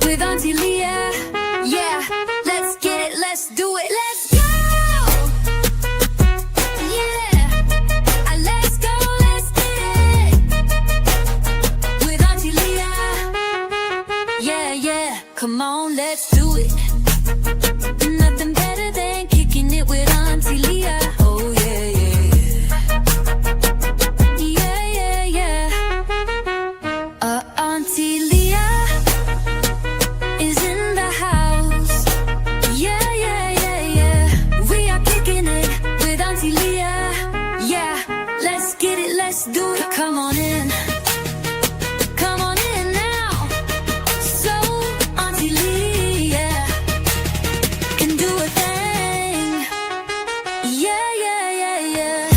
with Auntie Leah. Yeah, let's get it, let's do it, let's go. Yeah, let's go, let's get it with Auntie Leah. Yeah, come on, let's do it. Nothing better than kicking it with Auntie Leah. Oh yeah. Auntie Leah is in the house. Yeah. We are kicking it with Auntie Leah. Yeah, let's get it, let's do it. Come on in. Come on in now. So Auntie Leah can do a thing. Yeah.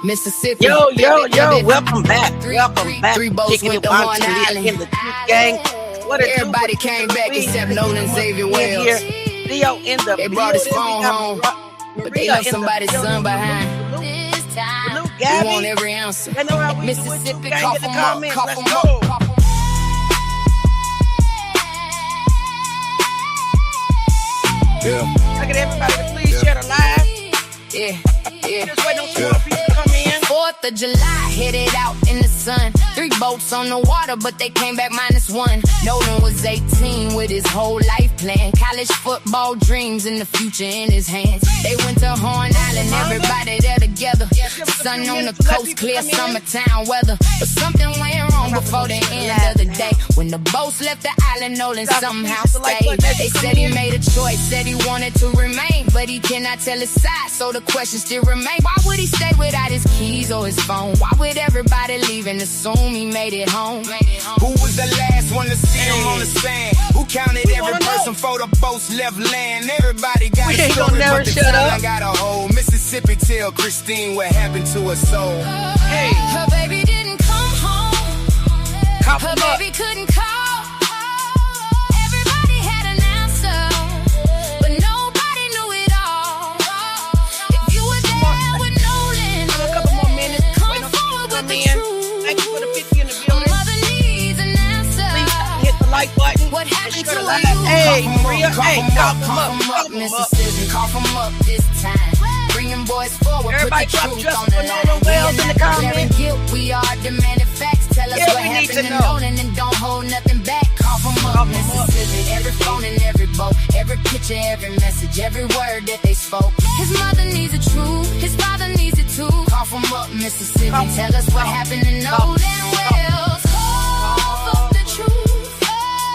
Mississippi. Yo, welcome back. Three boats Kicking with it the with Horn Auntie Leah Island. in the Truth Gang. What a Everybody came back except Nolan Xavier Wells. Leo in the They brought his building. phone home, but they left somebody's son behind. This time Blue We Gabby. want every answer. They know how we do it. Mississippi, Gang cough in the them up, comments. cough Let's them go. up, cough 'em. Yeah, Look at everybody to please share the live. Yeah. Just waiting on some more people to come in. 4th of July, headed out in the sun. 3 boats on the water, but they came back -1. Nolan was 18 with his whole life plan. College football dreams and the future in his hands. They went to Horn Island, everybody there together. Sun on the coast, clear summertime weather. But something went wrong before the end of the day. When the boats left the island, Nolan somehow stayed. They said he made a choice, said he wanted to remain, but he cannot tell his side, so the question still remains. Why would he stay without his keys or his phone? Why would everybody leave and assume he made it home? who was the last one to see him on the sand? Who counted every person for the boats left land? Everybody got We a ain't story, gonna never but the shut town up. got a hole. Mississippi tell Christine what happened to her soul. Hey, her baby didn't come home. cough Her them up. baby couldn't call. Everybody had an answer, but nobody knew it all. If you were there with Nolan, A couple more minutes. come Waiting on people forward to with come the in. truth. Thank you for the 50 in the building. Mother needs an answer. Please hit the like button. What happened Share to the live. you? Hey, Maria. Cough Hey, 'em up, cough them cough up. 'em Cough up, 'em up. Mississippi, cough 'em up this time. Bringing boys forward, Everybody put the drop truth just on the for line. Nolan Wells in the comments. Declaring guilt, we are demanding facts. Tell us Yeah, what we need happened to to know. Nolan and don't hold nothing back. Cough 'em up, Cough 'em up. Mississippi. Every phone and every boat, every picture, every message, every word that they spoke. His mother needs the truth. His father needs it too. Cough 'em up, Mississippi. Cough 'em Tell us what happened to Nolan Wells. Cough up the truth.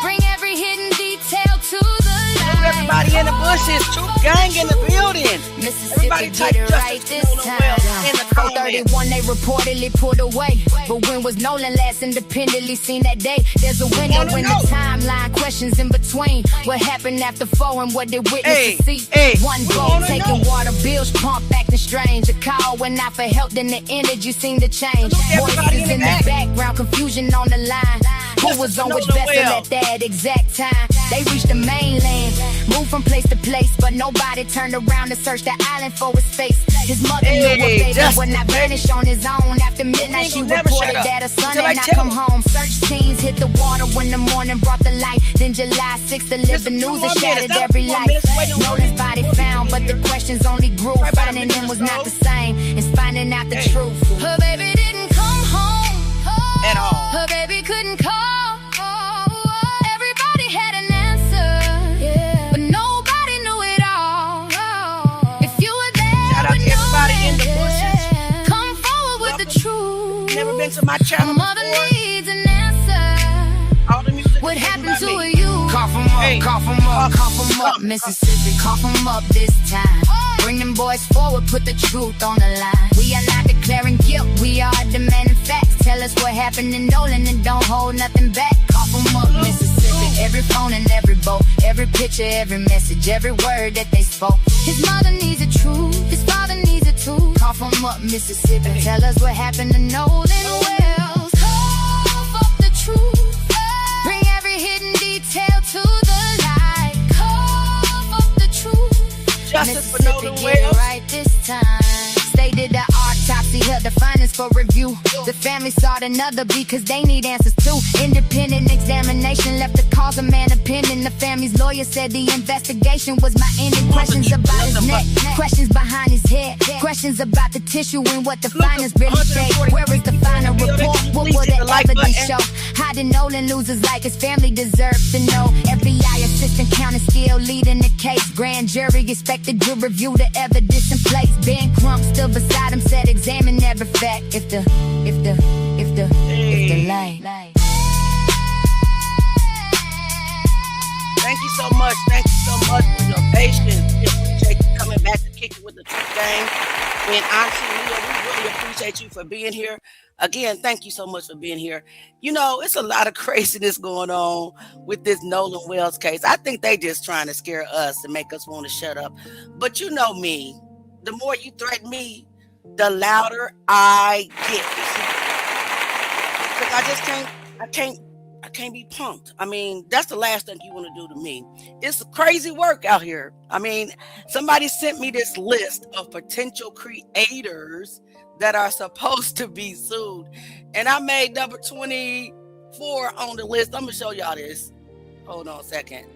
Bring every hidden detail to the light. Everybody in the bushes. Truth Gang in the building. Mississippi, Everybody get type it Justice right this Nolan time. Wells in the comments. 31, they reportedly pulled away. But when was Nolan last independently seen that day? There's a window wanna in know. the timeline, questions in between. What happened after 4 and what did witnesses see? One we boat wanna taking know. water, bills pumped, acting strange. A call went out for help, then the energy seemed to change. Salute everybody Voices in in the the back. background, confusion on the line. Who was on which Nolan vessel Wells. at that exact time? They reached the mainland, moved from place to place, but nobody turned around to search the island for his face. His mother knew a baby Justin, would not vanish on his own. After midnight, she ain't gonna never shut reported up that her son until I had not tell come him. home. Search teams hit the water when the morning brought the light. Then July 6th, the Just news two and more shattered minutes. every Two more life. minutes. Wait, no. Nolan's body found, but the questions only grew. Right by the Finding him was not the microphone. same as finding out the Hey. truth. Her baby didn't come home At all. Her baby couldn't call. Everybody had an answer, but nobody knew it all. If you were there Shout out with to everybody in the Nolan, bushes. come forward with the truth. Never been to my channel Mother before. needs an answer. All the music. What is happened by to me. you? Cough 'em up, Hey. cough 'em up, cough 'em up, Mississippi, cough 'em up this time. Bring them boys forward, put the truth on the line. We are not declaring guilt, we are demanding facts. Tell us what happened to Nolan and don't hold nothing back. Cough 'em up, Mississippi. every phone and every boat, every picture, every message, every word that they spoke. His mother needs the truth, his father needs it too. Call from up Mississippi, tell us what happened to Nolan Wells. Cough up the truth, bring every hidden detail to the light. Cough up the truth, Justice for Mississippi, Nolan get it Wells. right this time. They did the autopsy, held the findings for review. The family sought another because they need answers too. Independent examination left the cause of man opinion. The family's lawyer said the investigation was my ending. Questions about his neck, questions behind his head, questions about the tissue and what the findings really say. Where is the final report? What will the evidence show? How did Nolan lose his life? His family deserves to know. FBI assistant counting still leading the case. Grand jury expected to review the evidence in place. Ben Crump still beside him said examine every fact. If the light. Thank you so much. Thank you so much for your patience. We appreciate you coming back to Kick It with the Truth Gang. And Auntie Leah, we really appreciate you for being here. Again, thank you so much for being here. You know, it's a lot of craziness going on with this Nolan Wells case. I think they just trying to scare us and make us want to shut up. But you know me, the more you threaten me, the louder I get. Because I can't be punked. I mean, that's the last thing you want to do to me. It's crazy work out here. I mean, somebody sent me this list of potential creators that are supposed to be sued. And I made number 24 on the list. I'm going to show y'all this. Hold on a second.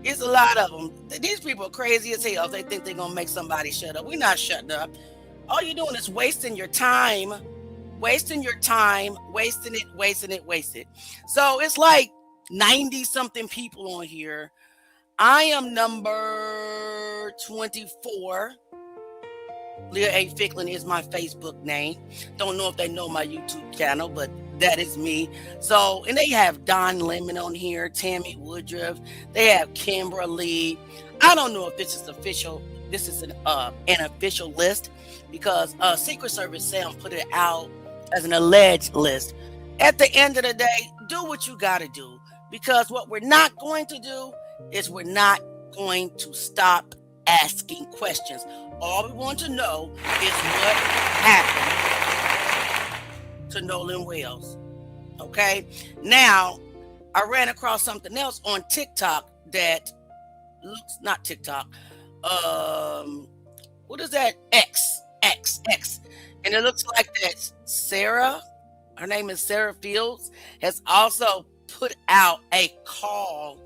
It's a lot of them. These people are crazy as hell if they think they're going to make somebody shut up. We're not shutting up. All you're doing is wasting your time. Wasting it. So it's like 90 something people on here. I am number 24. Leah A. Ficklin is my Facebook name. Don't know if they know my YouTube channel, but that is me. So, and they have Don Lemon on here, Tammy Woodruff. They have Kimberly. I don't know if this is official. This is an official list because Secret Service Sam put it out as an alleged list. At the end of the day, do what you got to do, because what we're not going to do is we're not going to stop asking questions. All we want to know is what happened to Nolan Wells. Okay? Now, I ran across something else on TikTok that looks, not TikTok, what is that? X. And it looks like that Sarah, her name is Sarah Fields, has also put out a call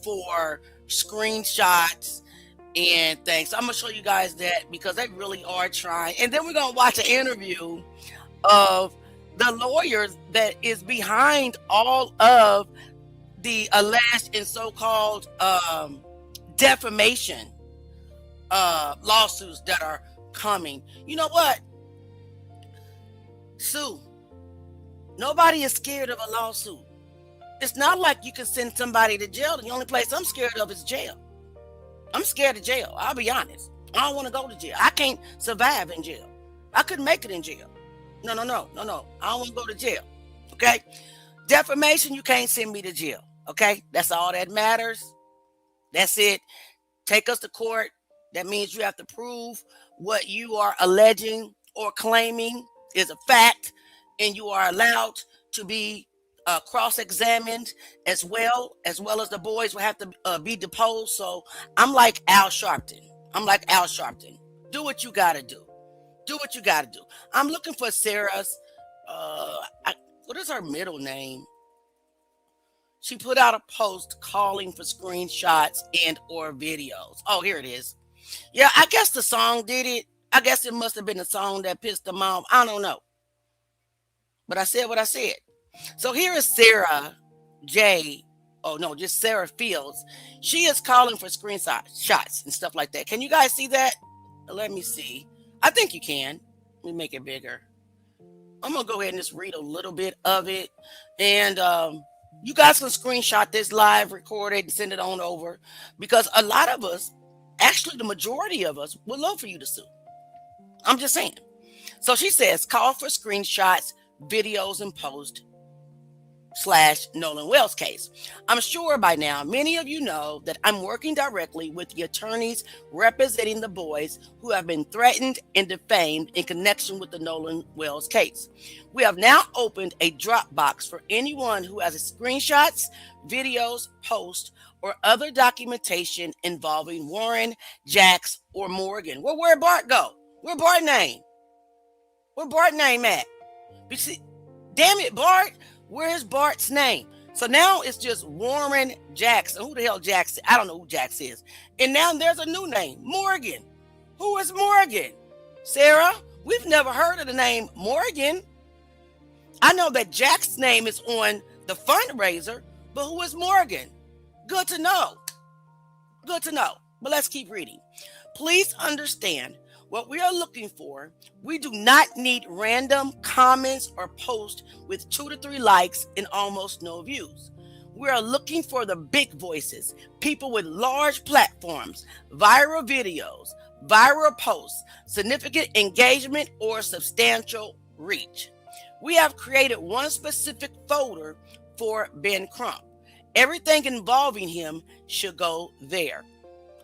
for screenshots and things. So I'm going to show you guys that because they really are trying. And then we're going to watch an interview of the lawyers that is behind all of the alleged and so-called defamation lawsuits that are coming. You know what? Sue, nobody is scared of a lawsuit. It's not like you can send somebody to jail. The only place I'm scared of is jail. I'm scared of jail. I'll be honest. I don't want to go to jail. I can't survive in jail. I couldn't make it in jail. No. I don't want to go to jail. Okay? Defamation, you can't send me to jail. Okay? That's all that matters. That's it. Take us to court. That means you have to prove what you are alleging or claiming is a fact, and you are allowed to be cross-examined as well as the boys will have to be deposed. So I'm like Al Sharpton. Do what you got to do. I'm looking for Sarah's, what is her middle name? She put out a post calling for screenshots and or videos. Oh, here it is. Yeah, I guess the song did it. I guess it must have been a song that pissed them off. I don't know. But I said what I said. So here is Sarah just Sarah Fields. She is calling for screenshots and stuff like that. Can you guys see that? Let me see. I think you can. Let me make it bigger. I'm going to go ahead and just read a little bit of it. And you guys can screenshot this live, record it, and send it on over. Because a lot of us, actually the majority of us, would love for you to sue. I'm just saying. So she says, call for screenshots, videos, and post. Nolan Wells case. I'm sure by now many of you know that I'm working directly with the attorneys representing the boys who have been threatened and defamed in connection with the Nolan Wells case. We have now opened a Dropbox for anyone who has screenshots, videos, posts, or other documentation involving Warren, Jax, or Morgan. Well, where'd Bart go? Where Bart name? Where Bart name at? Damn it, Bart. Where's Bart's name? So now it's just Warren Jackson. Who the hell Jackson? I don't know who Jax is. And now there's a new name, Morgan. Who is Morgan? Sarah, we've never heard of the name Morgan. I know that Jack's name is on the fundraiser, but who is Morgan? Good to know. Good to know. But let's keep reading. Please understand what we are looking for. We do not need random comments or posts with 2 to 3 likes and almost no views. We are looking for the big voices, people with large platforms, viral videos, viral posts, significant engagement, or substantial reach. We have created one specific folder for Ben Crump. Everything involving him should go there.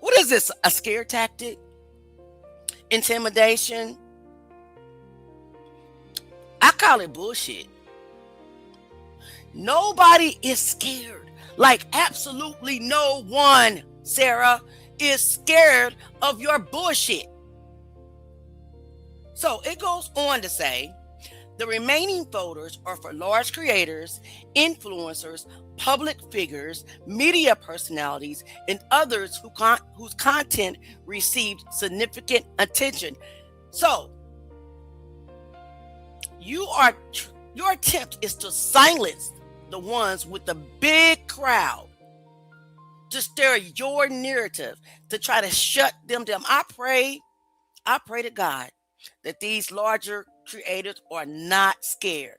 What is this? A scare tactic? Intimidation? I call it bullshit. Nobody is scared. Like absolutely no one, Sarah, is scared of your bullshit. So it goes on to say, the remaining folders are for large creators, influencers, public figures, media personalities, and others whose content received significant attention. So, your attempt is to silence the ones with the big crowd, to stir your narrative, to try to shut them down. I pray to God that these larger creators are not scared.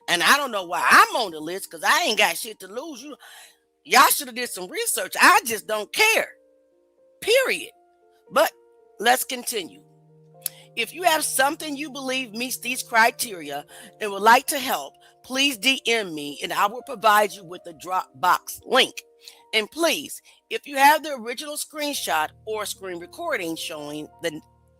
And I don't know why I'm on the list, because I ain't got shit to lose. Y'all should have did some research. I just don't care. Period. But let's continue. If you have something you believe meets these criteria and would like to help, please DM me and I will provide you with the Dropbox link. And please, if you have the original screenshot or screen recording showing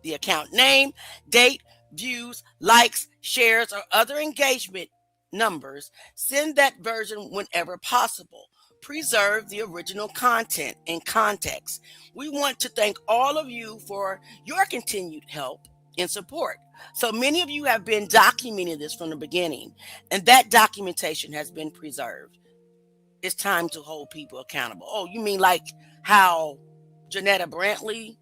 the account name, date, views, likes, shares, or other engagement numbers, send that version whenever possible. Preserve the original content and context. We want to thank all of you for your continued help and support. So many of you have been documenting this from the beginning, and that documentation has been preserved. It's time to hold people accountable. Oh, you mean like how Janetta Brantley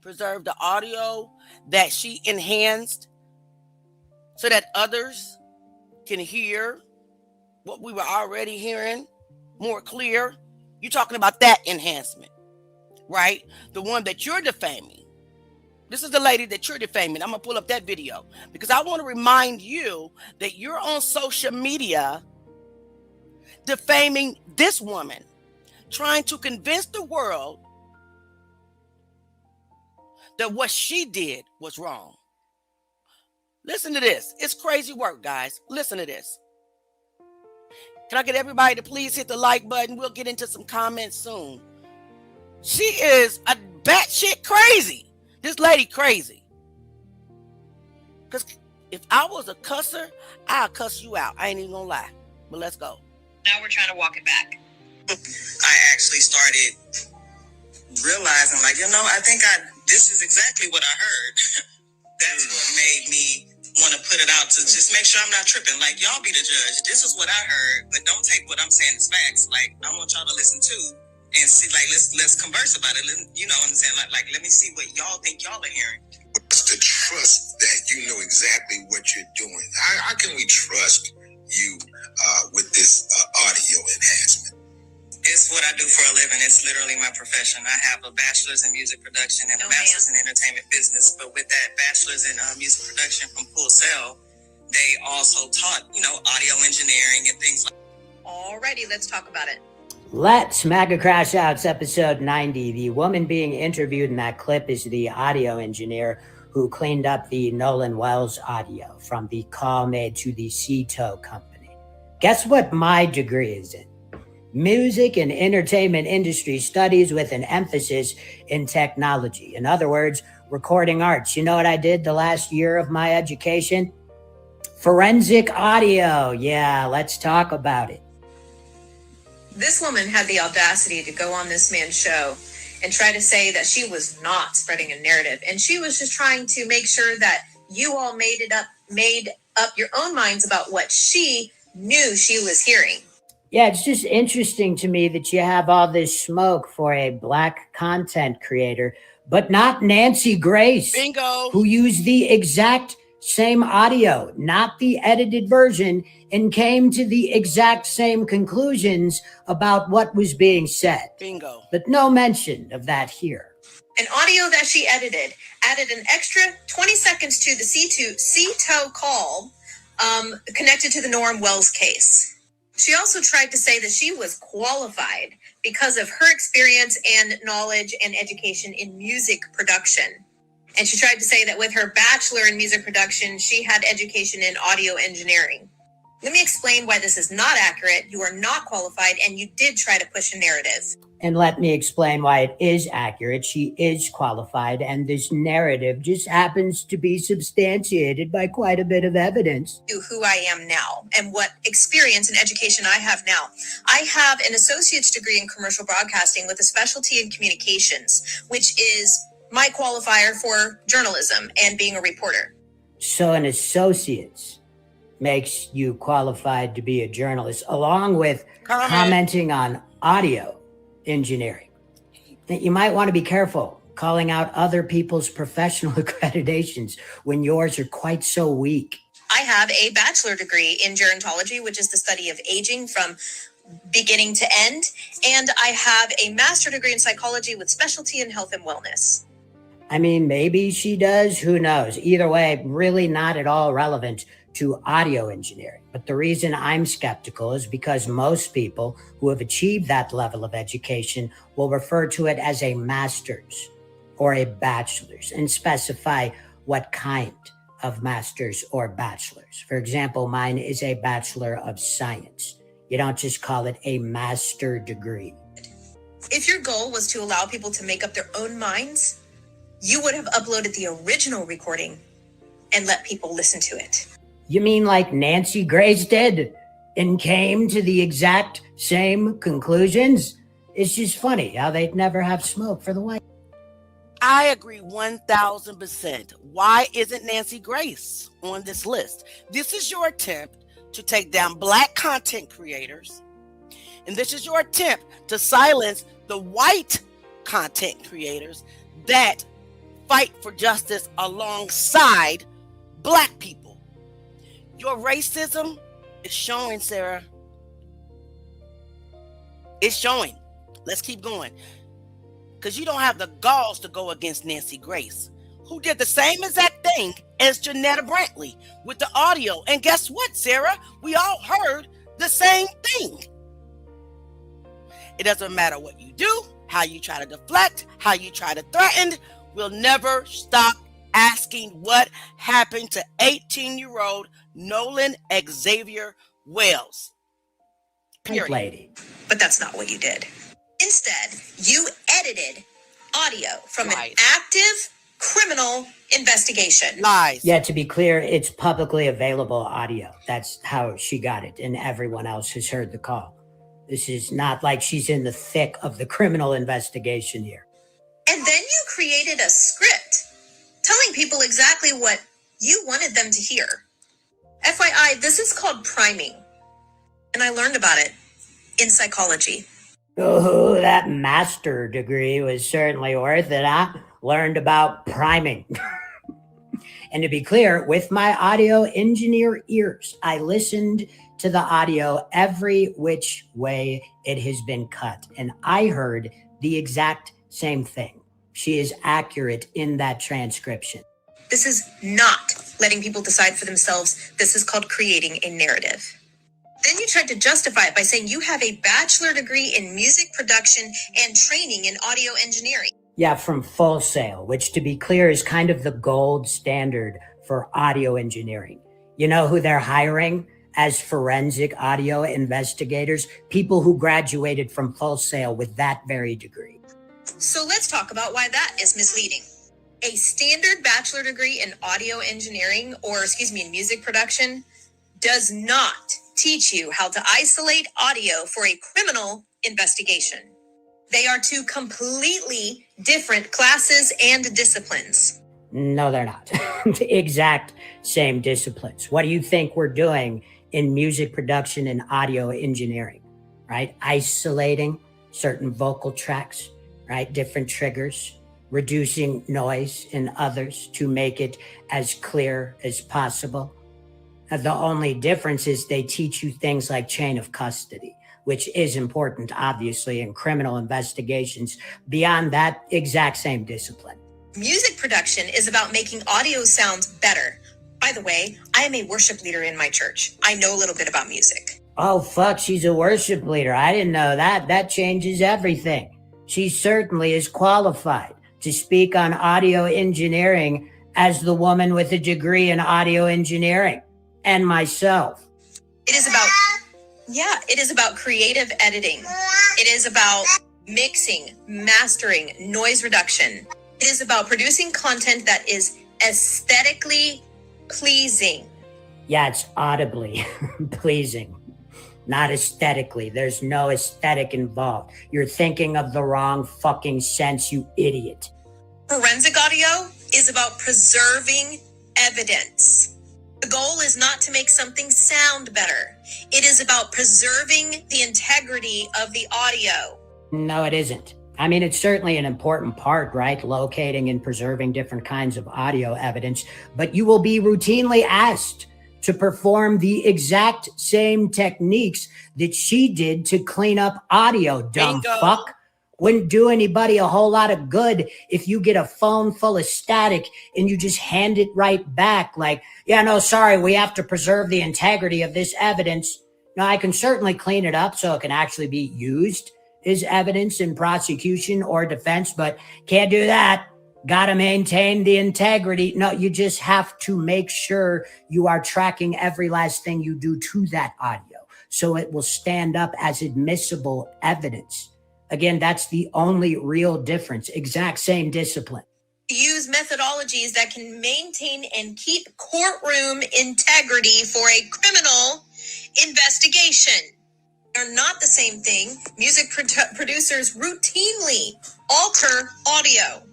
preserved the audio that she enhanced so that others can hear what we were already hearing more clear? You're talking about that enhancement, right? The one that you're defaming. This is the lady that you're defaming. I'm going to pull up that video because I want to remind you that you're on social media defaming this woman, trying to convince the world that what she did was wrong. Listen to this. It's crazy work, guys. Listen to this. Can I get everybody to please hit the like button? We'll get into some comments soon. She is a batshit crazy. This lady crazy. Because if I was a cusser, I'll cuss you out. I ain't even gonna lie. But let's go. Now we're trying to walk it back. I actually started realizing, like, I think this is exactly what I heard. That's what made me want to put it out to just make sure I'm not tripping. Like, y'all be the judge. This is what I heard, but don't take what I'm saying as facts. Like, I want y'all to listen to and see, like, let's converse about it. You know what I'm saying? Like, let me see what y'all think y'all are hearing. It's to trust that you know exactly what you're doing. How can we trust you with this audio enhancement? It's what I do for a living. It's literally my profession. I have a bachelor's in music production and a master's in entertainment business. But with that bachelor's in music production from Full Sail, they also taught, audio engineering and things like that. Alrighty, let's talk about it. Let's Mega Crash Outs episode 90. The woman being interviewed in that clip is the audio engineer who cleaned up the Nolan Wells audio from the call made to the Cito company. Guess what my degree is in? Music and entertainment industry studies with an emphasis in technology. In other words, recording arts. You know what I did the last year of my education? Forensic audio. Yeah, let's talk about it. This woman had the audacity to go on this man's show and try to say that she was not spreading a narrative. And she was just trying to make sure that you all made up your own minds about what she knew she was hearing. Yeah, it's just interesting to me that you have all this smoke for a Black content creator, but not Nancy Grace. Bingo. Who used the exact same audio, not the edited version, and came to the exact same conclusions about what was being said. Bingo. But no mention of that here. An audio that she edited added an extra 20 seconds to the C2 call connected to the Norm Wells case. She also tried to say that she was qualified because of her experience and knowledge and education in music production. And she tried to say that with her bachelor in music production, she had education in audio engineering. Let me explain why this is not accurate. You are not qualified, and you did try to push a narrative. And let me explain why it is accurate. She is qualified, and this narrative just happens to be substantiated by quite a bit of evidence. Who I am now and what experience and education I have now. I have an associate's degree in commercial broadcasting with a specialty in communications, which is my qualifier for journalism and being a reporter. So an associate's makes you qualified to be a journalist, along with commenting on audio engineering. You might want to be careful calling out other people's professional accreditations when yours are quite so weak. I have a bachelor degree in gerontology, which is the study of aging from beginning to end. And I have a master degree in psychology with specialty in health and wellness. I mean, maybe she does, who knows? Either way, really not at all relevant to audio engineering. But the reason I'm skeptical is because most people who have achieved that level of education will refer to it as a master's or a bachelor's and specify what kind of master's or bachelor's. For example, mine is a Bachelor of Science. You don't just call it a master degree. If your goal was to allow people to make up their own minds, you would have uploaded the original recording and let people listen to it. You mean like Nancy Grace did and came to the exact same conclusions? It's just funny how they'd never have smoke for the white. I agree 1,000%. Why isn't Nancy Grace on this list? This is your attempt to take down Black content creators, and this is your attempt to silence the white content creators that fight for justice alongside Black people. Your racism is showing, Sarah. It's showing. Let's keep going. Because you don't have the galls to go against Nancy Grace, who did the same exact thing as Janetta Brantley with the audio. And guess what, Sarah? We all heard the same thing. It doesn't matter what you do, how you try to deflect, how you try to threaten. We'll never stop asking what happened to 18-year-old Nolan Xavier Wells. Period. Lady. But that's not what you did. Instead, you edited audio from an active criminal investigation. Lies. Yeah, to be clear, it's publicly available audio. That's how she got it, and everyone else has heard the call. This is not like she's in the thick of the criminal investigation here. And then you created a script telling people exactly what you wanted them to hear. FYI, this is called priming. And I learned about it in psychology. Oh, that master degree was certainly worth it. I learned about priming. And to be clear, with my audio engineer ears, I listened to the audio every which way it has been cut. And I heard the exact same thing. She is accurate in that transcription. This is not letting people decide for themselves. This is called creating a narrative. Then you tried to justify it by saying you have a bachelor degree in music production and training in audio engineering. Yeah, from Full Sail, which to be clear is kind of the gold standard for audio engineering. You know who they're hiring? as forensic audio investigators, people who graduated from Full Sail with that very degree. So let's talk about why that is misleading. A standard bachelor degree in audio engineering, in music production, does not teach you how to isolate audio for a criminal investigation. They are two completely different classes and disciplines. No, they're not. The exact same disciplines. What do you think we're doing in music production and audio engineering, right? Isolating certain vocal tracks, right? Different triggers, reducing noise in others to make it as clear as possible. The only difference is they teach you things like chain of custody, which is important, obviously, in criminal investigations. Beyond that, exact same discipline. Music production is about making audio sounds better. By the way, I am a worship leader in my church. I know a little bit about music. Oh, fuck, she's a worship leader. I didn't know that. That changes everything. She certainly is qualified to speak on audio engineering as the woman with a degree in audio engineering, and myself. It is about creative editing. It is about mixing, mastering, noise reduction. It is about producing content that is aesthetically pleasing. Yeah, it's audibly pleasing, not aesthetically. There's no aesthetic involved. You're thinking of the wrong fucking sense, you idiot. Forensic audio is about preserving evidence. The goal is not to make something sound better. It is about preserving the integrity of the audio. No, it isn't. I mean, it's certainly an important part, right? Locating and preserving different kinds of audio evidence, but you will be routinely asked to perform the exact same techniques that she did to clean up audio, dumb Bingo. fuck. Wouldn't do anybody a whole lot of good if you get a phone full of static and you just hand it right back like, yeah, no, sorry, we have to preserve the integrity of this evidence. Now, I can certainly clean it up so it can actually be used as evidence in prosecution or defense, but can't do that. Got to maintain the integrity. No, you just have to make sure you are tracking every last thing you do to that audio so it will stand up as admissible evidence. Again, that's the only real difference. Exact same discipline. Use methodologies that can maintain and keep courtroom integrity for a criminal investigation. They're not the same thing. Music producers routinely alter audio.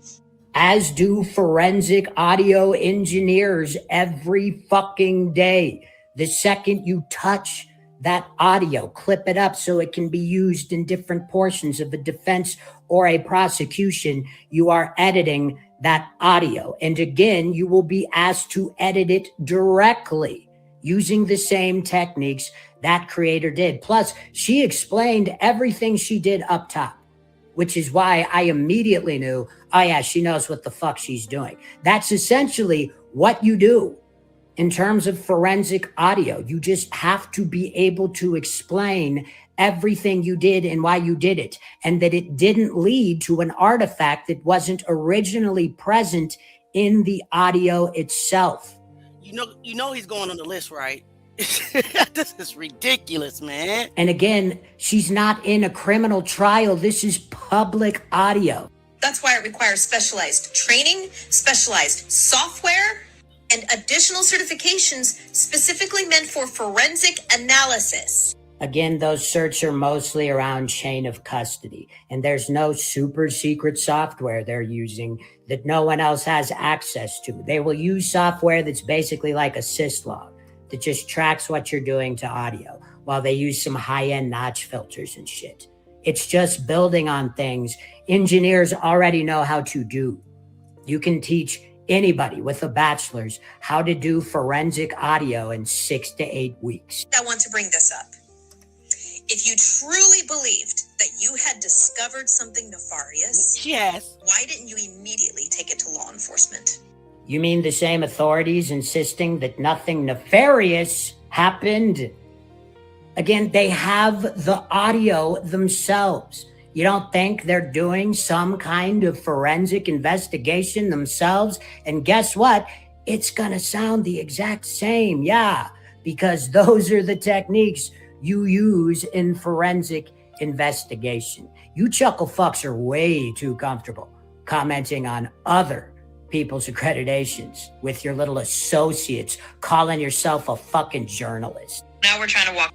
As do forensic audio engineers every fucking day. The second you touch that audio, clip it up so it can be used in different portions of a defense or a prosecution, you are editing that audio. And again, you will be asked to edit it directly using the same techniques that creator did. Plus, she explained everything she did up top, which is why I immediately knew, oh yeah, she knows what the fuck she's doing. That's essentially what you do in terms of forensic audio. You just have to be able to explain everything you did and why you did it, and that it didn't lead to an artifact that wasn't originally present in the audio itself. You know he's going on the list, right? This is ridiculous, man. And again, she's not in a criminal trial. This is public audio. That's why it requires specialized training, specialized software, and additional certifications specifically meant for forensic analysis. Again, those certs are mostly around chain of custody, and there's no super secret software they're using that no one else has access to. They will use software that's basically like a syslog that just tracks what you're doing to audio while they use some high-end notch filters and shit. It's just building on things engineers already know how to do. You can teach anybody with a bachelor's how to do forensic audio in 6 to 8 weeks. I want to bring this up. If you truly believed that you had discovered something nefarious, Yes. why didn't you immediately take it to law enforcement? You mean the same authorities insisting that nothing nefarious happened? Again, they have the audio themselves. You don't think they're doing some kind of forensic investigation themselves? And guess what? It's gonna sound the exact same. Yeah, because those are the techniques you use in forensic investigation. You chuckle fucks are way too comfortable commenting on other people's accreditations with your little associates, calling yourself a fucking journalist. Now we're trying to walk.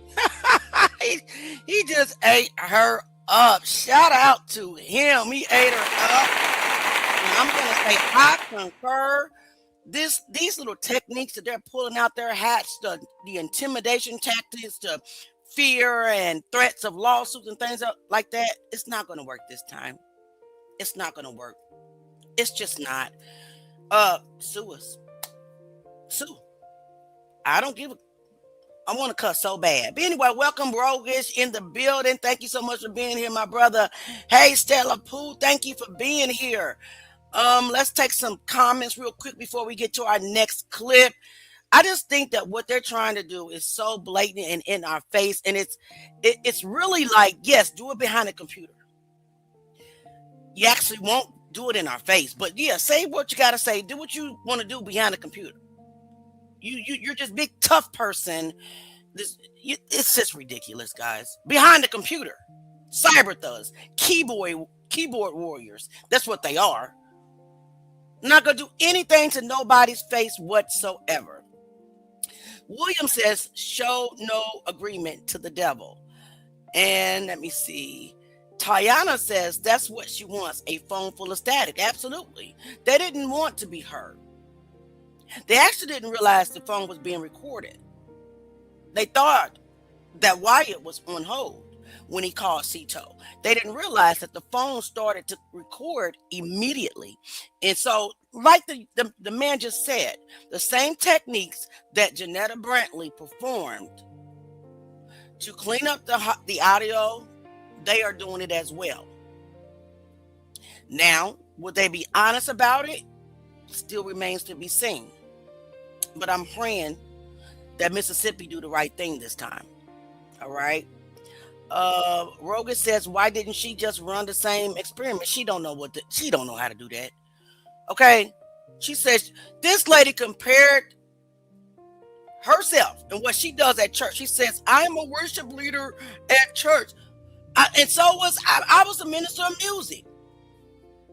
he just ate her up. Shout out to him. He ate her up. And I'm gonna say I concur. These little techniques that they're pulling out their hats, the intimidation tactics, the fear and threats of lawsuits and things like that, it's not going to work this time. It's not going to work. It's just not. Sue us. Sue. I don't give a... I want to cuss so bad. But anyway, welcome Roguish in the building. Thank you so much for being here, my brother. Hey, Stella Pooh, thank you for being here. Let's take some comments real quick before we get to our next clip. I just think that what they're trying to do is so blatant and in our face. And it's really like, yes, do it behind a computer. You actually won't do it in our face. But yeah, say what you got to say. Do what you want to do behind a computer. You're just big, tough person. It's just ridiculous, guys. Behind the computer. Cyber thugs. Keyboard warriors. That's what they are. Not going to do anything to nobody's face whatsoever. William says, show no agreement to the devil. And let me see. Tiana says, that's what she wants, a phone full of static. Absolutely. They didn't want to be heard. They actually didn't realize the phone was being recorded. They thought that Wyatt was on hold when he called Cito. They didn't realize that the phone started to record immediately. And so, like the man just said, the same techniques that Janetta Brantley performed to clean up the audio, they are doing it as well. Now, would they be honest about it? Still remains to be seen. But I'm praying that Mississippi do the right thing this time. All right. Rogan says, why didn't she just run the same experiment? She don't know she don't know how to do that. Okay. She says this lady compared herself and what she does at church. She says, I'm a worship leader at church. And so was I was a minister of music.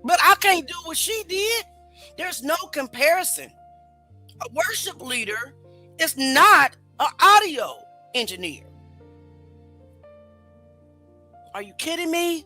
But I can't do what she did. There's no comparison. A worship leader is not an audio engineer. Are you kidding me?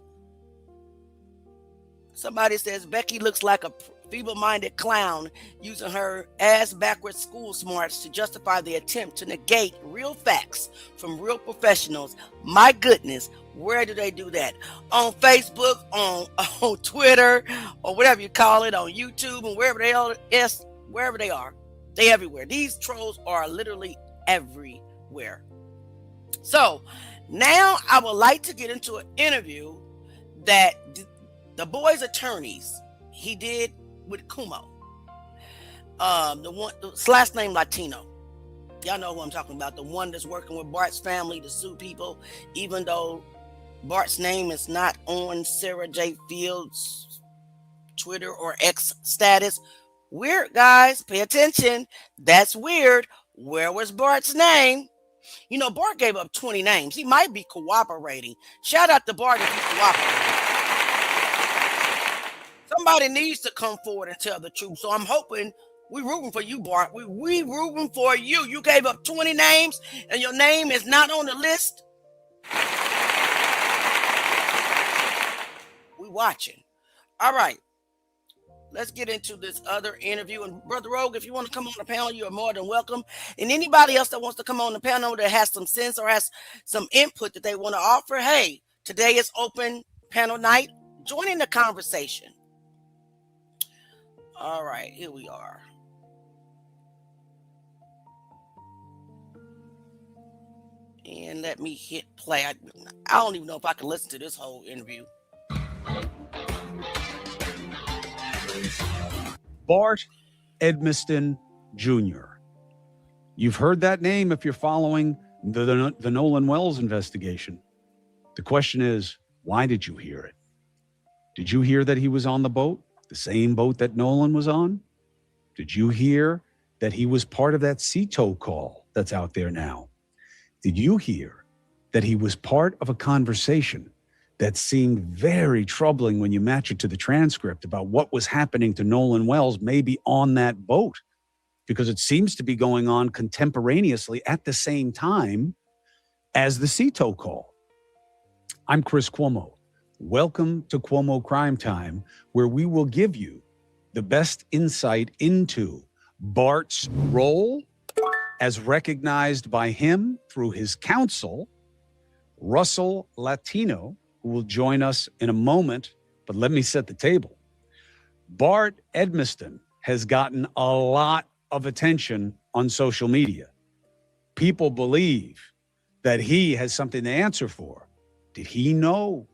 Somebody says Becky looks like a feeble-minded clown using her ass-backwards school smarts to justify the attempt to negate real facts from real professionals. My goodness, where do they do that? On Facebook, on Twitter, or whatever you call it, on YouTube, and wherever they are. They everywhere. These trolls are literally everywhere. So now I would like to get into an interview that the boy's attorneys he did with Kumo. His last name Latino. Y'all know who I'm talking about. The one that's working with Bart's family to sue people, even though Bart's name is not on Sarah J. Fields' Twitter or X status. Weird, guys. Pay attention. That's weird. Where was Bart's name? You know, Bart gave up 20 names. He might be cooperating. Shout out to Bart if he's cooperating. Somebody needs to come forward and tell the truth. So I'm hoping we're rooting for you, Bart. We rooting for you. You gave up 20 names and your name is not on the list. We watching. All right. Let's get into this other interview. And Brother Rogue, if you want to come on the panel, you are more than welcome. And anybody else that wants to come on the panel that has some sense or has some input that they want to offer, hey, today is open panel night. Join in the conversation. All right, here we are. And let me hit play. I don't even know if I can listen to this whole interview. Bart Edmiston Jr. You've heard that name if you're following the Nolan Wells investigation. The question is, why did you hear it? Did you hear that he was on the boat, the same boat that Nolan was on? Did you hear that he was part of that Cito call that's out there now. Did you hear that he was part of a conversation that seemed very troubling when you match it to the transcript about what was happening to Nolan Wells maybe on that boat? Because it seems to be going on contemporaneously at the same time as the CETO call. I'm Chris Cuomo. Welcome to Cuomo Crime Time, where we will give you the best insight into Bart's role as recognized by him through his counsel, Russell Latino, who will join us in a moment, but let me set the table. Bart Edmiston has gotten a lot of attention on social media. People believe that he has something to answer for. Did he know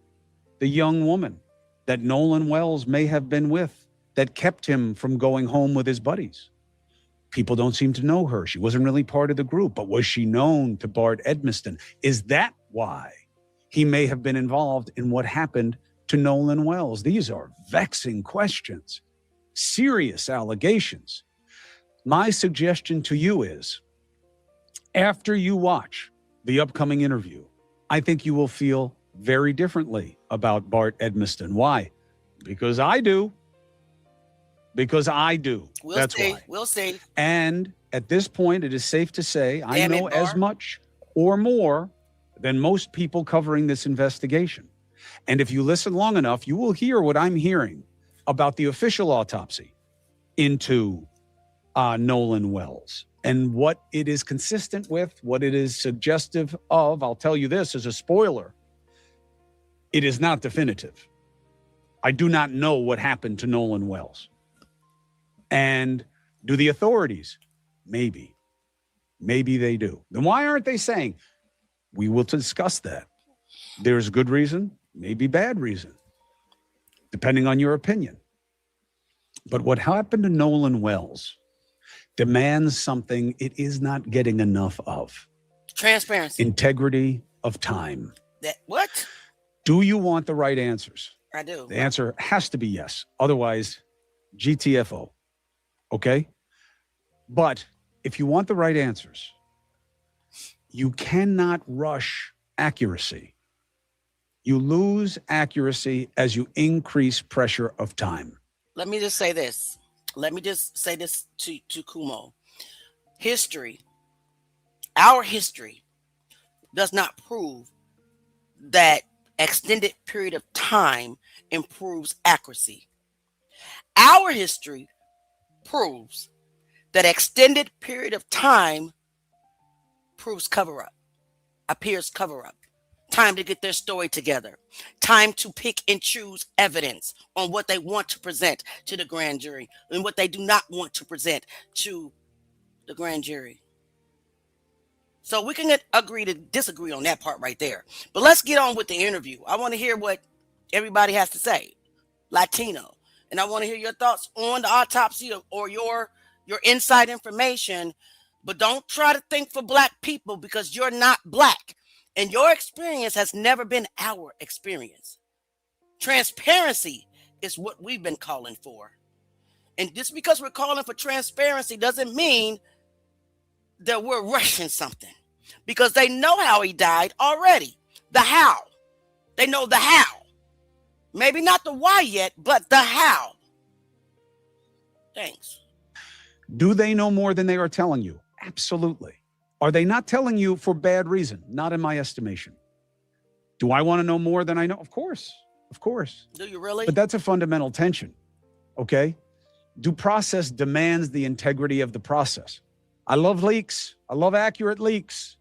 the young woman that Nolan Wells may have been with that kept him from going home with his buddies? People don't seem to know her. She wasn't really part of the group, but was she known to Bart Edmiston? Is that why he may have been involved in what happened to Nolan Wells? These are vexing questions, serious allegations. My suggestion to you is, after you watch the upcoming interview, I think you will feel very differently about Bart Edmiston. Why? Because I do. Because I do. That's why. We'll see. And at this point, it is safe to say I know as much or more than most people covering this investigation. And if you listen long enough, you will hear what I'm hearing about the official autopsy into Nolan Wells and what it is consistent with, what it is suggestive of. I'll tell you this as a spoiler. It is not definitive. I do not know what happened to Nolan Wells. And do the authorities? Maybe. Maybe they do. Then why aren't they saying? We will discuss that. There's good reason, maybe bad reason, depending on your opinion. But what happened to Nolan Wells demands something it is not getting enough of. Transparency. Integrity of time. What? Do you want the right answers? I do. The answer has to be yes. Otherwise, GTFO. Okay? But if you want the right answers, you cannot rush accuracy. You lose accuracy as you increase pressure of time. Let me just say this. Let me just say this to Kumo. History, our history, does not prove that extended period of time improves accuracy. Our history proves that extended period of time proves cover-up, appears cover-up. Time to get their story together. Time to pick and choose evidence on what they want to present to the grand jury and what they do not want to present to the grand jury. So we can agree to disagree on that part right there. But let's get on with the interview. I want to hear what everybody has to say, Latino. And I want to hear your thoughts on the autopsy or your inside information. But don't try to think for Black people because you're not Black. And your experience has never been our experience. Transparency is what we've been calling for. And just because we're calling for transparency doesn't mean that we're rushing something. Because they know how he died already. The how. They know the how. Maybe not the why yet, but the how. Thanks. Do they know more than they are telling you? Absolutely. Are they not telling you for bad reason? Not in my estimation. Do I want to know more than I know? Of course. Of course. Do you really? But that's a fundamental tension. Okay? Due process demands the integrity of the process. I love leaks. I love accurate leaks.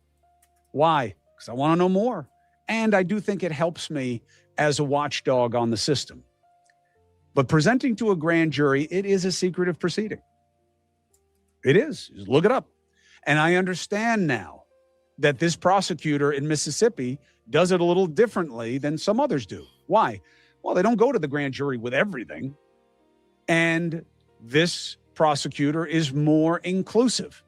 Why? Because I want to know more. And I do think it helps me as a watchdog on the system. But presenting to a grand jury, it is a secretive proceeding. It is. Just look it up. And I understand now that this prosecutor in Mississippi does it a little differently than some others do. Why? Well, they don't go to the grand jury with everything. And this prosecutor is more inclusive.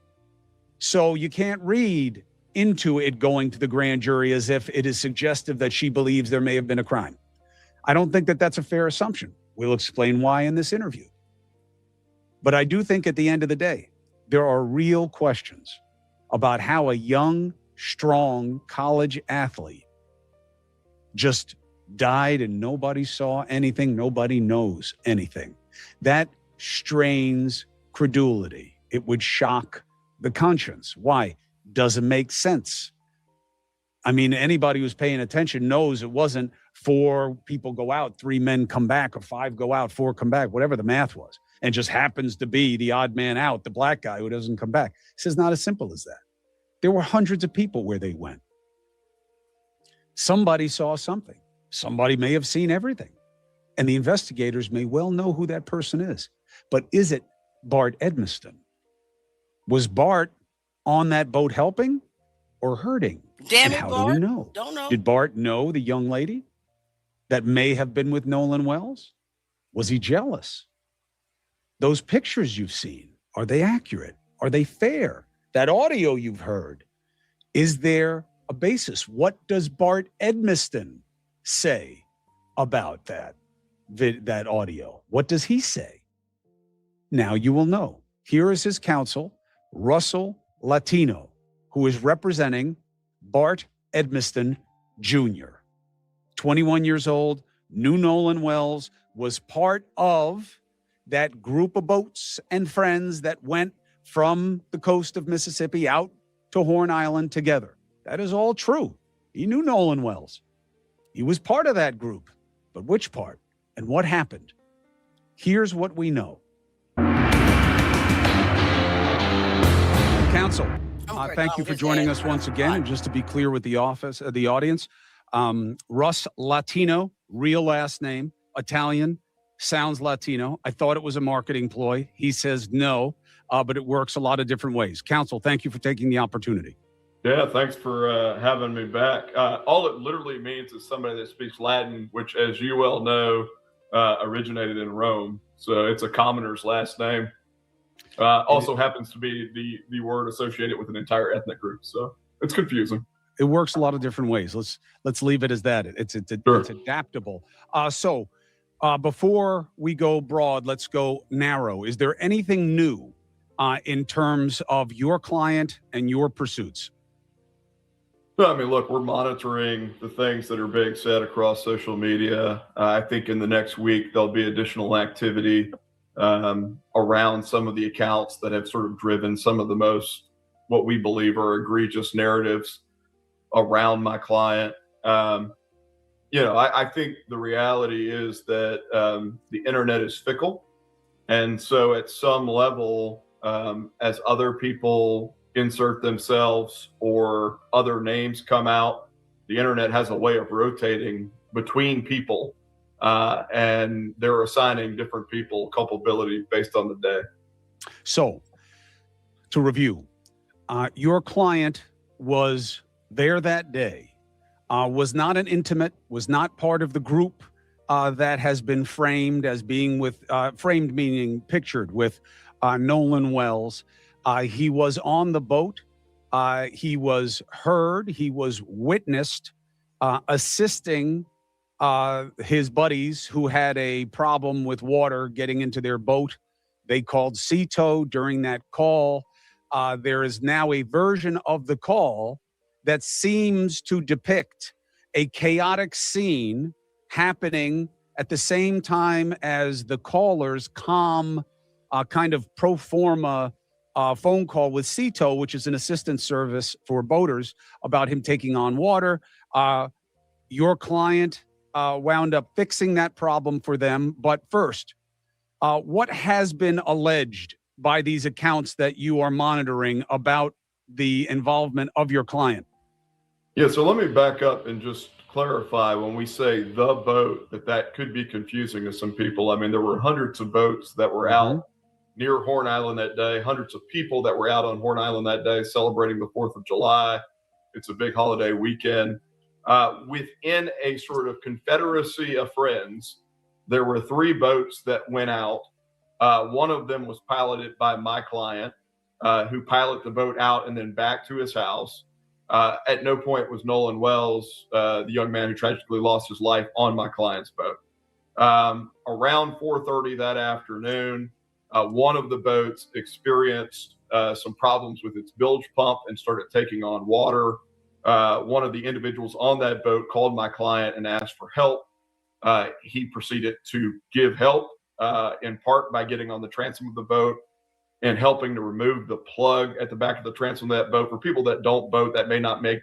So you can't read into it going to the grand jury as if it is suggestive that she believes there may have been a crime. I don't think that that's a fair assumption. We'll explain why in this interview. But I do think at the end of the day, there are real questions about how a young, strong college athlete just died and nobody saw anything, nobody knows anything. That strains credulity. It would shock the conscience. Why? Doesn't make sense. I mean, anybody who's paying attention knows it wasn't 4 people go out, 3 men come back, or 5 go out, 4 come back, whatever the math was. And just happens to be the odd man out, the black guy who doesn't come back. It's not as simple as that. There were hundreds of people where they went. Somebody saw something. Somebody may have seen everything. And the investigators may well know who that person is. But is it Bart Edmiston? Was Bart on that boat helping or hurting? Damn and it, how Bart. do we know? Don't know. Did Bart know the young lady that may have been with Nolan Wells? Was he jealous? Those pictures you've seen, are they accurate? Are they fair? That audio you've heard, is there a basis? What does Bart Edmiston say about that audio? What does he say? Now you will know. Here is his counsel, Russell Latino, who is representing Bart Edmiston Jr. 21 years old, knew Nolan Wells, was part of that group of boats and friends that went from the coast of Mississippi out to Horn Island together. That is all true. He knew Nolan Wells. He was part of that group. But which part and what happened? Here's what we know. Counsel, thank you for joining us once again. And just to be clear with the audience, Russ Latino, real last name, Italian, sounds Latino. I thought it was a marketing ploy. He says no, but it works a lot of different ways. Counsel, thank you for taking the opportunity. Yeah, thanks for having me back. All it literally means is somebody that speaks Latin, which, as you well know, originated in Rome. So it's a commoner's last name. Also happens to be the word associated with an entire ethnic group. So it's confusing. It works a lot of different ways. Let's leave it as that. It's adaptable. So before we go broad, let's go narrow. Is there anything new in terms of your client and your pursuits? No, I mean, look, we're monitoring the things that are being said across social media. I think in the next week, there'll be additional activity around some of the accounts that have sort of driven some of the most, what we believe are egregious narratives around my client. I think the reality is that the internet is fickle. And so at some level, as other people insert themselves or other names come out, the internet has a way of rotating between people. And they're assigning different people culpability based on the day. So, to review, your client was there that day, was not an intimate, was not part of the group that has been framed as being with, framed meaning pictured with Nolan Wells. He was on the boat. He was heard. He was witnessed assisting his buddies who had a problem with water getting into their boat. They called sea tow during that call. There is now a version of the call that seems to depict a chaotic scene happening at the same time as the caller's calm kind of pro forma phone call with sea tow, which is an assistance service for boaters, about him taking on water. Your client wound up fixing that problem for them. But first, what has been alleged by these accounts that you are monitoring about the involvement of your client? Yeah, so let me back up and just clarify. When we say the boat, that could be confusing to some people. I mean, there were hundreds of boats that were out near Horn Island that day, hundreds of people that were out on Horn Island that day celebrating the 4th of July. It's a big holiday weekend. Within a sort of confederacy of friends, there were 3 boats that went out. One of them was piloted by my client, who piloted the boat out and then back to his house. At no point was Nolan Wells, the young man who tragically lost his life, on my client's boat. Around 4:30 that afternoon, one of the boats experienced some problems with its bilge pump and started taking on water. One of the individuals on that boat called my client and asked for help. He proceeded to give help, in part by getting on the transom of the boat and helping to remove the plug at the back of the transom of that boat. For people that don't boat, that may not make,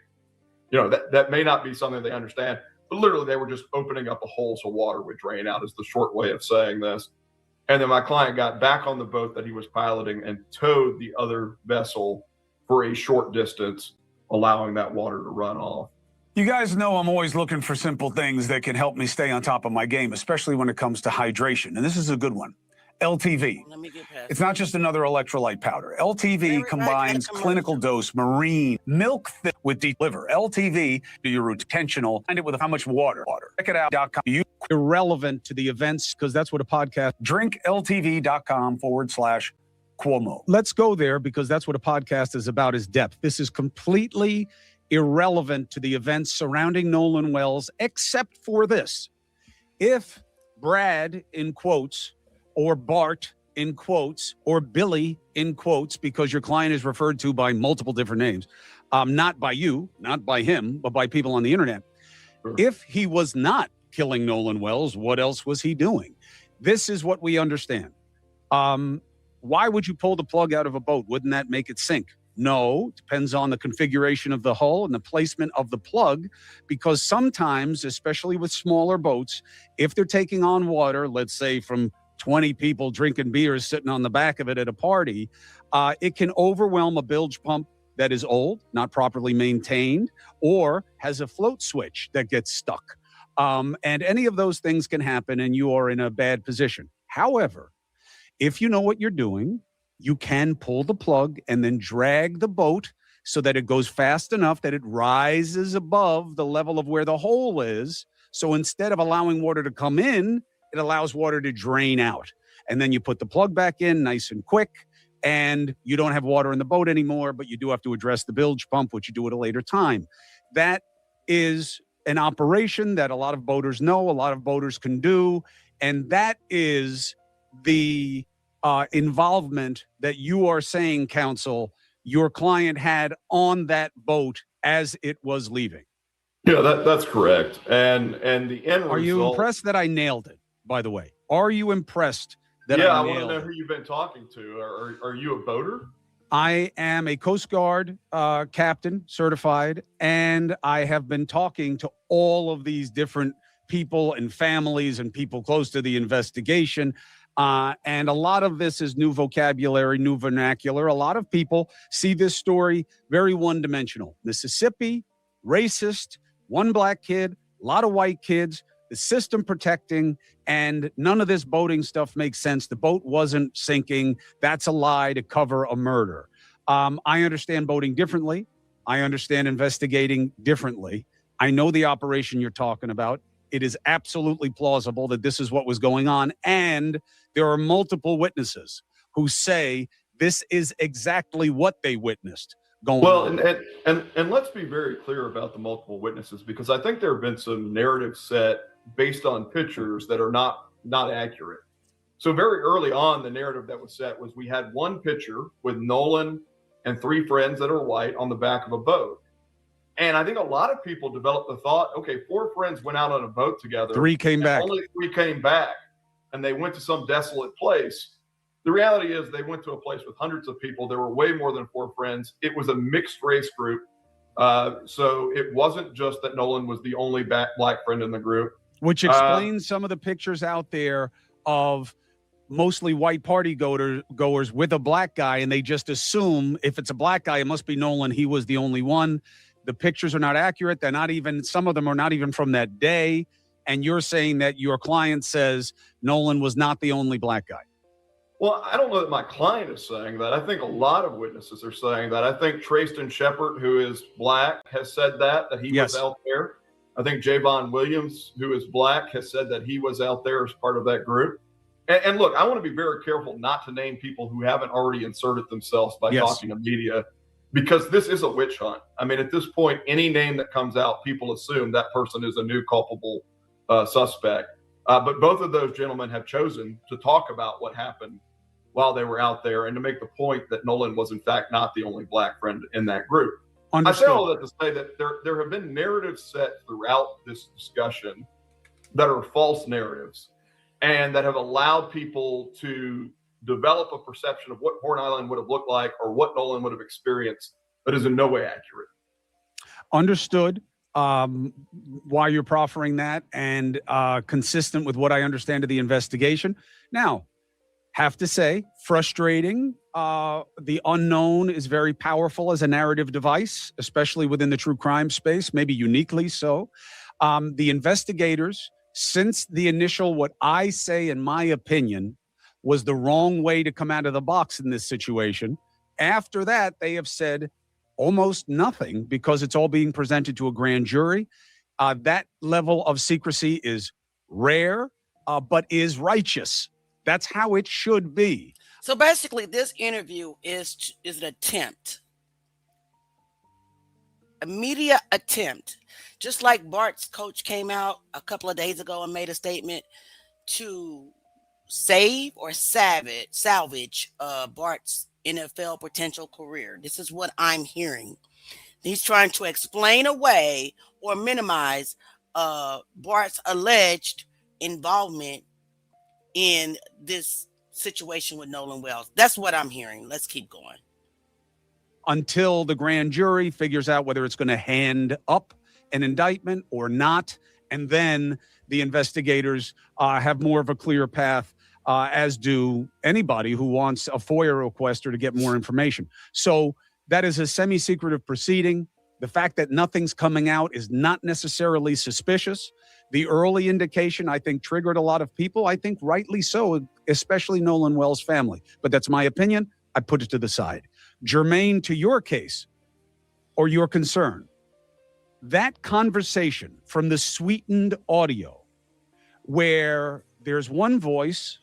that may not be something they understand, but literally they were just opening up a hole so water would drain out, is the short way of saying this. And then my client got back on the boat that he was piloting and towed the other vessel for a short distance, allowing that water to run off. You guys know I'm always looking for simple things that can help me stay on top of my game, especially when it comes to hydration. And this is a good one. LTV. Let me get past It's not just another electrolyte powder. LTV combines clinical dose marine milk thick with deep liver. LTV, do your retentional, find it with how much water. Check it out.com. Irrelevant to the events, because that's what a podcast. drinkltv.com/Cuomo. Let's go there, because that's what a podcast is about, is depth. This is completely irrelevant to the events surrounding Nolan Wells, except for this. If Brad, in quotes, or Bart, in quotes, or Billy, in quotes, because your client is referred to by multiple different names, not by you, not by him, but by people on the internet. Sure. If he was not killing Nolan Wells, what else was he doing? This is what we understand. Why would you pull the plug out of a boat? Wouldn't that make it sink? No, depends on the configuration of the hull and the placement of the plug, because sometimes, especially with smaller boats, if they're taking on water, let's say from 20 people drinking beers sitting on the back of it at a party, it can overwhelm a bilge pump that is old, not properly maintained, or has a float switch that gets stuck. And any of those things can happen and you are in a bad position. However, if you know what you're doing, you can pull the plug and then drag the boat so that it goes fast enough that it rises above the level of where the hole is. So instead of allowing water to come in, it allows water to drain out. And then you put the plug back in nice and quick, and you don't have water in the boat anymore, but you do have to address the bilge pump, which you do at a later time. That is an operation that a lot of boaters know, a lot of boaters can do. And that is the involvement that you are saying, counsel, your client had on that boat as it was leaving. Yeah, that's correct. And the end result. Are you impressed that I nailed it, by the way? Are you impressed that I I want to nailed know it? who you've been talking to. Are you a boater? I am a Coast Guard captain, certified, and I have been talking to all of these different people and families and people close to the investigation. And a lot of this is new vocabulary, new vernacular. A lot of people see this story very one-dimensional. Mississippi, racist, one black kid, a lot of white kids, the system protecting, and none of this boating stuff makes sense. The boat wasn't sinking. That's a lie to cover a murder. I understand boating differently. I understand investigating differently. I know the operation you're talking about. It is absolutely plausible that this is what was going on. And there are multiple witnesses who say this is exactly what they witnessed going on. Well, and let's be very clear about the multiple witnesses, because I think there have been some narratives set based on pictures that are not accurate. So very early on, the narrative that was set was we had one picture with Nolan and 3 friends that are white on the back of a boat. And I think a lot of people developed the thought, okay, 4 friends went out on a boat together. 3 came back. Only 3 came back, and they went to some desolate place. The reality is they went to a place with hundreds of people. There were way more than 4 friends. It was a mixed race group. So it wasn't just that Nolan was the only black friend in the group. Which explains some of the pictures out there of mostly white party goers with a black guy, and they just assume if it's a black guy, it must be Nolan. He was the only one. The pictures are not accurate. They're not even, some of them are not even from that day. And you're saying that your client says Nolan was not the only black guy. Well, I don't know that my client is saying that. I think a lot of witnesses are saying that. I think Trayston Shepard, who is black, has said that he was out there. I think Javon Williams, who is black, has said that he was out there as part of that group. And look, I want to be very careful not to name people who haven't already inserted themselves by talking to media, because this is a witch hunt. I mean, at this point, any name that comes out, people assume that person is a new culpable suspect. But both of those gentlemen have chosen to talk about what happened while they were out there, and to make the point that Nolan was in fact not the only black friend in that group. Understood. I say all that to say that there have been narratives set throughout this discussion that are false narratives and that have allowed people to develop a perception of what Horn Island would have looked like or what Nolan would have experienced that is in no way accurate. Understood. Why you're proffering that, and consistent with what I understand of the investigation. Now, have to say, frustrating. The unknown is very powerful as a narrative device, especially within the true crime space, maybe uniquely so. The investigators, since the initial, what I say, in my opinion, was the wrong way to come out of the box in this situation, after that, they have said almost nothing because it's all being presented to a grand jury. That level of secrecy is rare, but is righteous. That's how it should be. So basically, this interview is an attempt, a media attempt, just like Bart's coach came out a couple of days ago and made a statement to save or salvage Bart's NFL potential career. This is what I'm hearing. He's trying to explain away or minimize Bart's alleged involvement in this situation with Nolan Wells. That's what I'm hearing. Let's keep going. Until the grand jury figures out whether it's going to hand up an indictment or not. And then the investigators have more of a clear path, as do anybody who wants a FOIA request or to get more information. So that is a semi-secretive proceeding. The fact that nothing's coming out is not necessarily suspicious. The early indication, I think, triggered a lot of people. I think rightly so, especially Nolan Wells' family. But that's my opinion. I put it to the side. Germane to your case or your concern, that conversation from the sweetened audio where there's one voice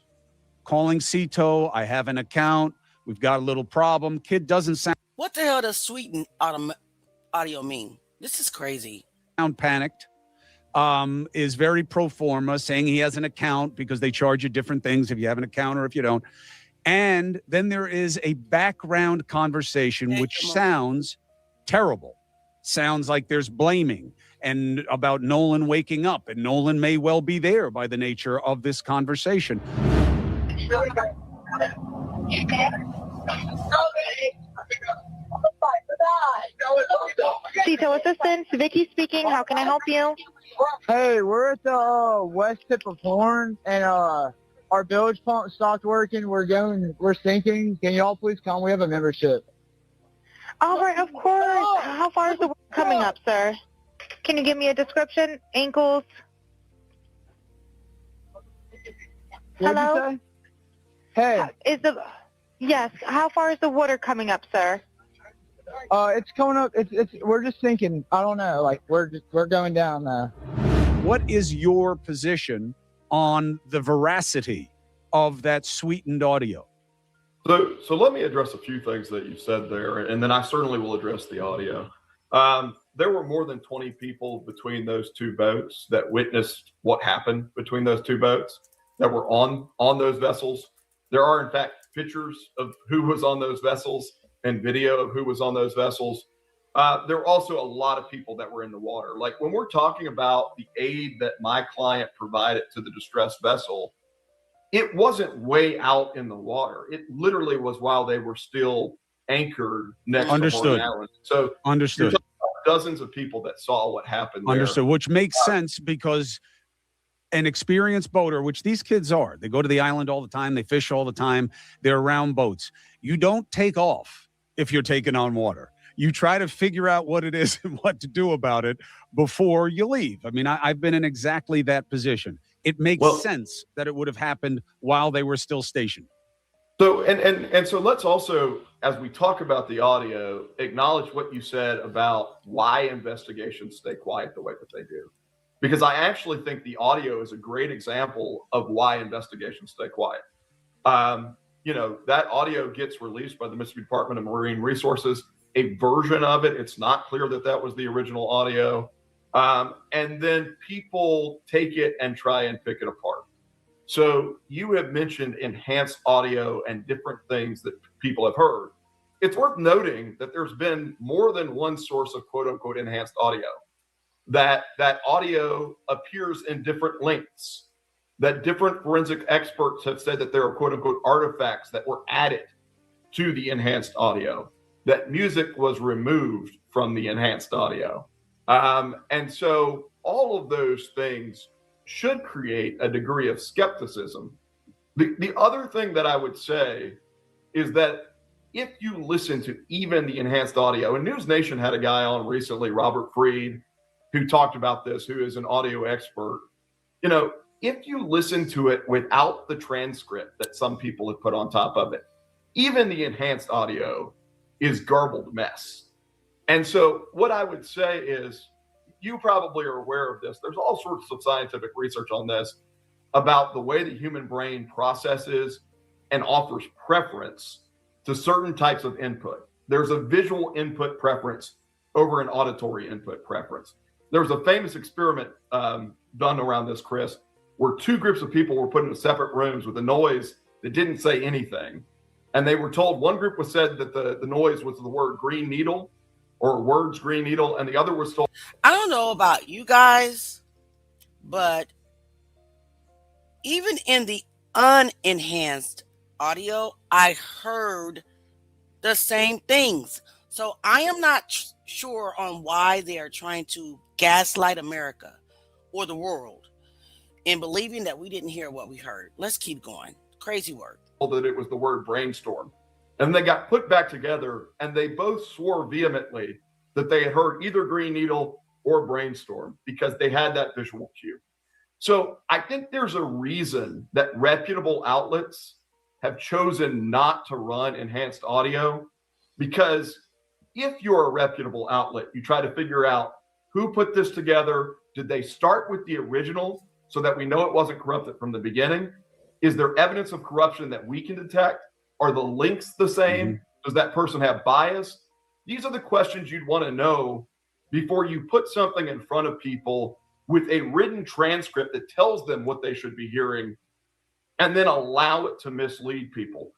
calling Cito, I have an account, we've got a little problem, kid doesn't sound... What the hell does sweetened audio mean? This is crazy. Sound panicked, is very pro forma, saying he has an account because they charge you different things if you have an account or if you don't. And then there is a background conversation which sounds terrible. Sounds like there's blaming and about Nolan waking up, and Nolan may well be there by the nature of this conversation. Cito Assistance, Vicky speaking. How can I help you? Hey, we're at the west tip of Horn, and our bilge pump stopped working. We're sinking. Can y'all please come? We have a membership. All right, of course. How far is the work coming up, sir? Can you give me a description? Ankles? Hello? Hey. Yes. How far is the water coming up, sir? It's coming up. We're just sinking. I don't know. Like we're going down now. What is your position on the veracity of that sweetened audio? So let me address a few things that you said there, and then I certainly will address the audio. There were more than 20 people between those two boats that witnessed what happened between those two boats that were on those vessels. There are, in fact, pictures of who was on those vessels and video of who was on those vessels. There were also a lot of people that were in the water. Like when we're talking about the aid that my client provided to the distressed vessel, it wasn't way out in the water. It literally was while they were still anchored next to Horn Island. So understood. Dozens of people that saw what happened there. Understood, which makes sense because an experienced boater, which these kids are, they go to the island all the time, they fish all the time, they're around boats. You don't take off if you're taking on water. You try to figure out what it is and what to do about it before you leave. I mean, I've been in exactly that position. It makes sense that it would have happened while they were still stationed. So, and so let's also, as we talk about the audio, acknowledge what you said about why investigations stay quiet the way that they do. Because I actually think the audio is a great example of why investigations stay quiet. That audio gets released by the Mississippi Department of Marine Resources. A version of it, it's not clear that that was the original audio. And then people take it and try and pick it apart. So you have mentioned enhanced audio and different things that people have heard. It's worth noting that there's been more than one source of quote unquote enhanced audio, that audio appears in different lengths, that different forensic experts have said that there are quote unquote artifacts that were added to the enhanced audio, that music was removed from the enhanced audio. And so all of those things should create a degree of skepticism. The other thing that I would say is that if you listen to even the enhanced audio, and News Nation had a guy on recently, Robert Freed, who talked about this, who is an audio expert. You know, if you listen to it without the transcript that some people have put on top of it, even the enhanced audio is garbled mess. And so what I would say is, you probably are aware of this. There's all sorts of scientific research on this about the way the human brain processes and offers preference to certain types of input. There's a visual input preference over an auditory input preference. There was a famous experiment done around this, Chris, where two groups of people were put into separate rooms with a noise that didn't say anything. And they were told, one group was said that the noise was the word green needle, or words green needle, and the other was told. I don't know about you guys, but even in the unenhanced audio, I heard the same things. So I am not sure on why they are trying to gaslight America or the world in believing that we didn't hear what we heard. Let's keep going. Crazy word. That it was the word brainstorm. And they got put back together, and they both swore vehemently that they had heard either green needle or brainstorm because they had that visual cue. So I think there's a reason that reputable outlets have chosen not to run enhanced audio, because if you're a reputable outlet, you try to figure out who put this together. Did they start with the original so that we know it wasn't corrupted from the beginning? Is there evidence of corruption that we can detect? Are the links the same? Mm-hmm. Does that person have bias? These are the questions you'd want to know before you put something in front of people with a written transcript that tells them what they should be hearing, and then allow it to mislead people.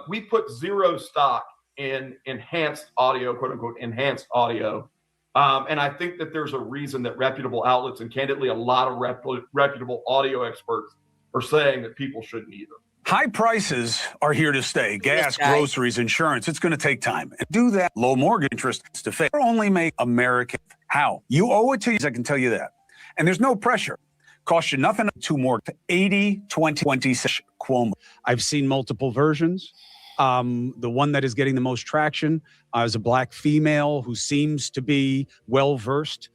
We put zero stock in enhanced audio, quote unquote, enhanced audio. And I think that there's a reason that reputable outlets, and candidly, a lot of reputable audio experts, are saying that people shouldn't either. High prices are here to stay. Gas, groceries, insurance. It's going to take time. And do that. Low mortgage interest to fix. Only make America. How? You owe it to you. I can tell you that. And there's no pressure. Cost you nothing. Two more. 80-20-26 Cuomo. I've seen multiple versions. The one that is getting the most traction is a black female who seems to be well-versed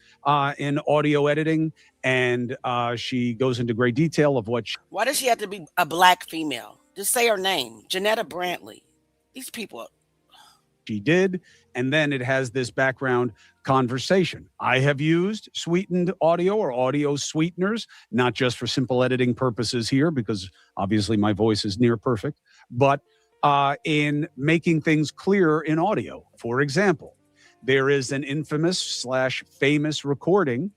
in audio editing. And she goes into great detail of what why does she have to be a black female? Just say her name, Janetta Brantley. These people. She did. And then it has this background conversation. I have used sweetened audio or audio sweeteners, not just for simple editing purposes here, because obviously my voice is near perfect, but in making things clearer in audio. For example, there is an infamous/famous recording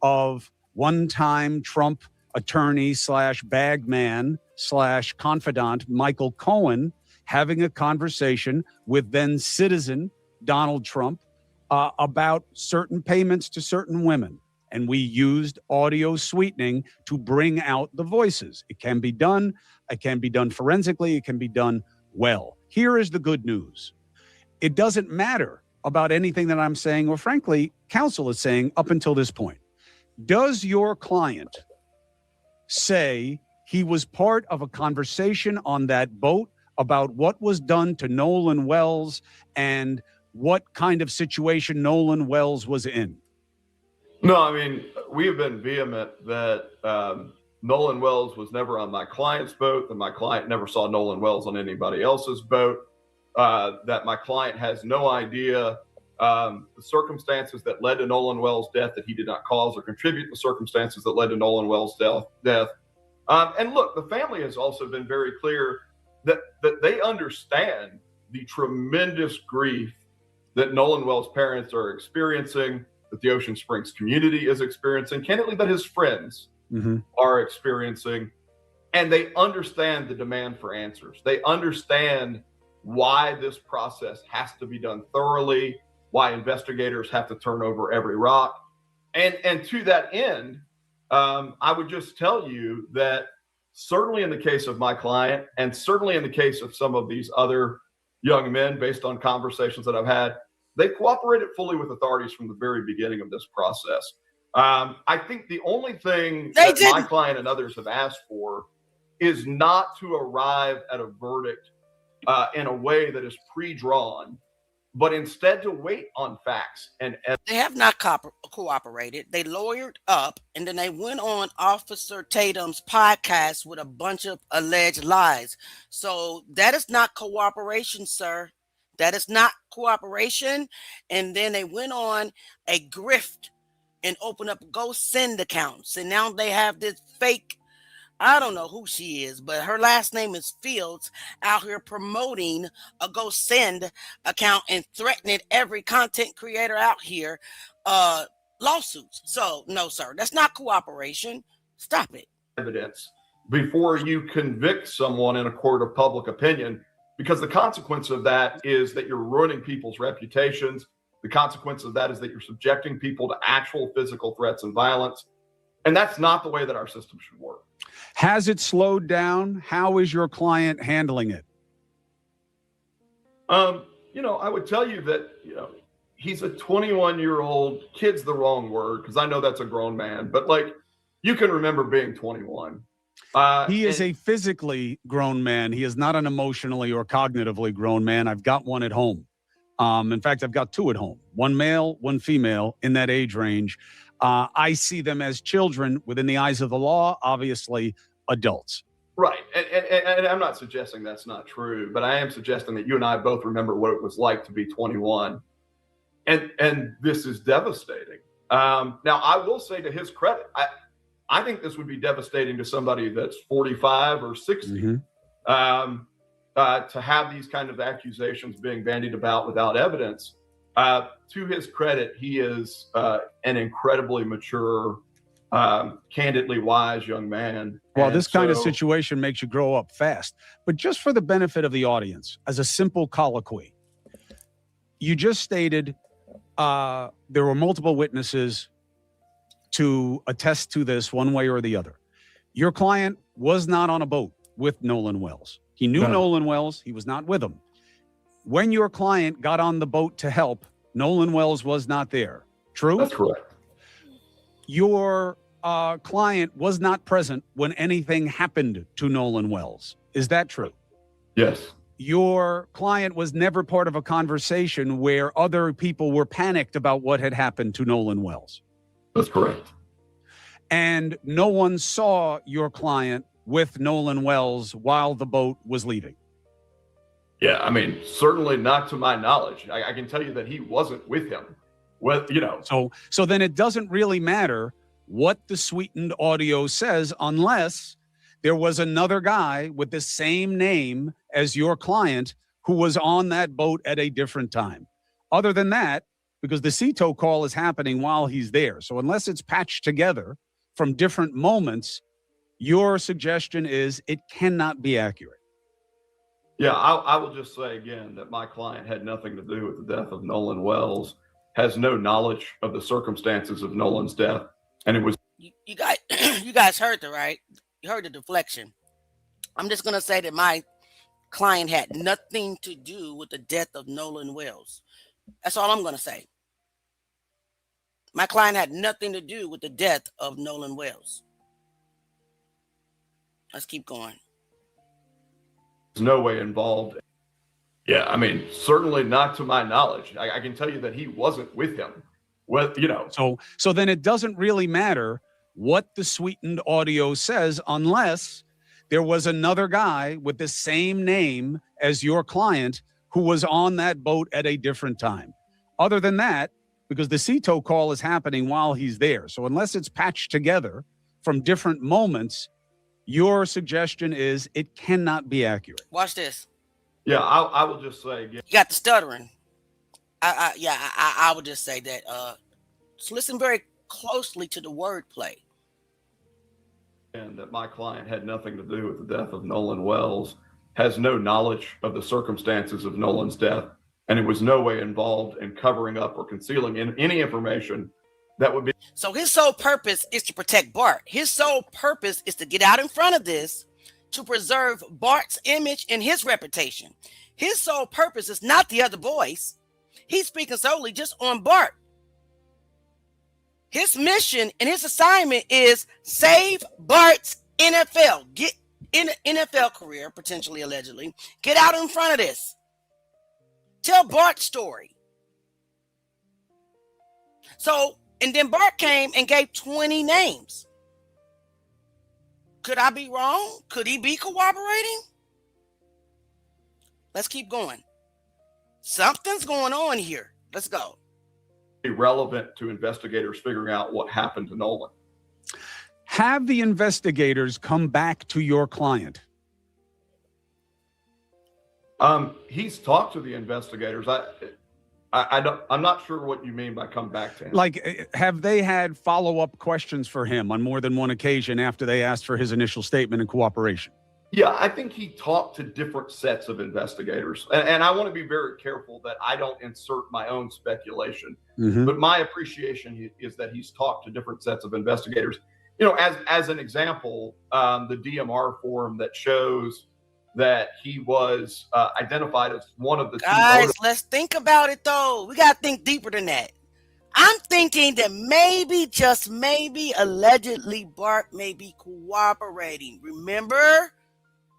of one-time Trump attorney /bagman/confidant Michael Cohen having a conversation with then citizen Donald Trump about certain payments to certain women. And we used audio sweetening to bring out the voices. It can be done. It can be done forensically. It can be done well. Here is the good news. It doesn't matter about anything that I'm saying, or frankly, counsel is saying up until this point. Does your client say he was part of a conversation on that boat about what was done to Nolan Wells and what kind of situation Nolan Wells was in? No, I mean, we have been vehement that Nolan Wells was never on my client's boat, and my client never saw Nolan Wells on anybody else's boat, that my client has no idea the circumstances that led to Nolan Wells' death, that he did not cause or contribute to the circumstances that led to Nolan Wells' death. And look, the family has also been very clear that they understand the tremendous grief that Nolan Wells' parents are experiencing, that the Ocean Springs community is experiencing, candidly, that his friends are experiencing. and they understand the demand for answers. They understand why this process has to be done thoroughly, why investigators have to turn over every rock. And to that end, I would just tell you that certainly in the case of my client, and certainly in the case of some of these other young men, based on conversations that I've had, they cooperated fully with authorities from the very beginning of this process. I think the only thing that my client and others have asked for is not to arrive at a verdict in a way that is pre-drawn, but instead to wait on facts. And they have not cooperated. They lawyered up, and then they went on Officer Tatum's podcast with a bunch of alleged lies. So that is not cooperation, sir. That is not cooperation. And then they went on a grift and opened up ghost send accounts. And now they have this fake, I don't know who she is, but her last name is Fields, out here promoting a go send account and threatening every content creator out here, lawsuits. So no, sir, that's not cooperation. Stop it. Evidence before you convict someone in a court of public opinion, because the consequence of that is that you're ruining people's reputations. The consequence of that is that you're subjecting people to actual physical threats and violence. And that's not the way that our system should work. Has it slowed down? How is your client handling it? I would tell you that, he's a 21-year-old, kid's the wrong word, because I know that's a grown man, but you can remember being 21. He is a physically grown man. He is not an emotionally or cognitively grown man. I've got one at home. In fact, I've got two at home, one male, one female in that age range. I see them as children within the eyes of the law, obviously adults. Right. And I'm not suggesting that's not true, but I am suggesting that you and I both remember what it was like to be 21. And this is devastating. Now, I will say to his credit, I think this would be devastating to somebody that's 45 or 60, to have these kind of accusations being bandied about without evidence. To his credit, he is an incredibly mature, candidly wise young man. Well, this kind of situation makes you grow up fast. But just for the benefit of the audience, as a simple colloquy, you just stated there were multiple witnesses to attest to this one way or the other. Your client was not on a boat with Nolan Wells. He knew Nolan Wells. He was not with him. When your client got on the boat to help, Nolan Wells was not there. True? That's correct. Your client was not present when anything happened to Nolan Wells. Is that true? Yes. Your client was never part of a conversation where other people were panicked about what had happened to Nolan Wells. That's correct. And no one saw your client with Nolan Wells while the boat was leaving. Yeah, I mean, certainly not to my knowledge. I can tell you that he wasn't with him. Well, So then it doesn't really matter what the sweetened audio says unless there was another guy with the same name as your client who was on that boat at a different time. Other than that, because the CTO call is happening while he's there. So unless it's patched together from different moments, your suggestion is it cannot be accurate. Yeah, I will just say again that my client had nothing to do with the death of Nolan Wells, has no knowledge of the circumstances of Nolan's death. And it was... You guys heard the right? You heard the deflection. I'm just going to say that my client had nothing to do with the death of Nolan Wells. That's all I'm going to say. My client had nothing to do with the death of Nolan Wells. Let's keep going. There's no way involved. Yeah, I mean, certainly not to my knowledge. I can tell you that he wasn't with him. Well, So then it doesn't really matter what the sweetened audio says unless there was another guy with the same name as your client who was on that boat at a different time. Other than that, because the CTO call is happening while he's there. So unless it's patched together from different moments, your suggestion is it cannot be accurate. Watch this. Yeah, I will just say again. You got the stuttering. I would just say that. Just listen very closely to the wordplay. and that my client had nothing to do with the death of Nolan Wells, has no knowledge of the circumstances of Nolan's death, and it was no way involved in covering up or concealing any information that would be. So his sole purpose is to protect Bart. His sole purpose is to get out in front of this, to preserve Bart's image and his reputation. His sole purpose is not the other boys. He's speaking solely just on Bart. His mission and his assignment is save Bart's NFL, get in an NFL career, potentially, allegedly. Get out in front of this. Tell Bart's story. So, and then Bart came and gave 20 names. Could I be wrong? Could he be cooperating? Let's keep going. Something's going on here. Let's go. Relevant to investigators figuring out what happened to Nolan. Have the investigators come back to your client? He's talked to the investigators. I'm not sure what you mean by come back to him. Like, have they had follow-up questions for him on more than one occasion after they asked for his initial statement and cooperation? Yeah, I think he talked to different sets of investigators. And I want to be very careful that I don't insert my own speculation. Mm-hmm. But my appreciation is that he's talked to different sets of investigators. You know, as an example, the DMR form that shows that he was identified as one of the guys, let's think about it, though. We got to think deeper than that. I'm thinking that maybe, just maybe, allegedly, Bart may be cooperating. Remember?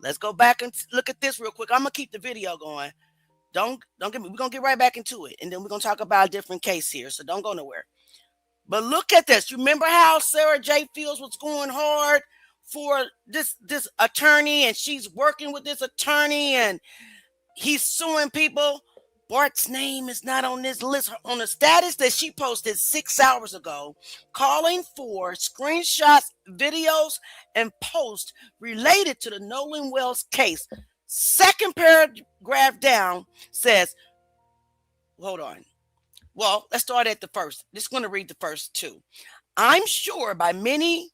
Let's go back and look at this real quick. I'm going to keep the video going. Don't get me. We're going to get right back into it. And then we're going to talk about a different case here. So don't go nowhere. But look at this. You remember how Sarah J. Fields was going hard for this attorney, and she's working with this attorney, and he's suing people? Bart's name is not on this list. On the status that she posted 6 hours ago, calling for screenshots, videos, and posts related to the Nolan Wells case. Second paragraph down says, hold on. Well, let's start at the first. Just going to read the first two. I'm sure by now,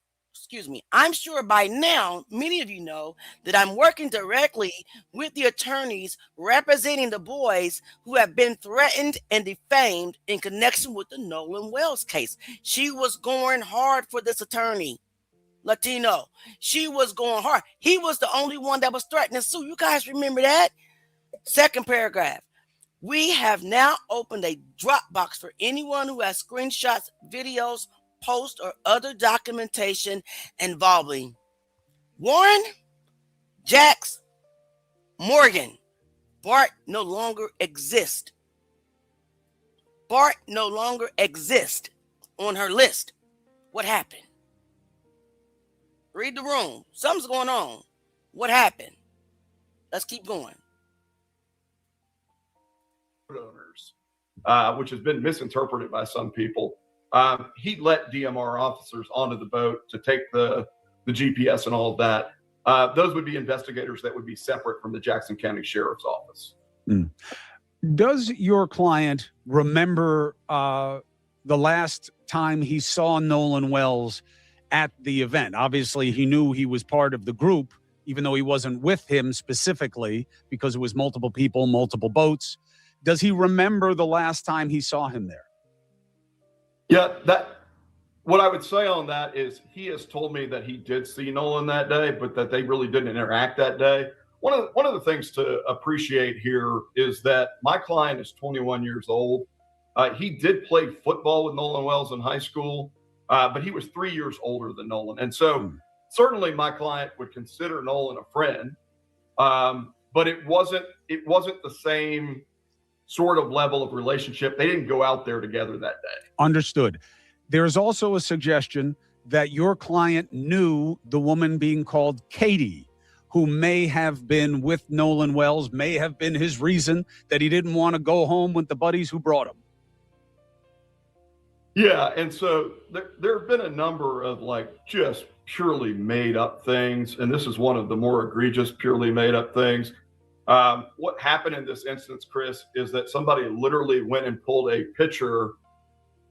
many of you know that I'm working directly with the attorneys representing the boys who have been threatened and defamed in connection with the Nolan Wells case. She was going hard for this attorney, Latino. She was going hard. He was the only one that was threatening to sue. You guys remember that? Second paragraph. We have now opened a Dropbox for anyone who has screenshots, videos, post, or other documentation involving Warren, Jax, Morgan. Bart no longer exists. Bart no longer exists on her list. What happened? Read the room. Something's going on. What happened? Let's keep going. Owners, which has been misinterpreted by some people. He let DMR officers onto the boat to take the GPS and all of that. Those would be investigators that would be separate from the Jackson County Sheriff's Office. Mm. Does your client remember the last time he saw Nolan Wells at the event? Obviously, he knew he was part of the group, even though he wasn't with him specifically, because it was multiple people, multiple boats. Does he remember the last time he saw him there? Yeah, what I would say on that is he has told me that he did see Nolan that day, but that they really didn't interact that day. One of the things to appreciate here is that my client is 21 years old. He did play football with Nolan Wells in high school, but he was 3 years older than Nolan. And so certainly my client would consider Nolan a friend, but it wasn't the same sort of level of relationship. They didn't go out there together that day. Understood. There's also a suggestion that your client knew the woman being called Katie, who may have been with Nolan Wells, may have been his reason that he didn't want to go home with the buddies who brought him. Yeah, and so there have been a number of just purely made up things, and this is one of the more egregious purely made up things. What happened in this instance, Chris, is that somebody literally went and pulled a picture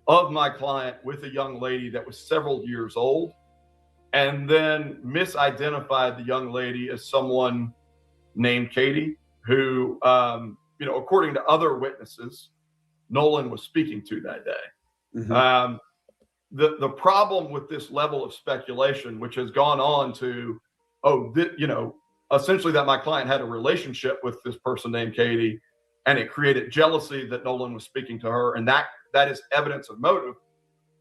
of my client with a young lady that was several years old and then misidentified the young lady as someone named Katie, who, according to other witnesses, Nolan was speaking to that day. Mhm. The problem with this level of speculation, which has gone on to, essentially that my client had a relationship with this person named Katie, and it created jealousy that Nolan was speaking to her, and that is evidence of motive.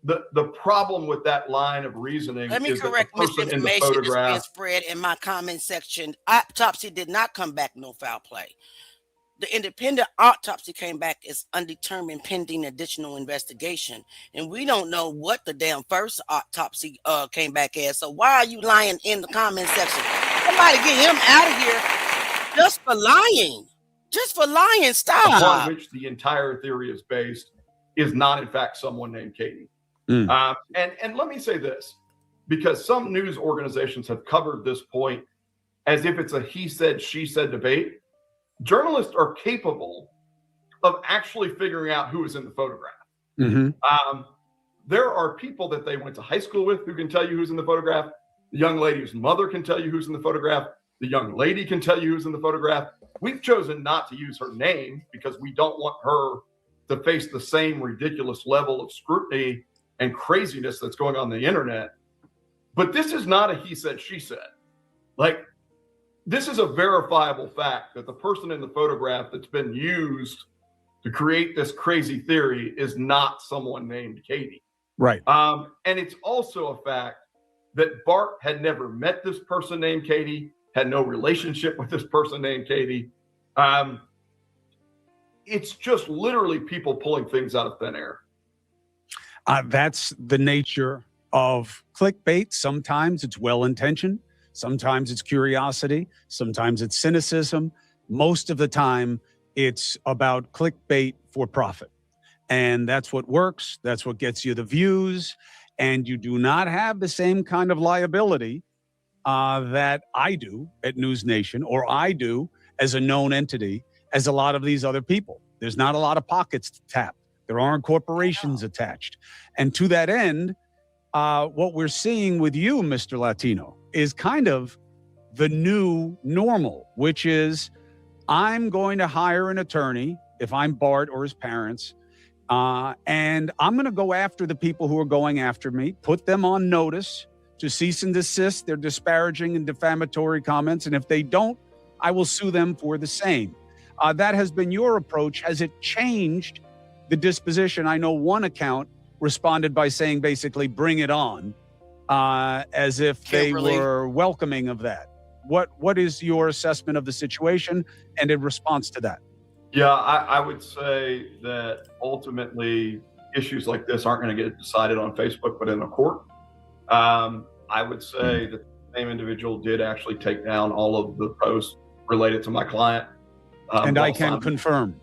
The problem with that line of reasoning Let me is correct that the person in the misinformation that's being photograph. spread in my comment section. Autopsy did not come back no foul play. The independent autopsy came back as undetermined pending additional investigation. And we don't know what the damn first autopsy came back as. So why are you lying in the comment section? Somebody get him out of here just for lying. Just for lying. Stop. Upon which the entire theory is based is not, in fact, someone named Katie. And let me say this, because some news organizations have covered this point as if it's a he said, she said debate. Journalists are capable of actually figuring out who is in the photograph. There are people that they went to high school with who can tell you who's in the photograph. The young lady's mother can tell you who's in the photograph. The young lady can tell you who's in the photograph. We've chosen not to use her name because we don't want her to face the same ridiculous level of scrutiny and craziness that's going on the internet. But this is not a he said, she said. Like, this is a verifiable fact that the person in the photograph that's been used to create this crazy theory is not someone named Katie. Right. And it's also a fact that Bart had never met this person named Katie, had no relationship with this person named Katie. It's just literally people pulling things out of thin air. That's the nature of clickbait. Sometimes it's well-intentioned. Sometimes it's curiosity. Sometimes it's cynicism. Most of the time, it's about clickbait for profit. And that's what works. That's what gets you the views. And you do not have the same kind of liability that I do at News Nation, or I do as a known entity, as a lot of these other people. There's not a lot of pockets to tap. There aren't corporations attached. And to that end, what we're seeing with you, Mr. Latino, is kind of the new normal, which is I'm going to hire an attorney if I'm Bart or his parents, and I'm going to go after the people who are going after me, put them on notice to cease and desist their disparaging and defamatory comments. And if they don't, I will sue them for the same. That has been your approach. Has it changed the disposition? I know one account responded by saying basically, bring it on, as if they were welcoming of that. What is your assessment of the situation and in response to that? Yeah, I would say that ultimately issues like this aren't going to get decided on Facebook, but in a court. I would say that the same individual did actually take down all of the posts related to my client. And I can confirm.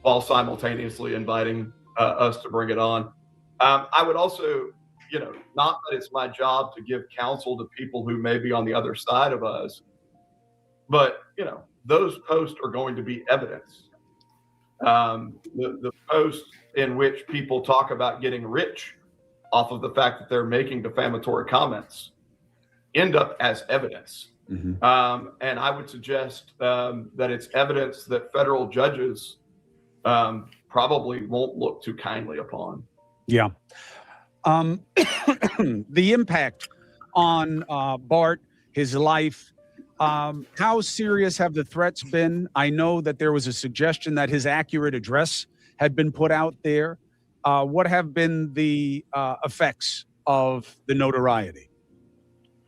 While simultaneously inviting us to bring it on. I would also, not that it's my job to give counsel to people who may be on the other side of us, but, those posts are going to be evidence. The posts in which people talk about getting rich off of the fact that they're making defamatory comments end up as evidence. And I would suggest that it's evidence that federal judges probably won't look too kindly upon. Yeah. The impact on Bart, his life, how serious have the threats been? I know that there was a suggestion that his accurate address had been put out there. What have been the effects of the notoriety?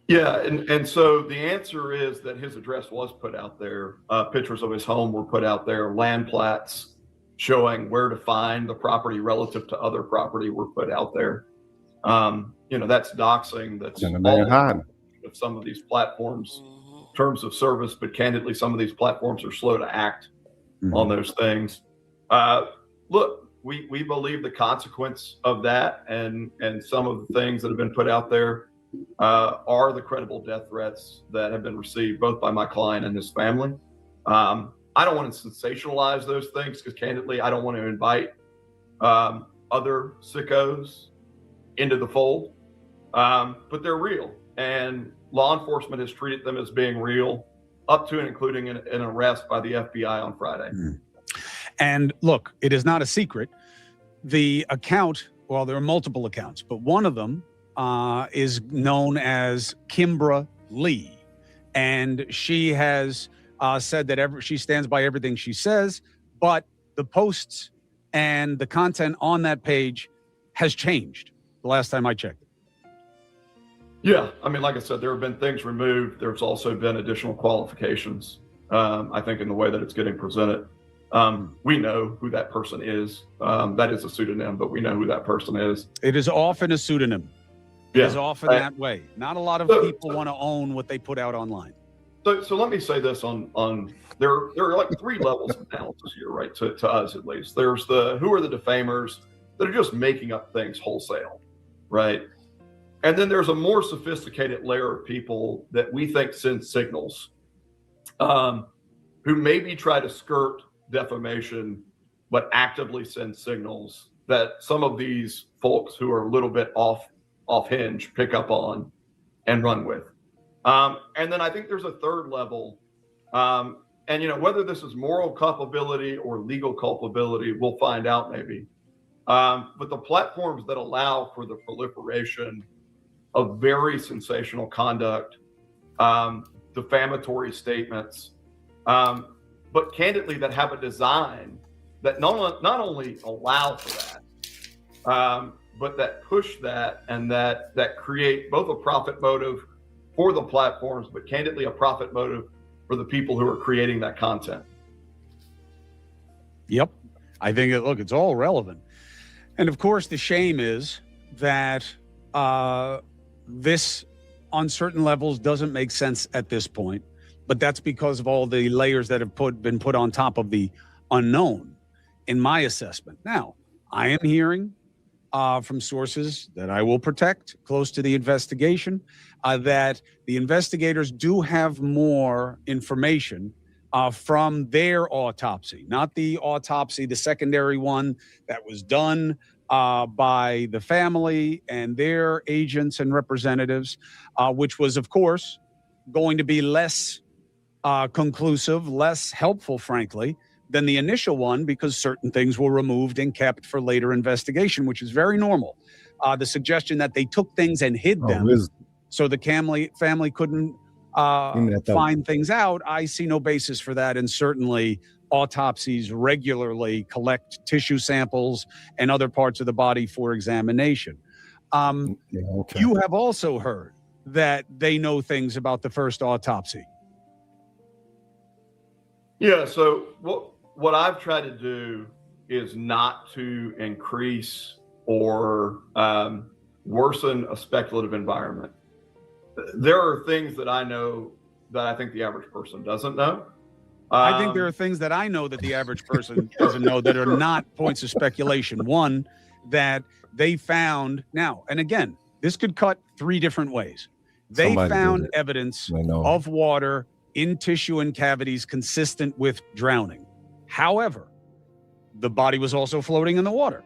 Yeah, and so the answer is that his address was put out there. Pictures of his home were put out there. Land plats showing where to find the property relative to other property were put out there. That's doxing. That's all of some of these platforms' terms of service, but candidly, some of these platforms are slow to act on those things. Look, we believe the consequence of that and some of the things that have been put out there are the credible death threats that have been received both by my client and his family. I don't want to sensationalize those things because candidly, I don't want to invite other sickos into the fold, but they're real. and law enforcement has treated them as being real, up to and including an arrest by the FBI on Friday. And look, it is not a secret. The account, well, there are multiple accounts, but one of them is known as Kimbra Lee. And she has said that she stands by everything she says, but the posts and the content on that page has changed the last time I checked. Yeah, I mean, like I said, there have been things removed. There's also been additional qualifications, I think, in the way that it's getting presented. We know who that person is. That is a pseudonym, but we know who that person is. It is often a pseudonym. It is often that way. Not a lot of people want to own what they put out online. So let me say this on there are like three levels of analysis here, right? To us at least. There's who are the defamers that are just making up things wholesale, right? And then there's a more sophisticated layer of people that we think send signals, who maybe try to skirt defamation, but actively send signals that some of these folks who are a little bit off hinge pick up on and run with. And then I think there's a third level, and whether this is moral culpability or legal culpability, we'll find out maybe. But the platforms that allow for the proliferation of very sensational conduct, defamatory statements, but candidly that have a design that not only allow for that, but that push that and that create both a profit motive for the platforms, but candidly a profit motive for the people who are creating that content. Yep. I think it's all relevant. And of course, the shame is that this on certain levels doesn't make sense at this point, but that's because of all the layers that have been put on top of the unknown in my assessment. Now, I am hearing from sources that I will protect close to the investigation, that the investigators do have more information from their autopsy, not the autopsy, the secondary one that was done by the family and their agents and representatives, which was, of course, going to be less conclusive, less helpful, frankly, than the initial one, because certain things were removed and kept for later investigation, which is very normal. The suggestion that they took things and hid them so the family couldn't find things out, I see no basis for that. And certainly autopsies regularly collect tissue samples and other parts of the body for examination. You have also heard that they know things about the first autopsy. Yeah, so what I've tried to do is not to increase or worsen a speculative environment. There are things that I know that I think the average person doesn't know. I think there are things that I know that the average person doesn't know that are not points of speculation. One, that they found now, and again, this could cut three different ways. They found evidence of water in tissue and cavities consistent with drowning. However, the body was also floating in the water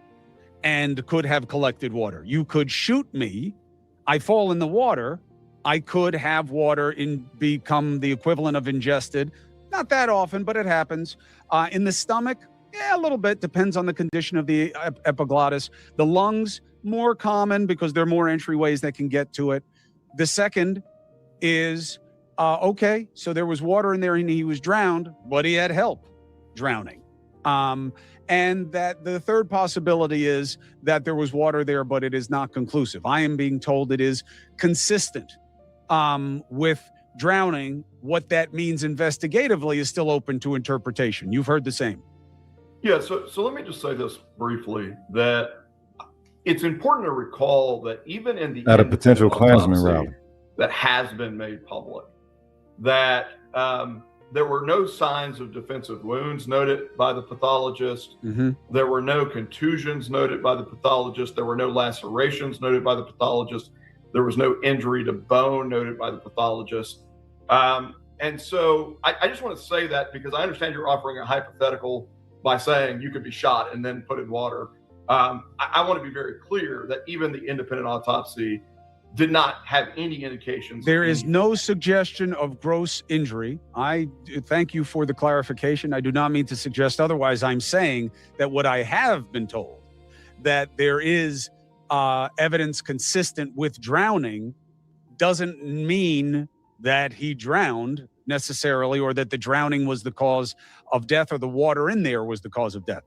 and could have collected water. You could shoot me, I fall in the water, I could have water become the equivalent of ingested. Not that often, but it happens. In the stomach, yeah, a little bit, depends on the condition of the epiglottis. The lungs, more common because there are more entryways that can get to it. The second is, okay, so there was water in there and he was drowned, but he had help drowning. And that the third possibility is that there was water there, but it is not conclusive. I am being told it is consistent with drowning. What that means investigatively is still open to interpretation. You've heard the same. Yeah, so let me just say this briefly, that it's important to recall that even in the at a potential Klansman rally that has been made public, that there were no signs of defensive wounds noted by the pathologist. Mm-hmm. There were no contusions noted by the pathologist. There were no lacerations noted by the pathologist. There was no injury to bone noted by the pathologist. And so I just want to say that because I understand you're offering a hypothetical by saying you could be shot and then put in water. I want to be very clear that even the independent autopsy did not have any indications. There is no suggestion of gross injury. I thank you for the clarification. I do not mean to suggest otherwise. I'm saying that what I have been told, that there is evidence consistent with drowning, doesn't mean that he drowned necessarily, or that the drowning was the cause of death, or the water in there was the cause of death.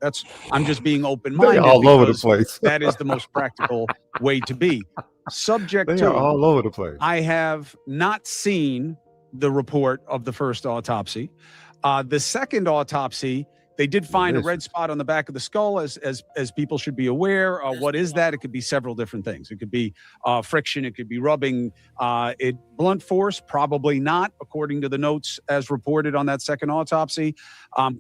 I'm just being open-minded. All over the place. That is the most practical way to be. Subject They to, are all over the place. I have not seen the report of the first autopsy. The second autopsy, they did find a red spot on the back of the skull, as people should be aware. What is that? It could be several different things. It could be friction. It could be rubbing. Blunt force, probably not, according to the notes as reported on that second autopsy.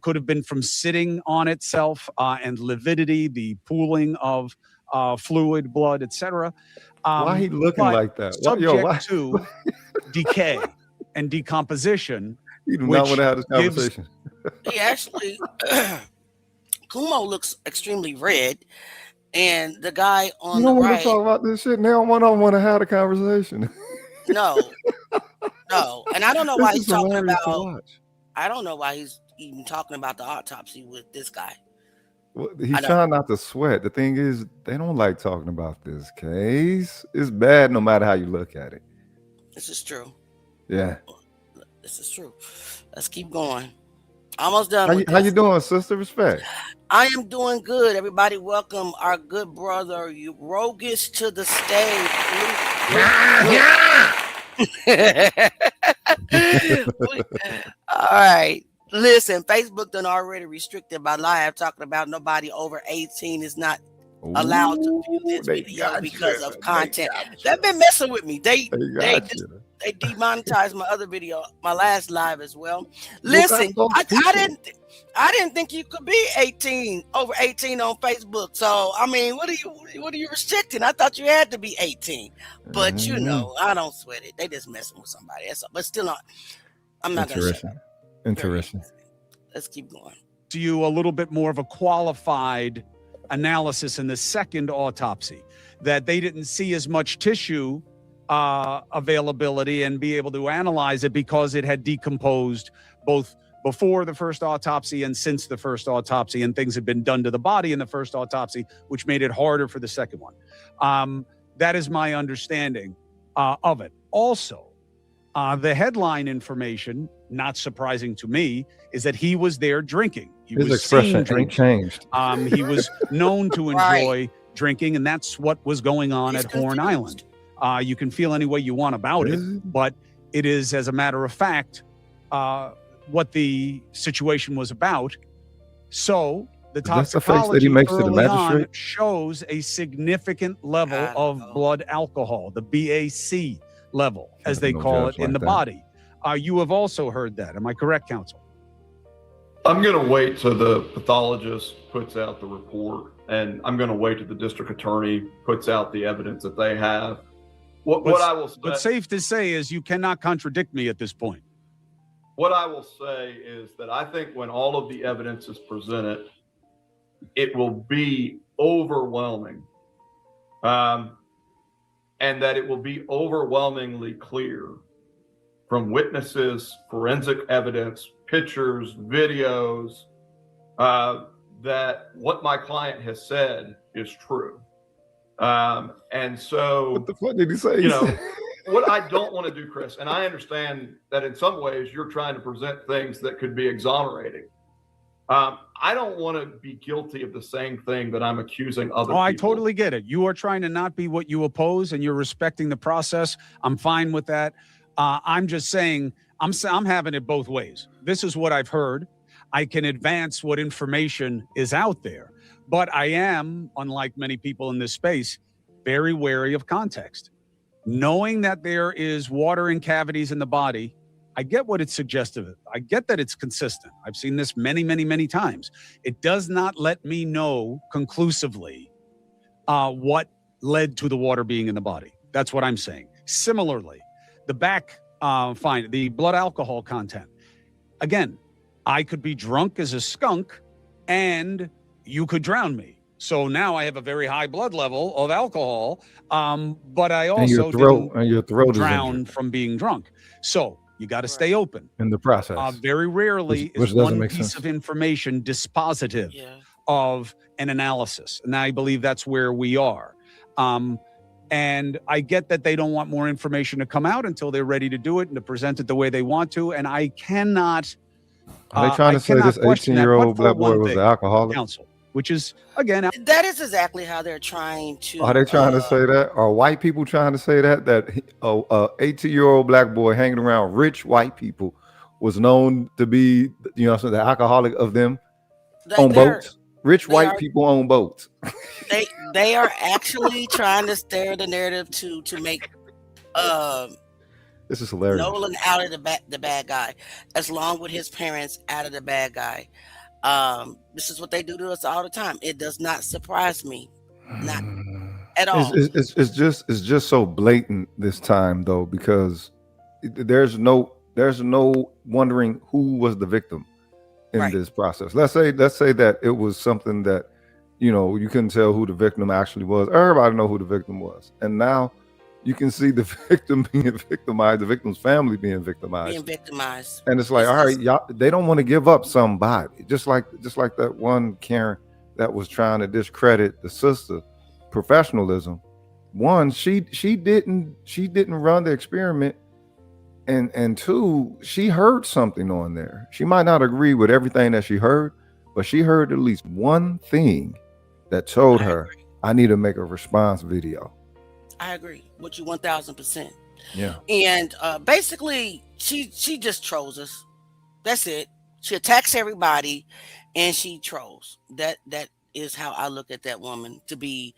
Could have been from sitting on itself and lividity, the pooling of fluid, blood, etc. Why he looking like that? Subject to decay and decomposition. You do not want to have this conversation. He actually, Kumo looks extremely red, and the guy on You the don't want right. to talk about this shit now. I don't want to have the conversation. No, and I don't know why This he's is talking hilarious to about. watch. I don't know why he's even talking about the autopsy with this guy. Well, he's trying not to sweat. The thing is, they don't like talking about this case. It's bad no matter how you look at it. This is true. Yeah. This is true. Let's keep going. Almost done. How you doing, sister? Respect. I am doing good. Everybody, welcome our good brother Rogus to the stage. All right. Listen, Facebook done already restricted by live talking about nobody over 18 is not allowed to view this video because of content. They've been messing with me. They demonetized my other video, my last live as well. Listen, I didn't think you could be 18 over 18 on Facebook. So I mean, what are you restricting? I thought you had to be 18. But you know, I don't sweat it. They just messing with somebody. But still not. I'm not gonna shut up. Interesting. Let's keep going. To you a little bit more of a qualified analysis in the second autopsy, that they didn't see as much tissue availability and be able to analyze it because it had decomposed both before the first autopsy and since the first autopsy, and things had been done to the body in the first autopsy, which made it harder for the second one. That is my understanding of it. Also, the headline information, not surprising to me, is that he was there drinking. His expression ain't changed. He was known to enjoy drinking, and that's what was going on at Horn Island. You can feel any way you want about it, but it is, as a matter of fact, what the situation was about. So the toxicology that he makes to the early on magistrate? shows a significant level of blood alcohol, the BAC level, as they call it in the body. You have also heard that. Am I correct, counsel? I'm going to wait till the pathologist puts out the report, and I'm going to wait till the district attorney puts out the evidence that they have. What I will say, what's safe to say is you cannot contradict me at this point. What I will say is that I think when all of the evidence is presented, it will be overwhelming, and that it will be overwhelmingly clear from witnesses, forensic evidence, pictures, videos, that what my client has said is true. And so, what the fuck did he say? You know, what I don't want to do, Chris, and I understand that in some ways you're trying to present things that could be exonerating. I don't want to be guilty of the same thing that I'm accusing other people. I totally get it. You are trying to not be what you oppose, and you're respecting the process. I'm fine with that. I'm just saying, I'm having it both ways. This is what I've heard. I can advance what information is out there, but I am, unlike many people in this space, very wary of context. Knowing that there is water in cavities in the body, I get what it's suggestive of. I get that it's consistent. I've seen this many, many, many times. It does not let me know conclusively what led to the water being in the body. That's what I'm saying. Similarly, the back the blood alcohol content. Again, I could be drunk as a skunk and you could drown me. So now I have a very high blood level of alcohol, but I also and your throat is drown injured from being drunk. So you got to stay open. in the process. Very rarely which is doesn't one make piece sense. of information dispositive Yeah. of an analysis. And I believe that's where we are. And I get that they don't want more information to come out until they're ready to do it and to present it the way they want to. And I cannot. Are they trying to say this 18-year-old black boy was an alcoholic? Counsel, which is, again, That is exactly how they're trying to. Are they trying to say that? Are white people trying to say that a 18-year-old black boy hanging around rich white people was known to be, the alcoholic of them on boats? Rich white people own boats. They are actually trying to steer the narrative to make this is hilarious. Nolan out of the bad guy, as long with his parents out of the bad guy. This is what they do to us all the time. It does not surprise me, not at all. It's just so blatant this time though, because there's no wondering who was the victim in this process. Let's say that it was something that you couldn't tell who the victim actually was. Everybody know who the victim was, and now you can see the victim being victimized, the victim's family being victimized, and it's like, all right, y'all, they don't want to give up somebody, just like that one Karen that was trying to discredit the sister professionalism. One, she didn't run the experiment. And two, she heard something on there. She might not agree with everything that she heard, but she heard at least one thing that told her, I need to make a response video. I agree with you 1000%. Yeah. And basically, she just trolls us. That's it. She attacks everybody, and she trolls. That is how I look at that woman to be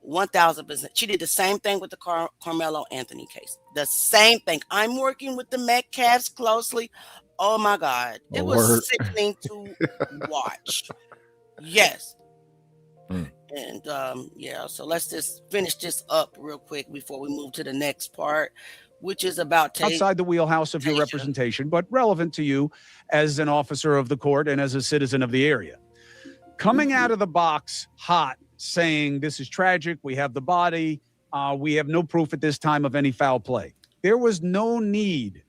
1000%. She did the same thing with the Carmelo Anthony case. The same thing. I'm working with the Metcalfs closely. Oh my God. It was sickening to watch. Yes. And so let's just finish this up real quick before we move to the next part, which is about outside the wheelhouse of your representation, but relevant to you as an officer of the court and as a citizen of the area. Coming out of the box hot, saying this is tragic, we have the body, we have no proof at this time of any foul play. There was no need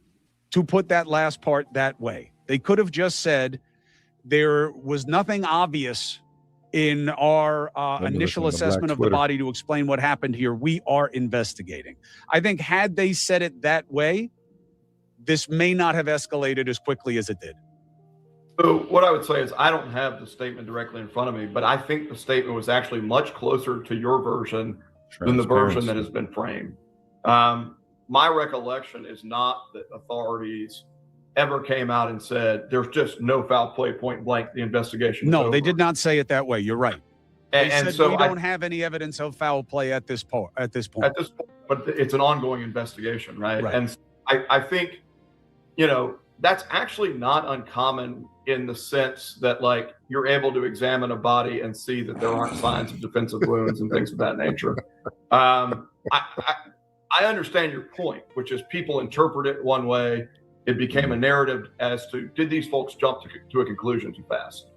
to put that last part that way. They could have just said there was nothing obvious in our initial assessment of the body to explain what happened here. We are investigating. I think had they said it that way, this may not have escalated as quickly as it did. So what I would say is I don't have the statement directly in front of me, but I think the statement was actually much closer to your version than the version that has been framed. My recollection is not that authorities ever came out and said there's just no foul play, point blank, the investigation is over. They did not say it that way. You're right. They said so we don't have any evidence of foul play at this point. But it's an ongoing investigation, right? And I think, that's actually not uncommon in the sense that, like, you're able to examine a body and see that there aren't signs of defensive wounds and things of that nature. I understand your point, which is people interpret it one way. It became a narrative as to, did these folks jump to a conclusion too fast?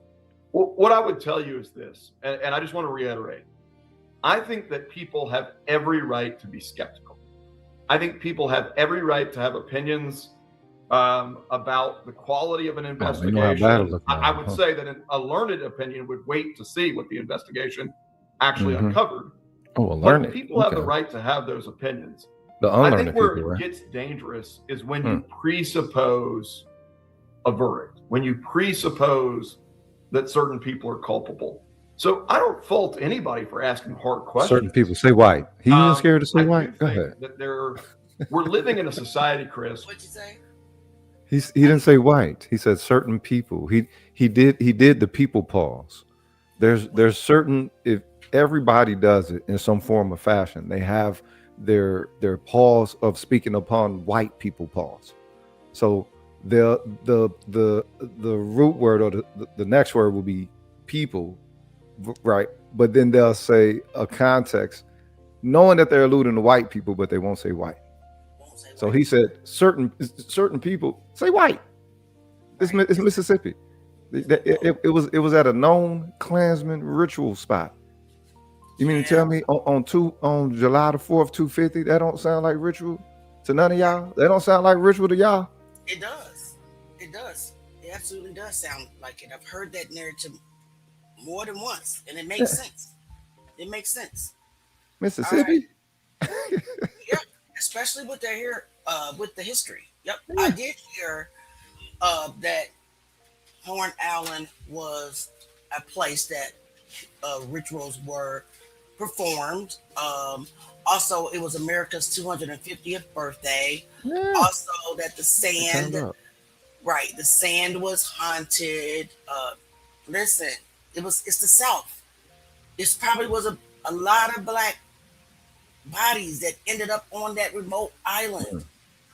Well, what I would tell you is this, and I just want to reiterate. I think that people have every right to be skeptical. I think people have every right to have opinions about the quality of an investigation. I would say that a learned opinion would wait to see what the investigation actually uncovered. But people have the right to have those opinions. I think where it gets dangerous is when you presuppose a verdict, when you presuppose that certain people are culpable. So I don't fault anybody for asking hard questions. Certain people say white. He isn't scared to say white. Go ahead. That we're living in a society, Chris. What'd you say? He didn't say white. He said certain people. He did the people pause. There's certain, if everybody does it in some form or fashion, they have their pause of speaking upon white people pause. So the root word or the next word will be people, right? But then they'll say a context, knowing that they're alluding to white people, but they won't say white. So he said certain people say white. It's Mississippi. It was at a known Klansman ritual spot. You mean to tell me on July the 4th, 250, that don't sound like ritual to none of y'all? That don't sound like ritual to y'all? It does. It does. It absolutely does sound like it. I've heard that narrative more than once, and it makes sense. It makes sense. Mississippi? Yep. Especially with their here with the history. Yep. I did hear that Horn Island was a place that rituals were performed. Also, it was America's 250th birthday. Yeah. Also, that the sand, the sand was haunted. Listen, it's the South. It probably was a lot of black bodies that ended up on that remote island,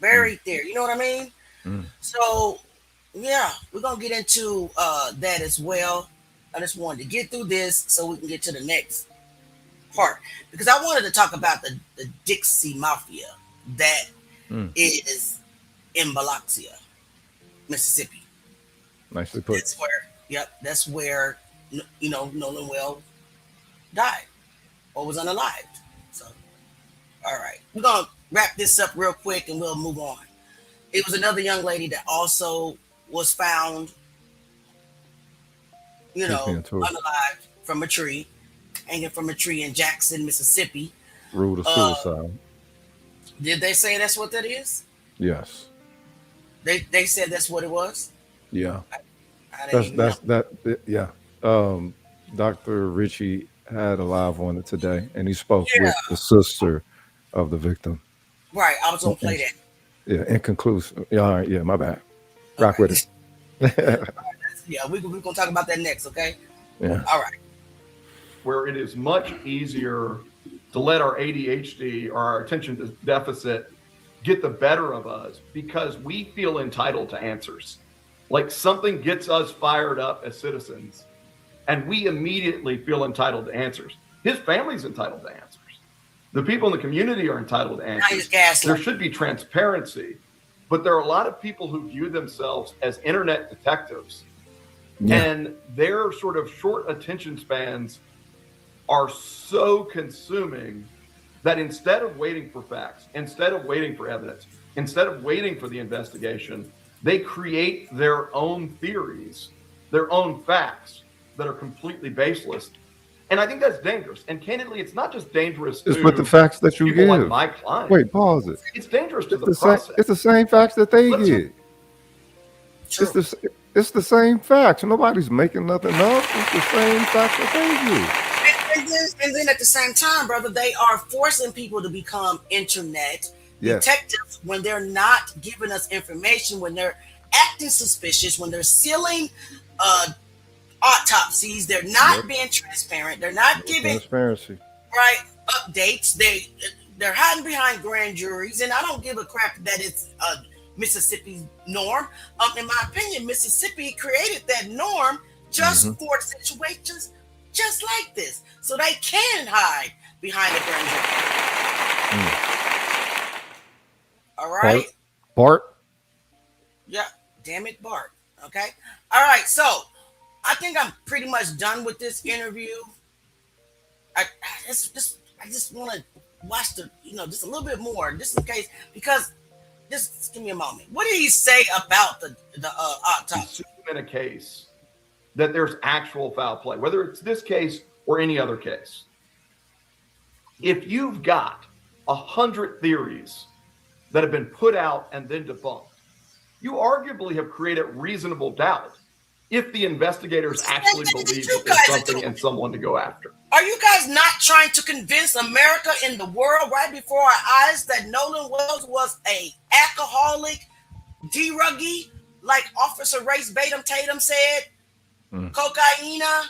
buried there. You know what I mean? So, yeah, we're gonna get into that as well. I just wanted to get through this so we can get to the next part, because I wanted to talk about the Dixie Mafia that is in Biloxia, Mississippi. Nicely put. That's where Nolan Wells died or was unalived. So, all right, we're gonna wrap this up real quick and we'll move on. It was another young lady that also was found, unalive from a tree, hanging from a tree in Jackson, Mississippi. Road of suicide. Did they say that's what that is? Yes. They said that's what it was? Yeah. I didn't know. Yeah. Dr. Ritchie had a live on it today, and he spoke with the sister of the victim. Right. I was going to play that. Yeah, inconclusive. Yeah, all right. Yeah, my bad. Rock with it. Yeah, we're going to talk about that next, okay? Yeah. All right. Where it is much easier to let our ADHD or our attention deficit get the better of us because we feel entitled to answers. Like something gets us fired up as citizens, and we immediately feel entitled to answers. His family's entitled to answers. The people in the community are entitled to answers. There should be transparency, but there are a lot of people who view themselves as internet detectives, and their sort of short attention spans are so consuming that instead of waiting for facts, instead of waiting for evidence, instead of waiting for the investigation, they create their own theories, their own facts that are completely baseless. And I think that's dangerous. And candidly, it's not just dangerous It's to with the facts that you give. like my client. Wait, pause it. It's dangerous to It's the process. it's the same facts that they get. It's the same facts. Nobody's making nothing up. It's the same facts that they get. And then at the same time, brother, they are forcing people to become internet detectives when they're not giving us information, when they're acting suspicious, when they're sealing autopsies, they're not being transparent, they're not giving transparency updates, they're hiding behind grand juries, and I don't give a crap that it's Mississippi's norm. In my opinion, Mississippi created that norm just for situations just like this, so they can hide behind a grand jury. All right, Bart. Yeah, damn it, Bart. Okay. All right, so I think I'm pretty much done with this interview. I just want to watch just a little bit more, just in case, because just give me a moment. What did he say about the autopsy? In a case that there's actual foul play, whether it's this case or any other case. If you've got 100 theories that have been put out and then debunked, you arguably have created reasonable doubt if the investigators actually believe that there's something and someone to go after. Are you guys not trying to convince America and the world right before our eyes that Nolan Wells was a alcoholic, druggie, like Officer Race Tatum said, cocaina?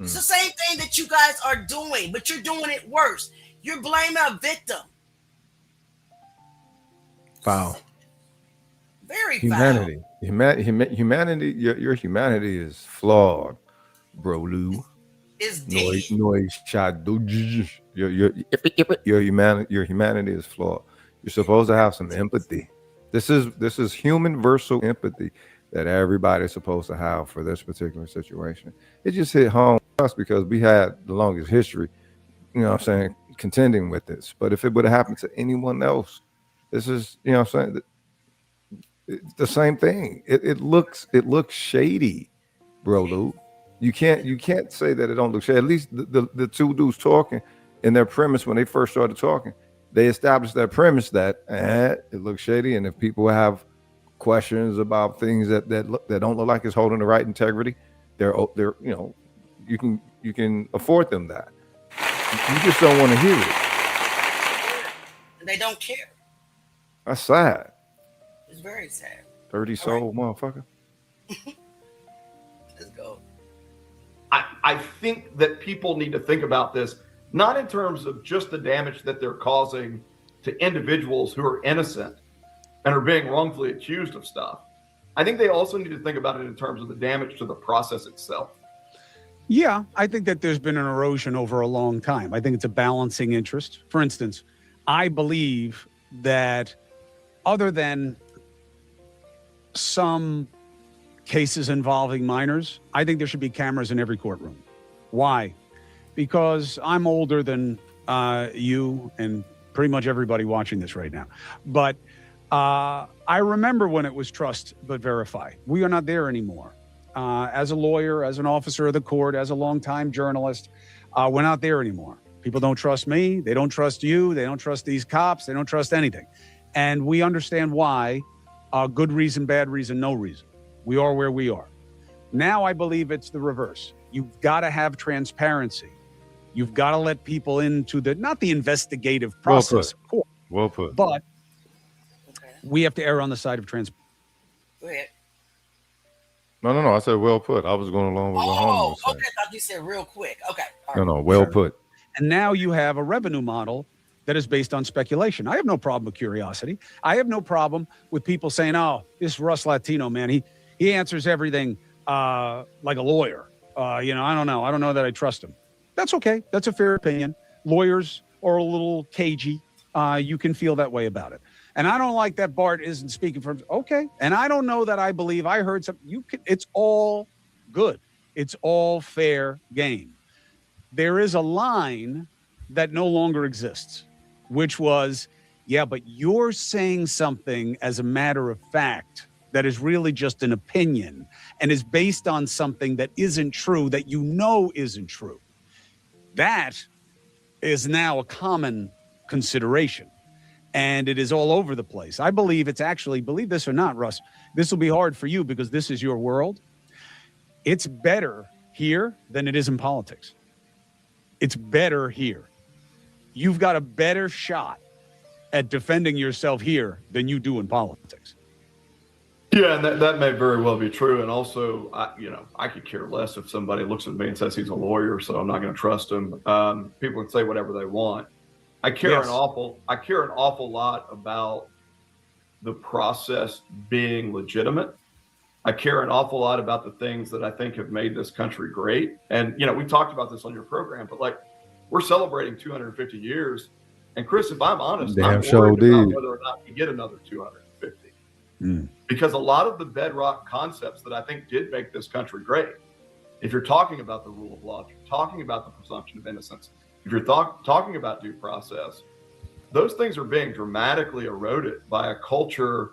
It's the same thing that you guys are doing, but you're doing it worse. You're blaming a victim. Foul. Very Humanity. Humanity. Your humanity is flawed, bro. Lou. Is noise shadow. Your humanity is flawed. You're supposed to have some empathy. This is human versal empathy that everybody's supposed to have for this particular situation. It just hit home to us because we had the longest history you know what I'm saying, contending with this. But if it would have happened to anyone else, this is, you know what I'm saying, it's the same thing. It looks shady, bro, Lou. You can't say that it don't look shady. At least the two dudes talking in their premise when they first started talking, they established that premise that it looks shady, and if people have questions about things that don't look like it's holding the right integrity, they're you know, you can afford them that. You just don't want to hear it. They don't care. That's sad. It's very sad. 30 soul motherfucker. Let's go. I think that people need to think about this, not in terms of just the damage that they're causing to individuals who are innocent and are being wrongfully accused of stuff. I think they also need to think about it in terms of the damage to the process itself. Yeah, I think that there's been an erosion over a long time. I think it's a balancing interest. For instance, I believe that other than some cases involving minors, I think there should be cameras in every courtroom. Why? Because I'm older than you and pretty much everybody watching this right now. But I remember when it was trust but verify. We are not there anymore. As a lawyer, as an officer of the court, as a longtime journalist, we're not there anymore. People don't trust me. They don't trust you. They don't trust these cops. They don't trust anything. And we understand why. Good reason, bad reason, no reason. We are where we are. Now I believe it's the reverse. You've got to have transparency. You've got to let people into not the investigative process, of course. Well put. But we have to err on the side of transparency. Go ahead. No. I said well put. I was going along with what Holmes was saying. Okay. I thought you said real quick. Okay. All No, right. well put. And now you have a revenue model that is based on speculation. I have no problem with curiosity. I have no problem with people saying, oh, this Russ Latino, man, he answers everything like a lawyer. You know, I don't know. I don't know that I trust him. That's okay. That's a fair opinion. Lawyers are a little cagey. You can feel that way about it. And I don't like that Bart isn't speaking for him. Okay. And I don't know that I believe I heard something. It's all good. It's all fair game. There is a line that no longer exists, which was, yeah, but you're saying something as a matter of fact that is really just an opinion and is based on something that isn't true, that you know isn't true. That is now a common consideration. And it is all over the place. I believe it's actually, believe this or not, Russ, this will be hard for you because this is your world. It's better here than it is in politics. It's better here. You've got a better shot at defending yourself here than you do in politics. Yeah, and that may very well be true. And also, I could care less if somebody looks at me and says he's a lawyer, so I'm not going to trust him. People can say whatever they want. I care an awful lot about the process being legitimate. I care an awful lot about the things that I think have made this country great. And, we talked about this on your program, but we're celebrating 250 years. And Chris, if I'm honest, I'm worried about whether or not we get another 250. Because a lot of the bedrock concepts that I think did make this country great, if you're talking about the rule of law, if you're talking about the presumption of innocence, if you're talking about due process, those things are being dramatically eroded by a culture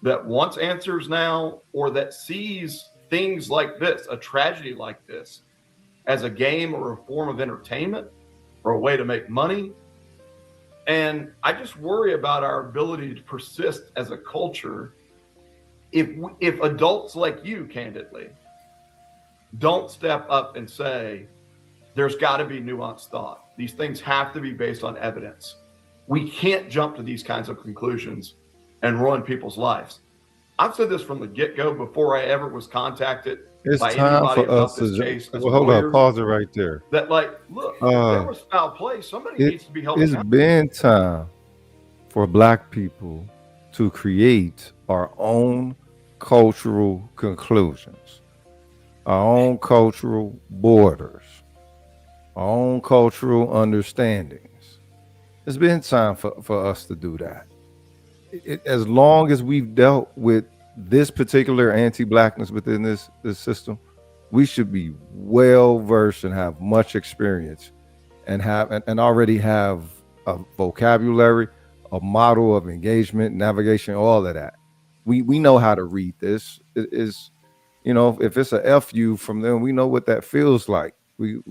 that wants answers now, or that sees things like this, a tragedy like this, as a game or a form of entertainment or a way to make money. And I just worry about our ability to persist as a culture if adults like you, candidly, don't step up and say, there's got to be nuanced thought. These things have to be based on evidence. We can't jump to these kinds of conclusions and ruin people's lives. I've said this from the get-go before I ever was contacted by anybody about this case. Well, hold on, pause it right there. That, look, there was foul play. Somebody needs to be held accountable. It's been time for Black people to create our own cultural conclusions, our own cultural borders, our own cultural understandings. It's been time for us to do that. As long as we've dealt with this particular anti-Blackness within this system, we should be well versed and have much experience and already have a vocabulary, a model of engagement, navigation, all of that. We know how to read this. It is, if it's a FU from them, we know what that feels like. We've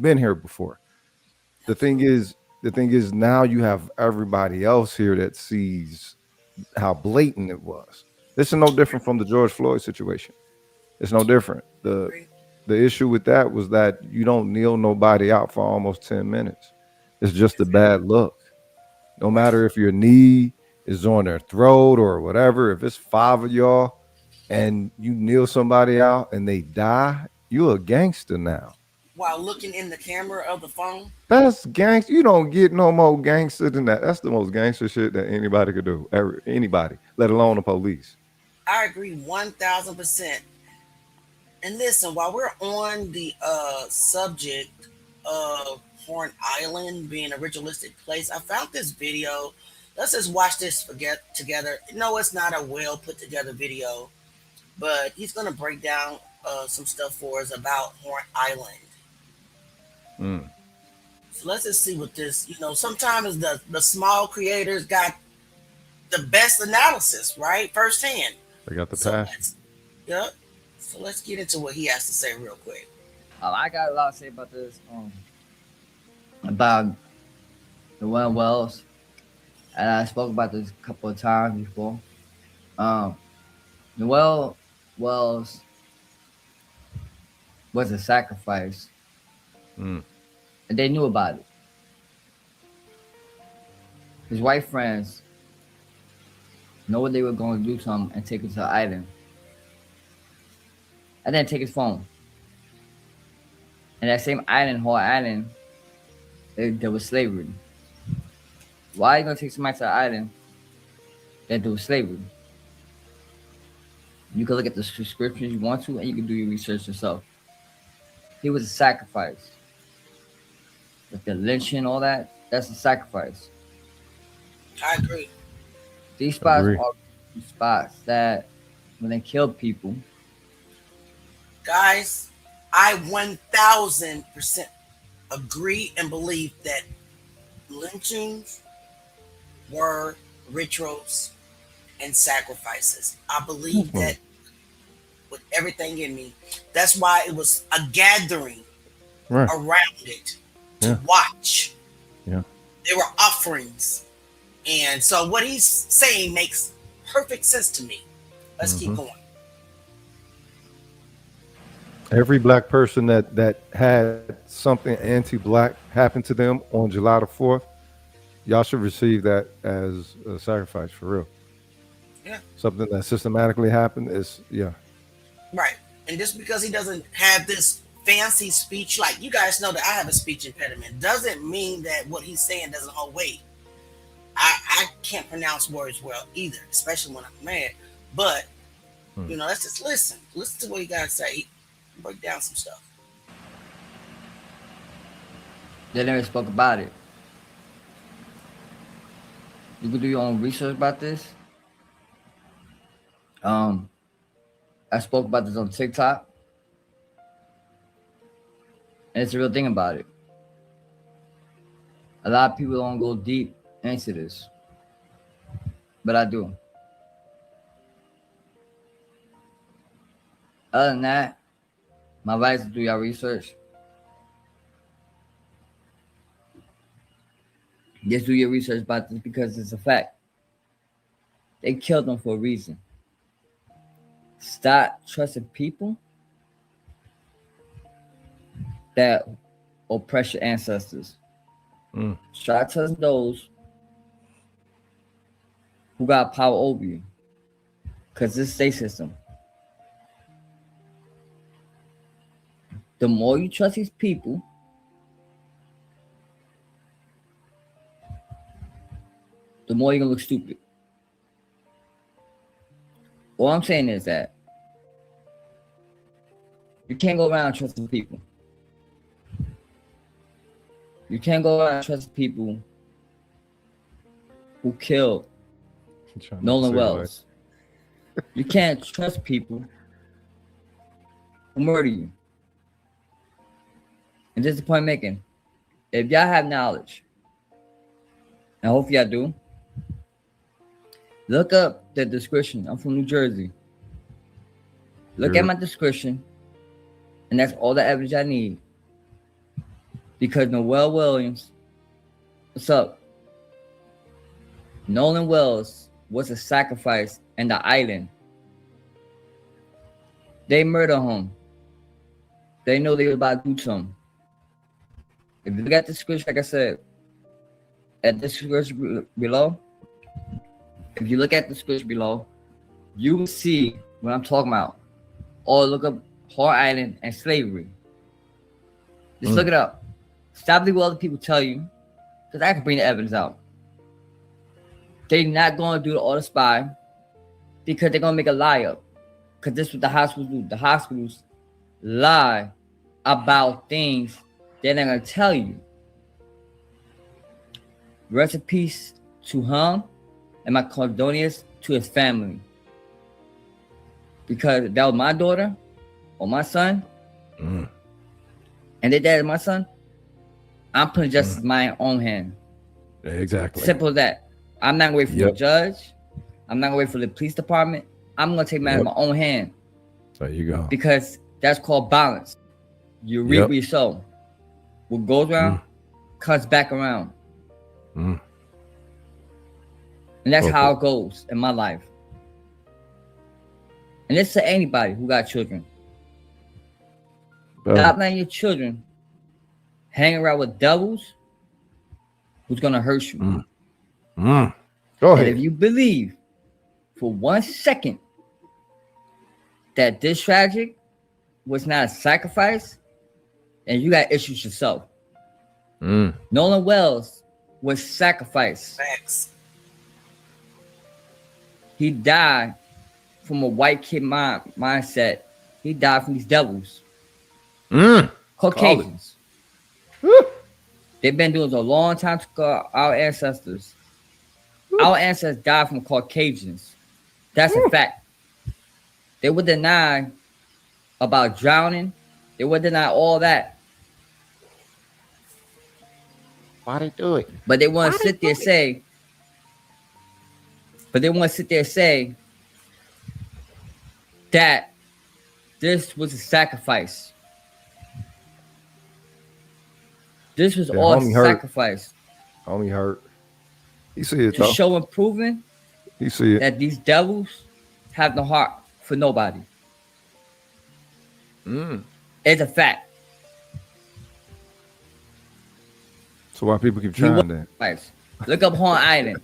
been here before. The thing is now you have everybody else here that sees how blatant it was. This is no different from the George Floyd situation. It's no different. The issue with that was that you don't kneel nobody out for almost 10 minutes. It's just a bad look. No matter if your knee is on their throat or whatever, if it's 5 of y'all and you kneel somebody out and they die, you're a gangster now. While looking in the camera of the phone? That's gangster. You don't get no more gangster than that. That's the most gangster shit that anybody could do. Anybody, let alone the police. I agree 1,000%. And listen, while we're on the subject of Horn Island being a ritualistic place, I found this video. Let's just watch this together. No, it's not a well put together video, but he's going to break down some stuff for us about Horn Island. So let's just see what this, sometimes the small creators got the best analysis, right? Firsthand. They got the passion. Yep. So let's get into what he has to say real quick. I got a lot to say about this. About the Well Wells, and I spoke about this a couple of times before. The Well Wells was a sacrifice, and they knew about it. His white friends know what they were going to do to him and take it to the island. And then take his phone. And that same island, Hall Island, there was slavery. Why are you going to take somebody to the island that there was slavery? You can look at the descriptions you want to, and you can do your research yourself. He was a sacrifice. With the lynching, all that, that's a sacrifice. I agree. These spots are spots that when they kill people. Guys, I 1,000% agree and believe that lynchings were rituals and sacrifices. I believe that with everything in me. That's why it was a gathering around it to watch. Yeah. There were offerings. And so what he's saying makes perfect sense to me. Let's keep going. Every black person that had something anti-black happen to them on July the 4th, y'all should receive that as a sacrifice for real. Yeah. Something that systematically happened is, Right. And just because he doesn't have this fancy speech, like you guys know that I have a speech impediment, doesn't mean that what he's saying doesn't hold weight. I can't pronounce words well either, especially when I'm mad. But, let's just listen. Listen to what he got to say. Break down some stuff. They never spoke about it. You can do your own research about this. I spoke about this on TikTok. And it's a real thing about it. A lot of people don't go deep into this. But I do. Other than that, my advice is to do your research. Just do your research about this because it's a fact. They killed them for a reason. Stop trusting people that oppress your ancestors. Start trusting those who got power over you. Because this state system. The more you trust these people, the more you're going to look stupid. All I'm saying is that you can't go around trusting people. You can't go around trusting people who killed Nolan Wells. You can't trust people who murder you. And this is the point I'm making. if y'all have knowledge, and hopefully y'all do, look up the description. I'm from New Jersey. Look at my description, and that's all the evidence I need. Because Noel Williams, what's up? Nolan Wells was a sacrifice in the island. They murdered him. They know they were about to do something. If you look at the description, like I said, at the description below, if you look at the description below, you will see what I'm talking about. Or look up Hard Island and slavery. Just look it up. Stop doing what other people tell you, because I can bring the evidence out. They're not going to do all the spy because they're going to make a lie up. Because this is what the hospitals do. The hospitals lie about things they're not going to tell you. Rest in peace to him and my condolences to his family. Because that was my daughter or my son, and their dad is my son, I'm putting justice in my own hand. Exactly. Simple as that. I'm not going to wait for the judge. I'm not going to wait for the police department. I'm going to take matters in my own hand. There you go. Because that's called balance. You reap what you sow. What goes around comes back around. And that's how it goes in my life. And this to anybody who got children. Stop letting your children hang around with devils who's going to hurt you. Go ahead. And if you believe for 1 second that this tragic was not a sacrifice, and you got issues yourself. Nolan Wells was sacrificed. Thanks. He died from a white kid mindset. He died from these devils. Caucasians. They've been doing this a long time to our ancestors. Our ancestors died from Caucasians. That's a fact. They would deny about drowning. They would deny all that. Why they do it? But they want to sit there and say, that this was a sacrifice. This was all a sacrifice. Homie hurt. He see it to though. show and proving He see it. that these devils have no heart for nobody. It's a fact. So why people keep trying that? Look up Horn Island.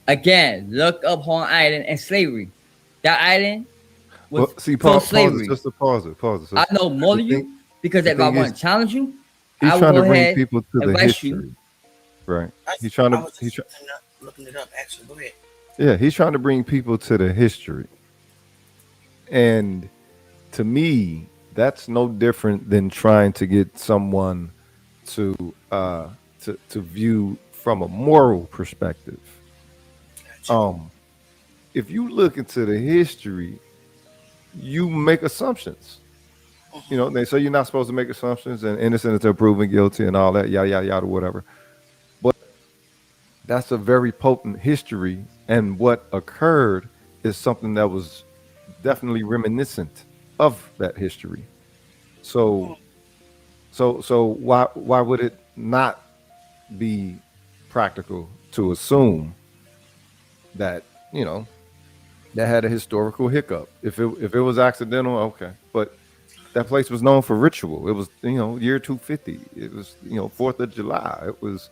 Again, look up Horn Island and slavery. That island was pause slavery. it, just to pause it. I know more than you because if I want to challenge you, he's I trying will to go bring ahead people to and the rush history. you. Right. He's I trying to. was looking it up. Actually, go ahead. Yeah, he's trying to bring people to the history. And to me, that's no different than trying to get someone to view from a moral perspective. If you look into the history, you make assumptions. You know, they say you're not supposed to make assumptions and innocent until proven guilty and all that, yada, yada, yada, whatever. But that's a very potent history. And what occurred is something that was definitely reminiscent of that history. So why would it not be practical to assume that, you know, that had a historical hiccup? If it was accidental, okay. But that place was known for ritual. It was, you know, year 250. It was, you know, 4th of July. It was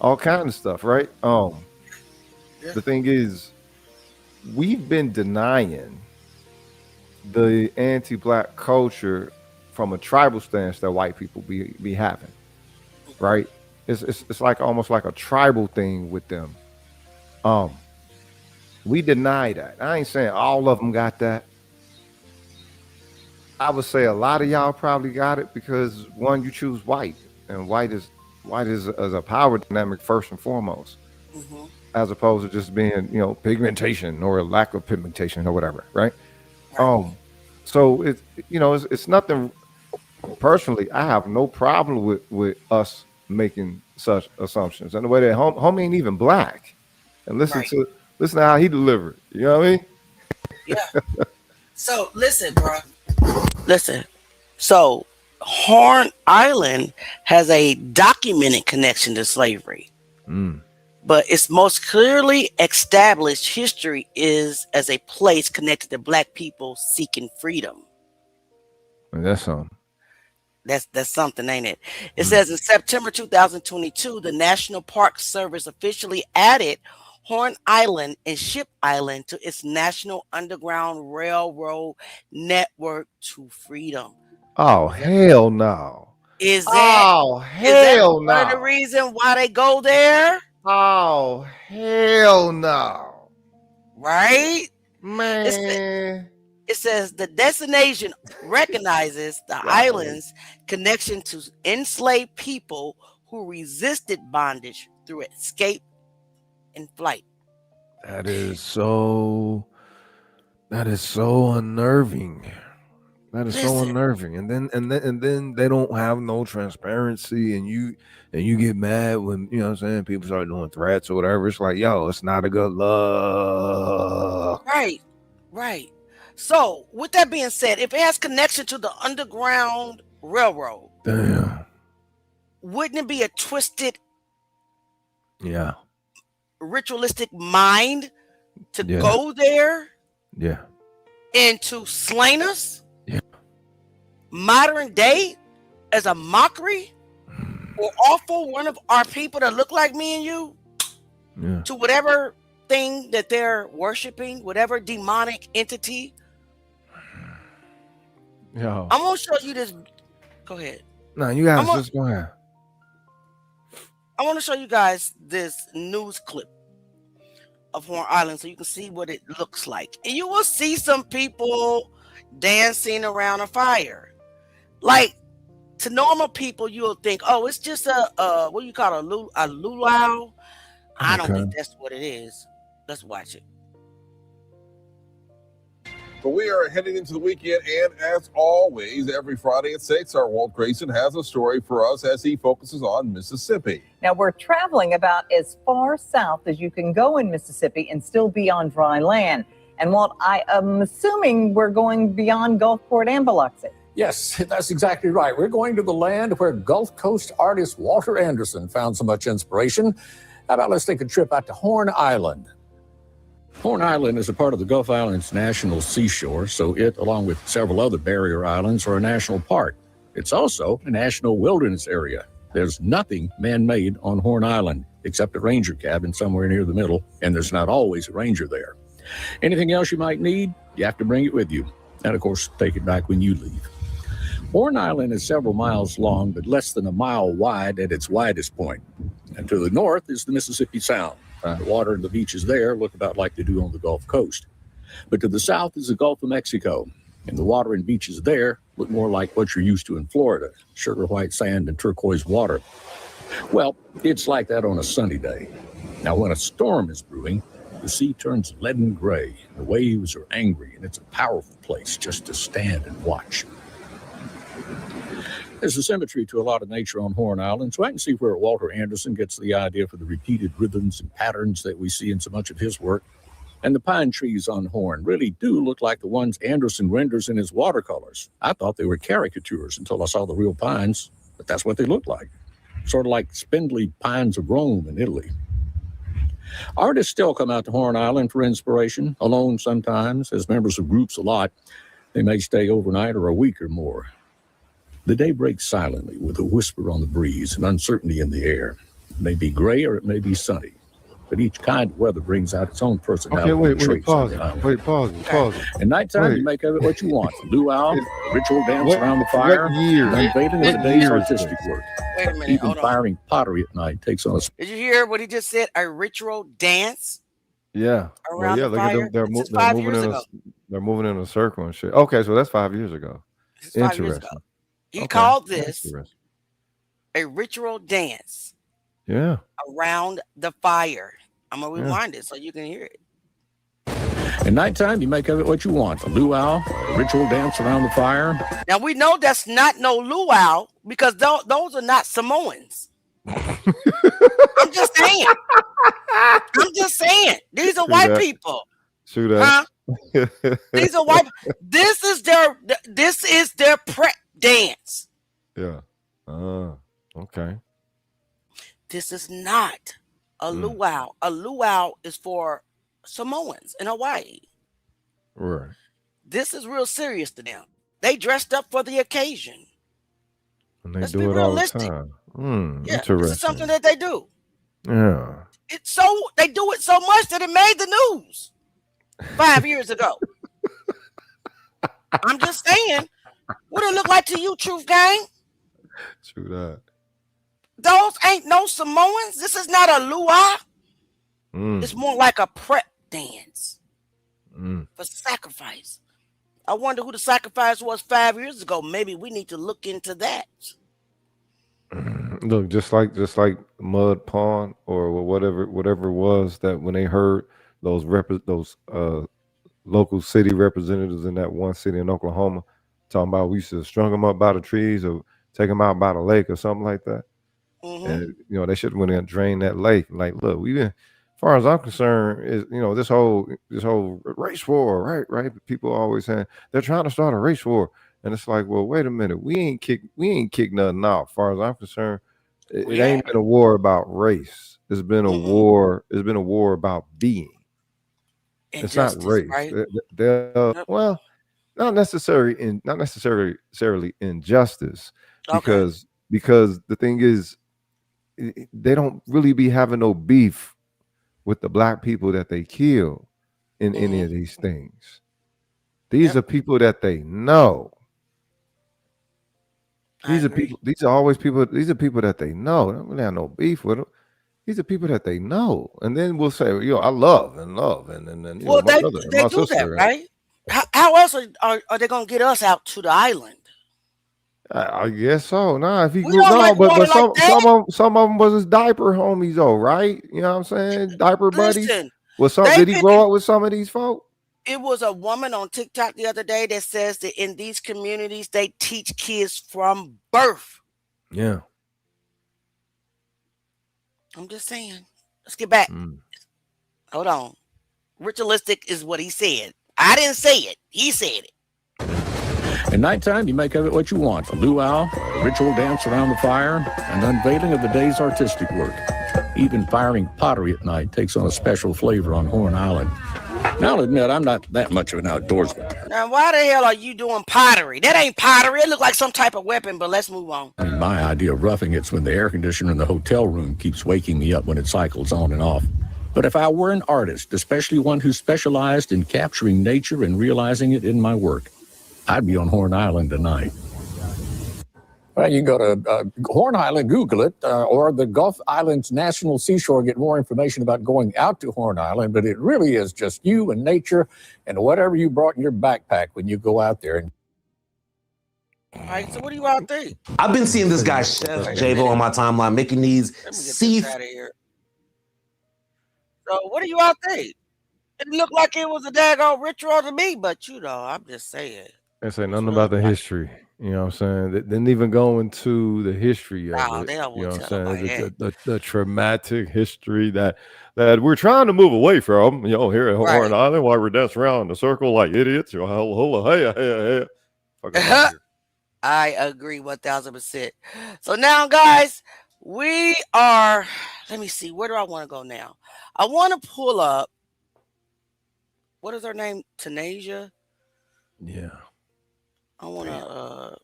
all kinds of stuff, right? The thing is, we've been denying the anti-black culture from a tribal stance that white people be having, right? It's like almost like a tribal thing with them. We deny that. I ain't saying all of them got that. I would say a lot of y'all probably got it because one, you choose white, and white is as a power dynamic first and foremost, as opposed to just being, you know, pigmentation or a lack of pigmentation or whatever, right? So it's, you know, it's nothing personally, I have no problem with us making such assumptions. And the way that homie ain't even black. And listen to how he delivered. You know what I mean? Yeah. So listen, bro. Listen. So Horn Island has a documented connection to slavery. But its most clearly established history is as a place connected to black people seeking freedom. That's something. That's something, ain't it? It says in September 2022, the National Park Service officially added Horn Island and Ship Island to its National Underground Railroad network to freedom. Oh, hell no. Is that hell part of the reason why they go there? Oh, hell no. Right? Man. It says the destination recognizes the island's connection to enslaved people who resisted bondage through escape and flight. That is so unnerving. That is so unnerving. And then they don't have no transparency, and you get mad when, you know what I'm saying, people start doing threats or whatever. It's like, yo, it's not a good look. Right. So, with that being said, if it has connection to the Underground Railroad, damn, wouldn't it be a twisted, ritualistic mind to go there? Yeah. And to slain us? Yeah. Modern day as a mockery? Or awful one of our people that look like me and you? Yeah. To whatever thing that they're worshiping, whatever demonic entity. Yo. I'm gonna show you this. Go ahead. No, you guys just go ahead. I want to show you guys this news clip of Horn Island so you can see what it looks like. And you will see some people dancing around a fire. Like, to normal people, you'll think, oh, it's just a what do you call it, a luau? I don't think that's what it is. Let's watch it. But we are heading into the weekend, and as always, every Friday at 6, our Walt Grayson has a story for us as he focuses on Mississippi. Now, we're traveling about as far south as you can go in Mississippi and still be on dry land. And Walt, I am assuming we're going beyond Gulfport and Biloxi. Yes, that's exactly right. We're going to the land where Gulf Coast artist Walter Anderson found so much inspiration. How about let's take a trip out to Horn Island. Horn Island is a part of the Gulf Islands National Seashore, so it, along with several other barrier islands, are a national park. It's also a national wilderness area. There's nothing man-made on Horn Island, except a ranger cabin somewhere near the middle, and there's not always a ranger there. Anything else you might need, you have to bring it with you. And, of course, take it back when you leave. Horn Island is several miles long, but less than a mile wide at its widest point. And to the north is the Mississippi Sound. The water and the beaches there look about like they do on the Gulf Coast. But to the south is the Gulf of Mexico, and the water and beaches there look more like what you're used to in Florida, sugar white sand and turquoise water. Well, it's like that on a sunny day. Now, when a storm is brewing, the sea turns leaden gray, the waves are angry, and it's a powerful place just to stand and watch. There's a symmetry to a lot of nature on Horn Island, so I can see where Walter Anderson gets the idea for the repeated rhythms and patterns that we see in so much of his work. And the pine trees on Horn really do look like the ones Anderson renders in his watercolors. I thought they were caricatures until I saw the real pines, but that's what they look like. Sort of like spindly pines of Rome in Italy. Artists still come out to Horn Island for inspiration, alone sometimes, as members of groups a lot. They may stay overnight or a week or more. The day breaks silently with a whisper on the breeze and uncertainty in the air. It may be gray or it may be sunny, but each kind of weather brings out its own personality. Okay, pause it. At nighttime, you make of it what you want. Luau, ritual dance around the fire, unveiling the day's artistic work. Wait a minute, Even firing pottery at night takes on a... Did you hear what he just said? A ritual dance? Yeah. Around the look fire? at them. This is 5 years ago. They're moving in a circle and shit. Okay, so that's 5 years ago. This is 5 years ago. He called this a ritual dance. Yeah. Around the fire. I'm going to rewind it so you can hear it. At nighttime, you make of it what you want. A luau, a ritual dance around the fire. Now we know that's not no luau because those are not Samoans. I'm just saying. I'm just saying. These are white people. True that. Huh? These are white. This is their prep dance. Yeah. Okay. This is not a luau. A luau is for Samoans in Hawaii. Right. This is real serious to them. They dressed up for the occasion. And they Let's do be it realistic. all the time. Yeah, Interesting. this is something that they do. Yeah. They do it so much that it made the news 5 years ago. I'm just saying, what it look like to you, Truth Gang? True that. Those ain't no Samoans. This is not a luau. It's more like a prep dance for sacrifice. I wonder who the sacrifice was 5 years ago. Maybe we need to look into that. Look, just like Mud Pond or whatever it was that when they heard those local city representatives in that one city in Oklahoma talking about we should have strung them up by the trees or take them out by the lake or something like that. And they should have went in and drained that lake. Like, look, we've been, as far as I'm concerned, is this whole race war, right? People always saying they're trying to start a race war, and it's like, well, wait a minute, we ain't kicked nothing out. As far as I'm concerned, it ain't been a war about race. It's been a war. It's been a war about being. It's not race. Right? Well, not necessarily injustice, because the thing is, they don't really be having no beef with the black people that they kill in any of these things. These are people that they know. These are people. These are always people. These are people that they know. They don't really have no beef with them. These are people that they know, and then we'll say, I love, and then Well, my they brother and do my that, sister. right? How else are they gonna get us out to the island? I guess so. Nah, if he We grew don't like but water some like that. some of them was his diaper homies though, right? You know what I'm saying? Diaper buddies. Listen, Did he grow up with some of these folk? It was a woman on TikTok the other day that says that in these communities they teach kids from birth. Yeah. I'm just saying. Let's get back. Hold on. Ritualistic is what he said. I didn't say it. He said it. At nighttime, you make of it what you want. A luau, a ritual dance around the fire, an unveiling of the day's artistic work. Even firing pottery at night takes on a special flavor on Horn Island. Now, I'll admit, I'm not that much of an outdoorsman. Now, why the hell are you doing pottery? That ain't pottery. It look like some type of weapon, but let's move on. I mean, my idea of roughing it's when the air conditioner in the hotel room keeps waking me up when it cycles on and off. But if I were an artist, especially one who specialized in capturing nature and realizing it in my work, I'd be on Horn Island tonight. Well, you can go to Horn Island, Google it, or the Gulf Islands National Seashore, get more information about going out to Horn Island. But it really is just you and nature and whatever you brought in your backpack when you go out there. All right, so what do you all think? I've been seeing this guy, Chef Javo, on my timeline making these Out of here. So what do you all think? It looked like it was a daggone ritual to me, but I'm just saying. They say nothing about the history. You know what I'm saying? They didn't even go into the history of it. They don't You know want what to I'm tell saying? The traumatic history that we're trying to move away from, here at Horn Island while we're dancing around in a circle like idiots. Hey. I agree 1000%. So now, guys, we are, let me see, where do I want to go now? I want to pull up, what is her name? Tasia? Yeah. I want to,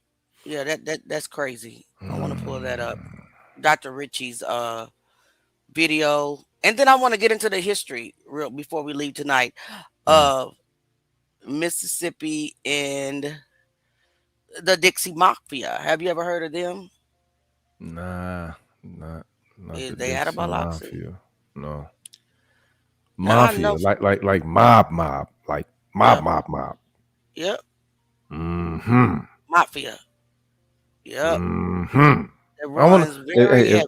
that's crazy. I want to pull that up. Dr. Richie's video. And then I want to get into the history real before we leave tonight of Mississippi and the Dixie Mafia. Have you ever heard of them? Nah, not They had a biloxi. No. Mafia, like mob, like mob. Yep. Mafia. Yep. It I want runs to. very Hey, heavy.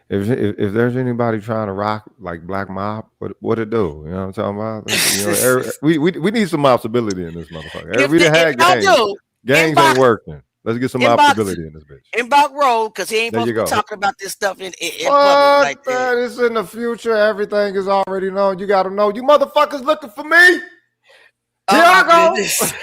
if there's anybody trying to rock like Black Mob, what it do? You know what I'm talking about? You know, we need some mob stability in this motherfucker. We done If had y'all gangs. do, Gangs inbox ain't working. Let's get some mob inbox stability in this bitch. inbox Road, because he ain't There supposed you to be go. talking about this stuff in public like Fuck that. that. It's in the future. Everything is already known. You got to know. You motherfuckers looking for me? Here I go. Goodness.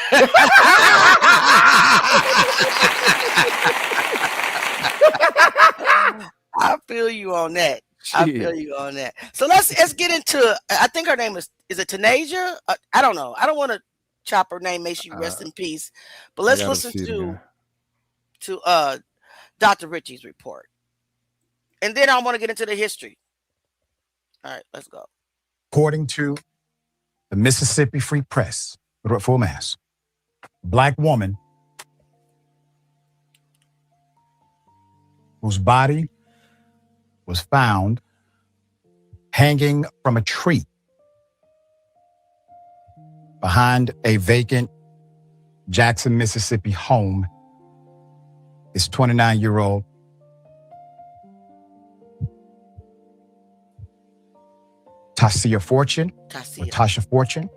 I feel you on that. I feel you on that. So let's get into. I think her name is it Tasia? I don't know. I don't want to chop her name. May she rest in peace. But let's listen to Dr. Ritchie's report, and then I want to get into the history. All right, let's go. According to the Mississippi Free Press, full mass, Black woman whose body was found hanging from a tree behind a vacant Jackson, Mississippi home is 29-year-old Tasia Fortune, or Tasia Fortune.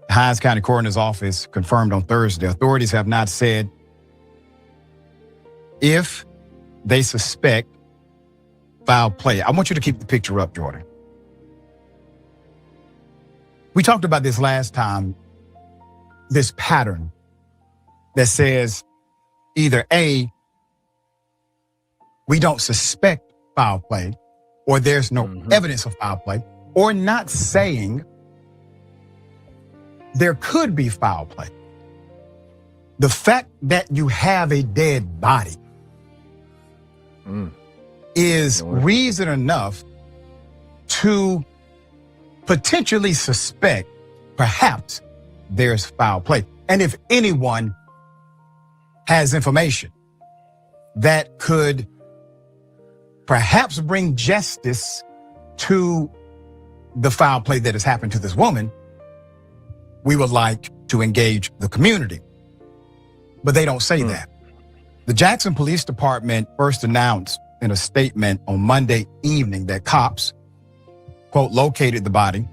The Hines County Coroner's Office confirmed on Thursday. Authorities have not said if they suspect foul play. I want you to keep the picture up, Jordan. We talked about this last time, this pattern that says either A, we don't suspect foul play, or there's no evidence of foul play, or not saying there could be foul play. The fact that you have a dead body is reason enough to potentially suspect perhaps there's foul play. And if anyone has information that could perhaps bring justice to the foul play that has happened to this woman, we would like to engage the community. But they don't say that. The Jackson Police Department first announced in a statement on Monday evening that cops, quote, located the body.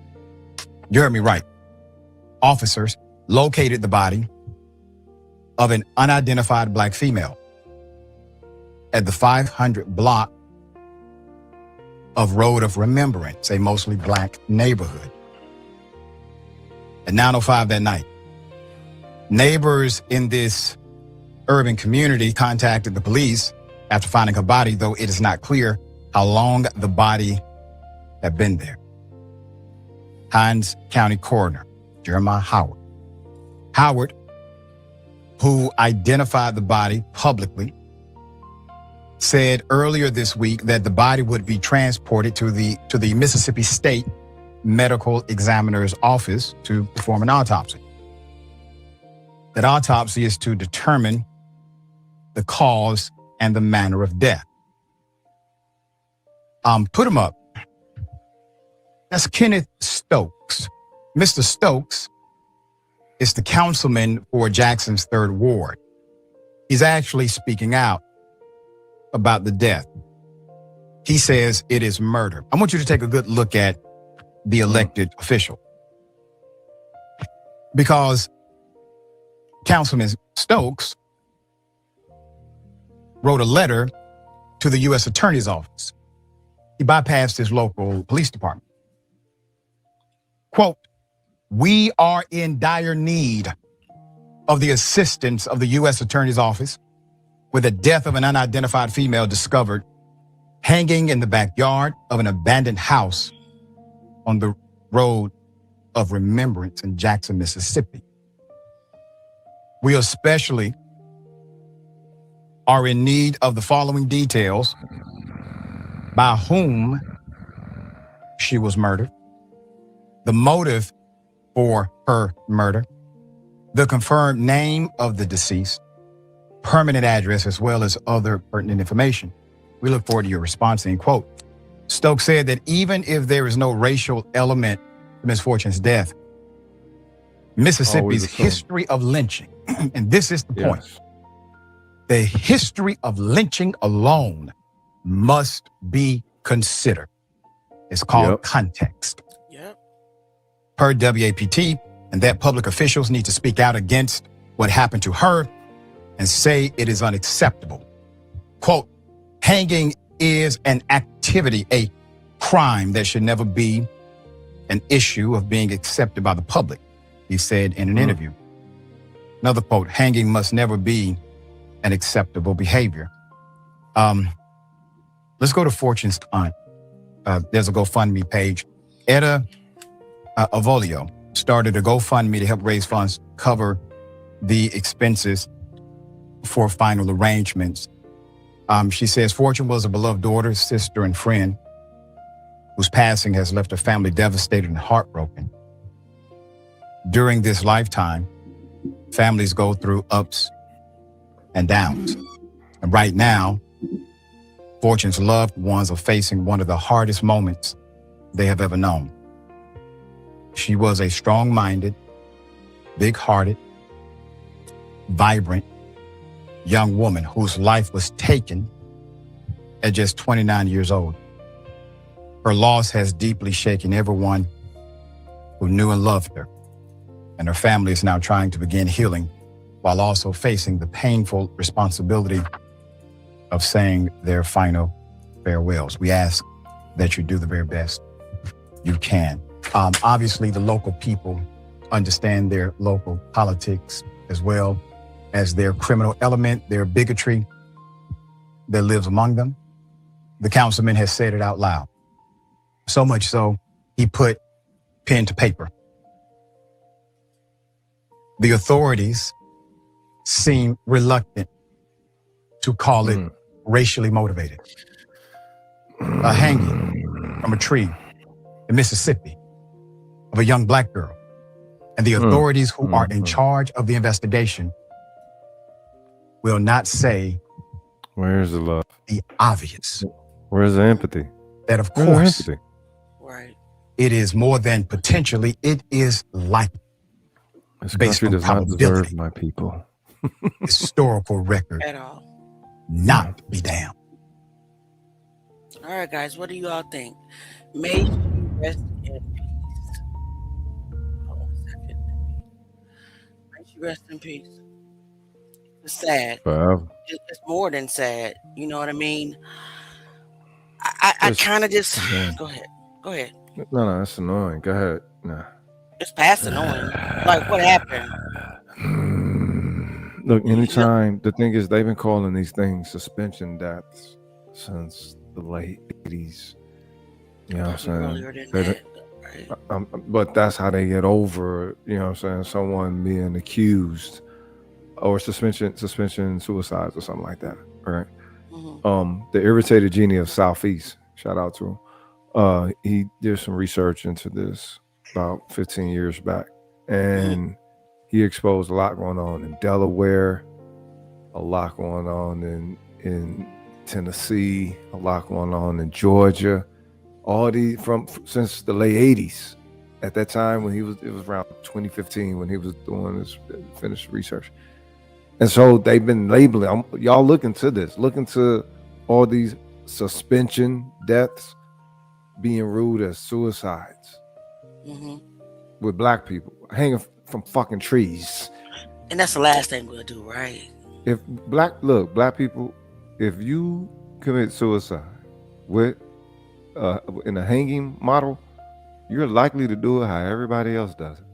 You heard me right. Officers located the body of an unidentified Black female at the 500 block of Road of Remembrance, a mostly Black neighborhood. At 9:05 that night, neighbors in this urban community contacted the police after finding her body, though it is not clear how long the body had been there. Hines County Coroner Jeremiah Howard, who identified the body publicly, said earlier this week that the body would be transported to the Mississippi State Medical Examiner's office to perform an autopsy. That autopsy is to determine the cause and the manner of death. Put him up. That's Kenneth Stokes. Mr. Stokes is the councilman for Jackson's 3rd Ward. He's actually speaking out about the death. He says it is murder. I want you to take a good look at the elected official, because Councilman Stokes wrote a letter to the U.S. Attorney's Office. He bypassed his local police department. Quote, "We are in dire need of the assistance of the U.S. Attorney's Office with the death of an unidentified female discovered hanging in the backyard of an abandoned house on the Road of Remembrance in Jackson, Mississippi. We especially are in need of the following details: by whom she was murdered, the motive for her murder, the confirmed name of the deceased, permanent address, as well as other pertinent information. We look forward to your response." End quote. Stokes said that even if there is no racial element to Ms. Fortune's death, Mississippi's history of lynching, and this is the point, the history of lynching alone must be considered. It's called context. Yep. Per WAPT, and that public officials need to speak out against what happened to her and say it is unacceptable. Quote, hanging is an activity, a crime that should never be an issue of being accepted by the public, he said in an interview. Another quote, hanging must never be an acceptable behavior. Let's go to Fortune's aunt. There's a GoFundMe page. Etta Avolio started a GoFundMe to help raise funds, cover the expenses for final arrangements. She says Fortune was a beloved daughter, sister, and friend whose passing has left her family devastated and heartbroken. During this lifetime, families go through ups and downs. And right now, Fortune's loved ones are facing one of the hardest moments they have ever known. She was a strong-minded, big-hearted, vibrant young woman whose life was taken at just 29 years old. Her loss has deeply shaken everyone who knew and loved her, and her family is now trying to begin healing while also facing the painful responsibility of saying their final farewells. We ask that you do the very best you can. Obviously, the local people understand their local politics as well as their criminal element, their bigotry that lives among them. The councilman has said it out loud. So much so, he put pen to paper. The authorities seem reluctant to call it racially motivated. A hanging from a tree in Mississippi of a young black girl. And the authorities who are in charge of the investigation will not say, where's the love? The obvious. Where's the empathy? That of Where's the course, empathy? Right. it is more than potentially, it is likely. This based country on does not probability, deserve my people. historical record, At all. not be damned. All right, guys, what do you all think? May she rest in peace. Hold on a second. May she rest in peace. It's sad. Forever. It's more than sad. You know what I mean? I kind of just go ahead. Go ahead. No, that's annoying. Go ahead. No. It's past annoying. Like, what happened? Look, anytime, the thing is, they've been calling these things suspension deaths since the late 80s. You know what I'm saying? But that's how they get over, you know what I'm saying, someone being accused or suspension suicides or something like that, right? The irritated genie of Southeast, shout out to him. He did some research into this about 15 years back, and he exposed a lot going on in Delaware, a lot going on in Tennessee, a lot going on in Georgia, all these since the late 80s. At that time, when it was around 2015 when he was doing his finished research. And so they've been labeling, y'all look into this, look into all these suspension deaths being ruled as suicides with black people hanging from fucking trees. And that's the last thing we'll do, right? If black people, if you commit suicide with in a hanging model, you're likely to do it how everybody else does it,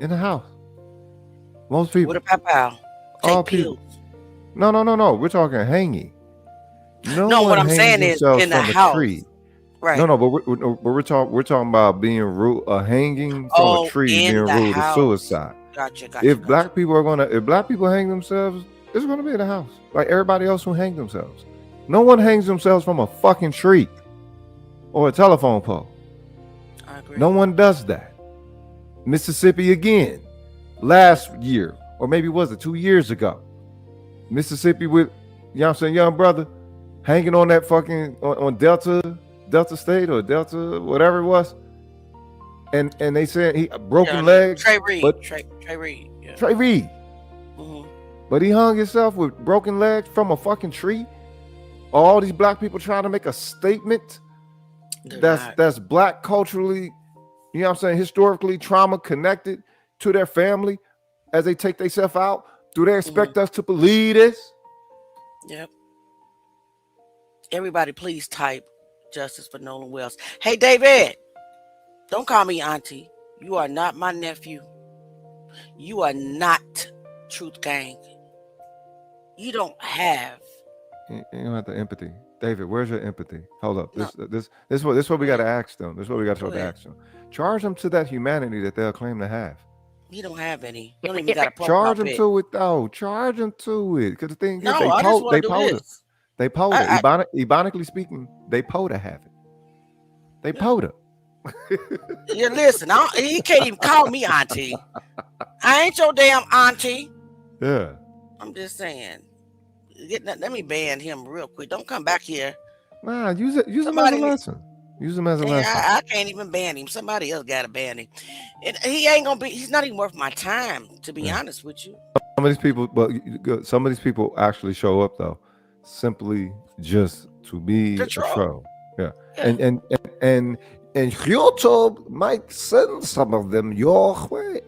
in the house. Most people. With a pow. All people. No. We're talking hanging. No, what I'm saying is in the house. Tree. Right. No, but we're talking about being hanging from a tree being ruled as suicide. Gotcha. If black people hang themselves, it's gonna be in the house, like everybody else who hang themselves. No one hangs themselves from a fucking tree or a telephone pole. I agree. No one does that. Mississippi again, last year, or maybe was it 2 years ago? Mississippi with, you know what I'm saying, young brother, hanging on that fucking on Delta State or Delta, whatever it was. And they said he broken legs. Trey Reed. Yeah. Trey Reed. But he hung himself with broken legs from a fucking tree all these black people trying to make a statement that's black culturally, you know what I'm saying, historically trauma connected to their family as they take themselves out? Do they expect us to believe this? Yep. Everybody, please type justice for Nolan Wells. Hey, David, don't call me auntie. You are not my nephew. You are not Truth Gang. You don't have. You don't have the empathy. David, where's your empathy? Hold up. No. This is what we got to ask them. This is what we got to ask them. Charge them to that humanity that they'll claim to have. You don't have any. You don't even got a charge them to it though. Charge them to it. Because the thing is, they POTA. Ebonically speaking, they POTA have it. They POTA. Yeah, listen, he can't even call me auntie. I ain't your damn auntie. Yeah. I'm just saying. Let me ban him real quick. Don't come back here. Nah, use him as a lesson. Use him as a lesson. I can't even ban him. Somebody else got to ban him. He's not even worth my time, to be honest with you. Some of these people actually show up though, simply just to be a troll. Yeah. And YouTube might send some of them your way.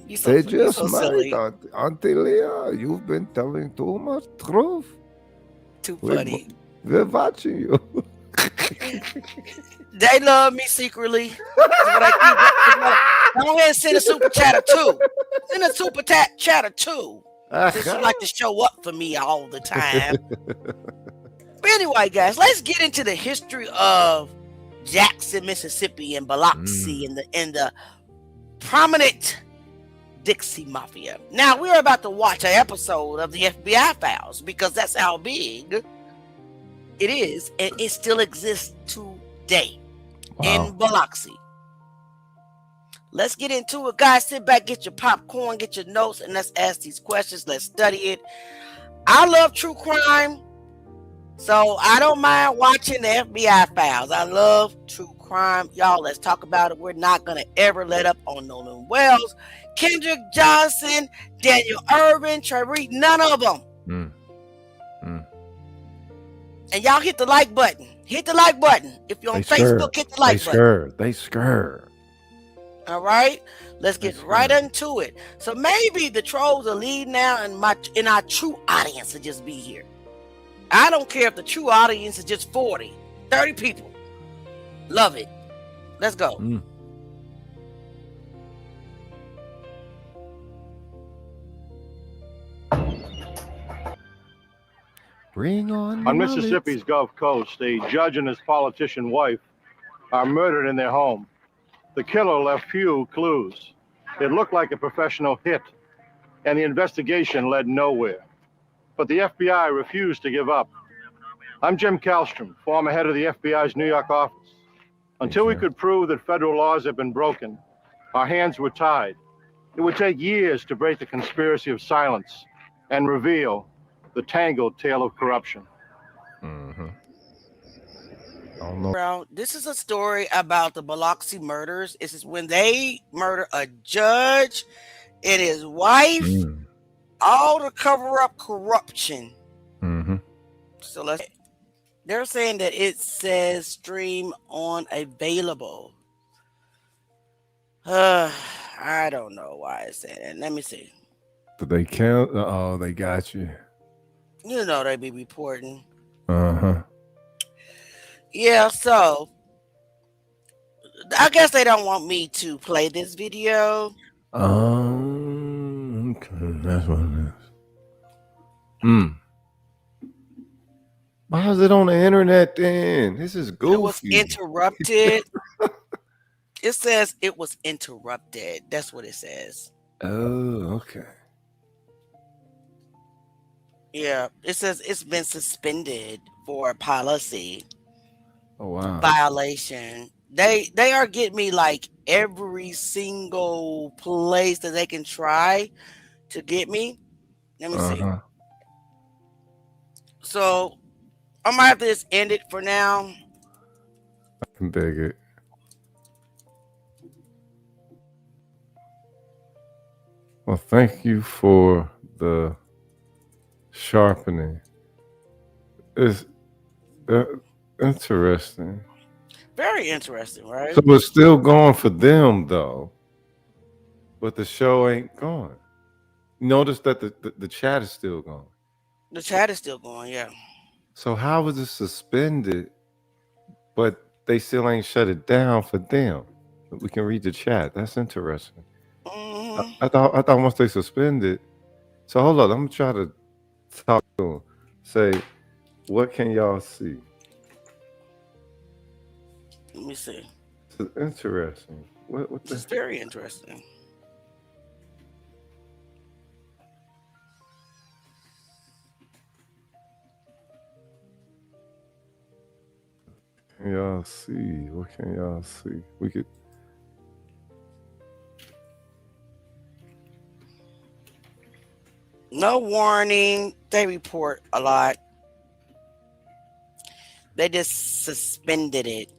They just might. Auntie Leah, you've been telling too much truth. Too funny. We're watching you. They love me secretly. Go ahead and send a super chatter too. Send a super chatter too. Since you like to show up for me all the time. But anyway, guys, let's get into the history of Jackson, Mississippi, and Biloxi and the prominent Dixie Mafia. Now we're about to watch an episode of the FBI files because that's how big it is, and it still exists today in Biloxi. Let's get into it, guys. Sit back, get your popcorn, get your notes, and let's ask these questions. Let's study it. I love true crime, so I don't mind watching the FBI files. I love true crime. Y'all, let's talk about it. We're not going to ever let up on Nolan Wells, Kendrick Johnson, Daniel Irvin, Tyreek, none of them. And y'all hit the like button. Hit the like button. If you're on Facebook, hit the like button. They scared. All right, let's get right into it. So maybe the trolls are leading now, and our true audience will just be here. I don't care if the true audience is just 40, 30 people. Love it. Let's go. Bring on Mississippi's Gulf Coast, a judge and his politician wife are murdered in their home. The killer left few clues. It looked like a professional hit, and the investigation led nowhere. But the FBI refused to give up. I'm Jim Kallstrom, former head of the FBI's New York office. Until we could prove that federal laws have been broken, our hands were tied. It would take years to break the conspiracy of silence and reveal the tangled tale of corruption. This is a story about the Biloxi murders. This is when they murder a judge and his wife, all to cover up corruption. So they're saying that it says stream on available. I don't know why it's saying that. Let me see. But they can't. Oh, they got you. You know they be reporting. Yeah, so I guess they don't want me to play this video. Okay, that's what it is. Why is it on the internet then? This is goofy. It was interrupted. It says it was interrupted. That's what it says. Oh, okay. Yeah, it says it's been suspended for policy violation. They are getting me like every single place that they can try to get me. Let me see. So I might have to just end it for now. I can dig it. Well, thank you for the sharpening It's interesting. Very interesting, right? So it's still going for them though, but the show ain't going. Notice that the chat is still going. The chat is still going, yeah. So how was it suspended, but they still ain't shut it down for them? We can read the chat. That's interesting. I thought once they suspended. So hold on, I'm gonna try to talk to them. Say, what can y'all see? Let me see. It's interesting. What It's very interesting. can y'all see? What can y'all see? We could. No warning. They report a lot. They just suspended it.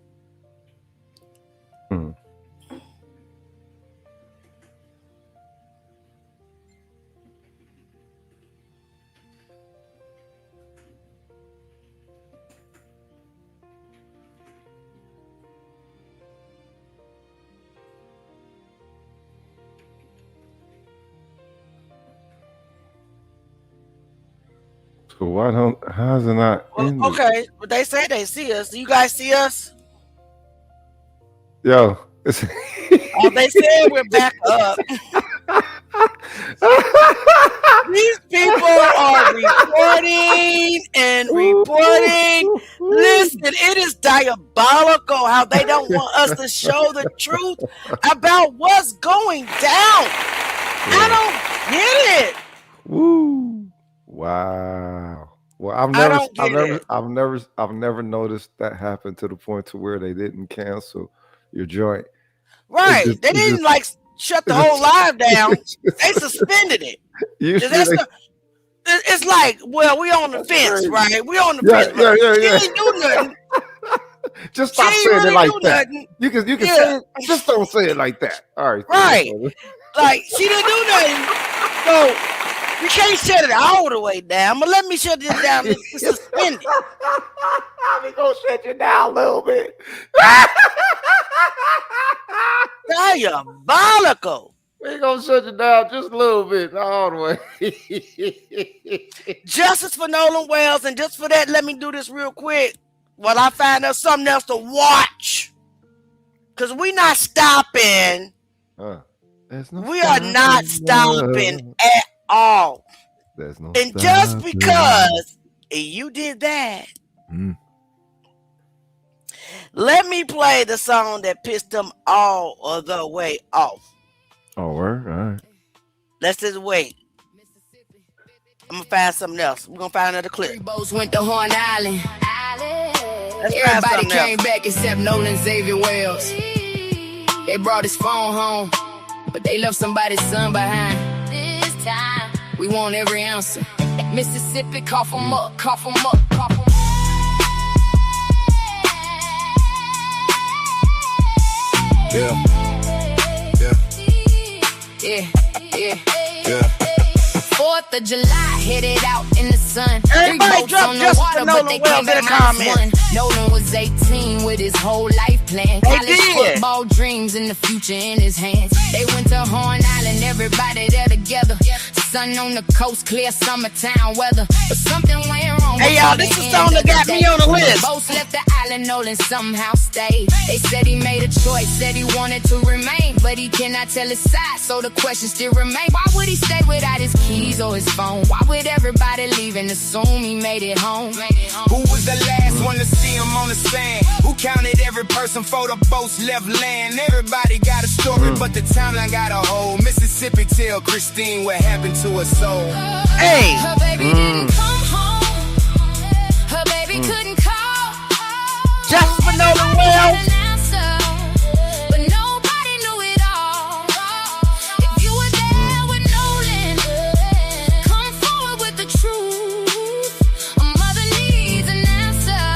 So why don't? How's it not? ended? Okay, but they say they see us. Do you guys see us? Yo, Oh, they said we're back up. These people are reporting and reporting. Listen, it is diabolical how they don't want us to show the truth about what's going down. I don't get it. Woo! Wow. Well, I've never noticed that happen to the point to where they didn't cancel your joint. Right. It just- They it didn't just- like shut the whole live down. They suspended it. Usually That's they- it's like, well, we on the fence, right? We on the Yeah, fence. yeah, yeah, She yeah. didn't do nothing. Just stop She saying really it like do that. nothing. You can Yeah. say it. Just don't say it like that. All right. Right. Like, she didn't do nothing. So we can't shut it all the way down, but let me shut this down and suspend it. We gonna shut you down a little bit. Diabolical. We gonna shut you down just a little bit, not all the way. Justice for Nolan Wells, and just for that, let me do this real quick while I find out something else to watch. Because we not stopping. There's no We are not stopping at all. There's no And just stopping. because you did that, let me play the song that pissed them all the way off. Oh, word? All right. Let's just wait. I'm gonna find something else. We're gonna find another clip. Three boats went to Horn Island. Let's find Everybody something came else. back except Nolan Xavier Wells. They brought his phone home, but they left somebody's son behind. This time, we want every answer. Mississippi, cough 'em up, cough 'em up, cough 'em up. Yeah. Yeah. 4th of July, headed out in the sun. Everybody 3 boats drop on the Justice water, for but Nolan they Wells came in back the minus comments. 1. Nolan was 18 with his whole life plan. They College did. football dreams and the future in his hands. They went to Horn Island, everybody there together. Sun on the coast, clear summertime weather. But something went wrong. Hey, y'all, this is the song that got me on the list. Boats left the island, Nolan somehow stayed. They said he made a choice, said he wanted to remain, but he cannot tell his side, so the question still remains. Why would he stay without his keys or his phone? Why would everybody leave and assume he made it home? Who was the last one to see him on the sand? Who counted every person for the boats left land? Everybody got a story, but the timeline got a hold. Mississippi tell Christine what happened to her soul. Hey. Her baby didn't come home. Her baby couldn't call. Justice for Nolan Wells. But nobody knew it all. If you were there with Nolan, come forward with the truth. A mother needs an answer.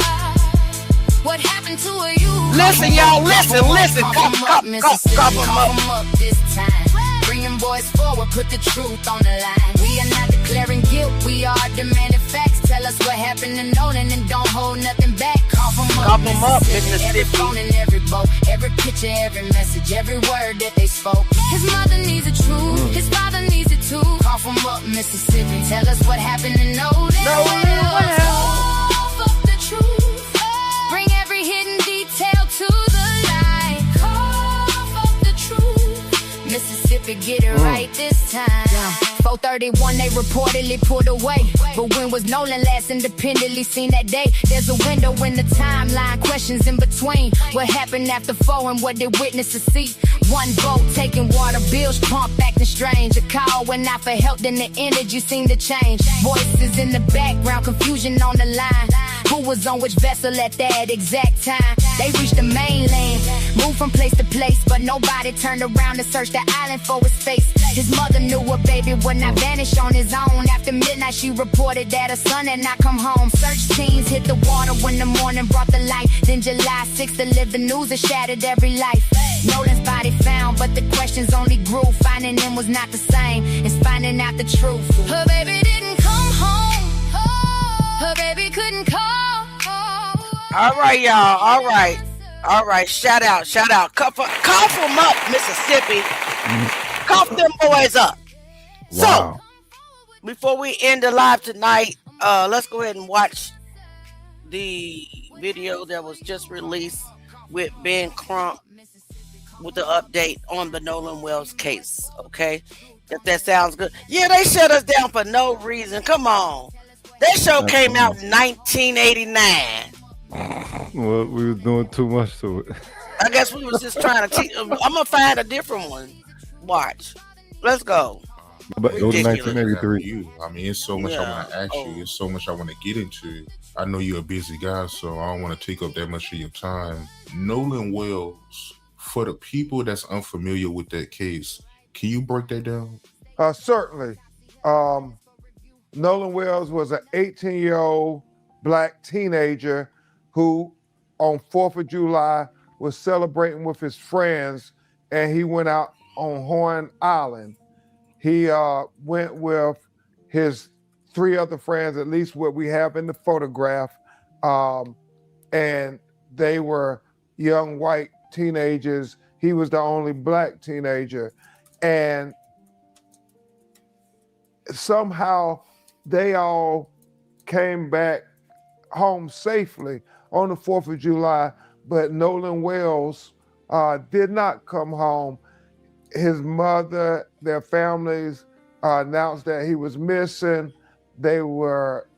What happened to her youth? Listen, y'all, listen. Cough 'em up, Cough 'em Mississippi, up. cough 'em up this time. Bring 'em boys forward, put the truth on the line. We are not declaring guilt, we are demanding facts. Tell us what happened to Nolan and don't hold nothing back. Cough them up, Mississippi. Every phone and every boat, every picture, every message, every word that they spoke. His mother needs the truth, his father needs it too. Cough them up, Mississippi. Tell us what happened to Nolan. Cough up the truth. Bring every hidden detail to the light. Cough up the truth. Mississippi, get it right this time. 431, they reportedly pulled away. But when was Nolan last independently seen that day? There's a window in the timeline, questions in between. What happened after 4 and what did witnesses see? One vote, taking water bills, Trump acting strange. A call went out for help, then the energy seemed to change. Voices in the background, confusion on the line. Who was on which vessel at that exact time? They reached the mainland, moved from place to place, but nobody turned around to search the island for his face. His mother knew a baby would not vanish on his own. After midnight, she reported that her son had not come home. Search teams hit the water when the morning brought the light. Then July 6th, delivered the news that shattered every life. Nolan's body found, but the questions only grew. Finding him was not the same as finding out the truth. Her baby didn't come home. Her baby couldn't call. All right, y'all. All right. Shout out. Cough them up, Mississippi. Cough them boys up. Wow. So, before we end the live tonight, let's go ahead and watch the video that was just released with Ben Crump with the update on the Nolan Wells case. Okay, if that sounds good. Yeah, they shut us down for no reason. Come on, that show came out in 1989. Well, we was doing too much to it. I guess we was just trying to teach. I'm gonna find a different one. Watch. Let's go. But it was 1983. You. I mean, it's so much I want to ask you. It's so much I want to get into. I know you're a busy guy, so I don't want to take up that much of your time. Nolan Wells, for the people that's unfamiliar with that case, can you break that down? Certainly. Nolan Wells was an 18-year-old black teenager who, on 4th of July, was celebrating with his friends, and he went out on Horn Island. He went with his 3 other friends, at least what we have in the photograph, and they were young white teenagers. He was the only black teenager, and somehow they all came back home safely on the 4th of July, but Nolan Wells did not come home. His mother, their families announced that he was missing. They were,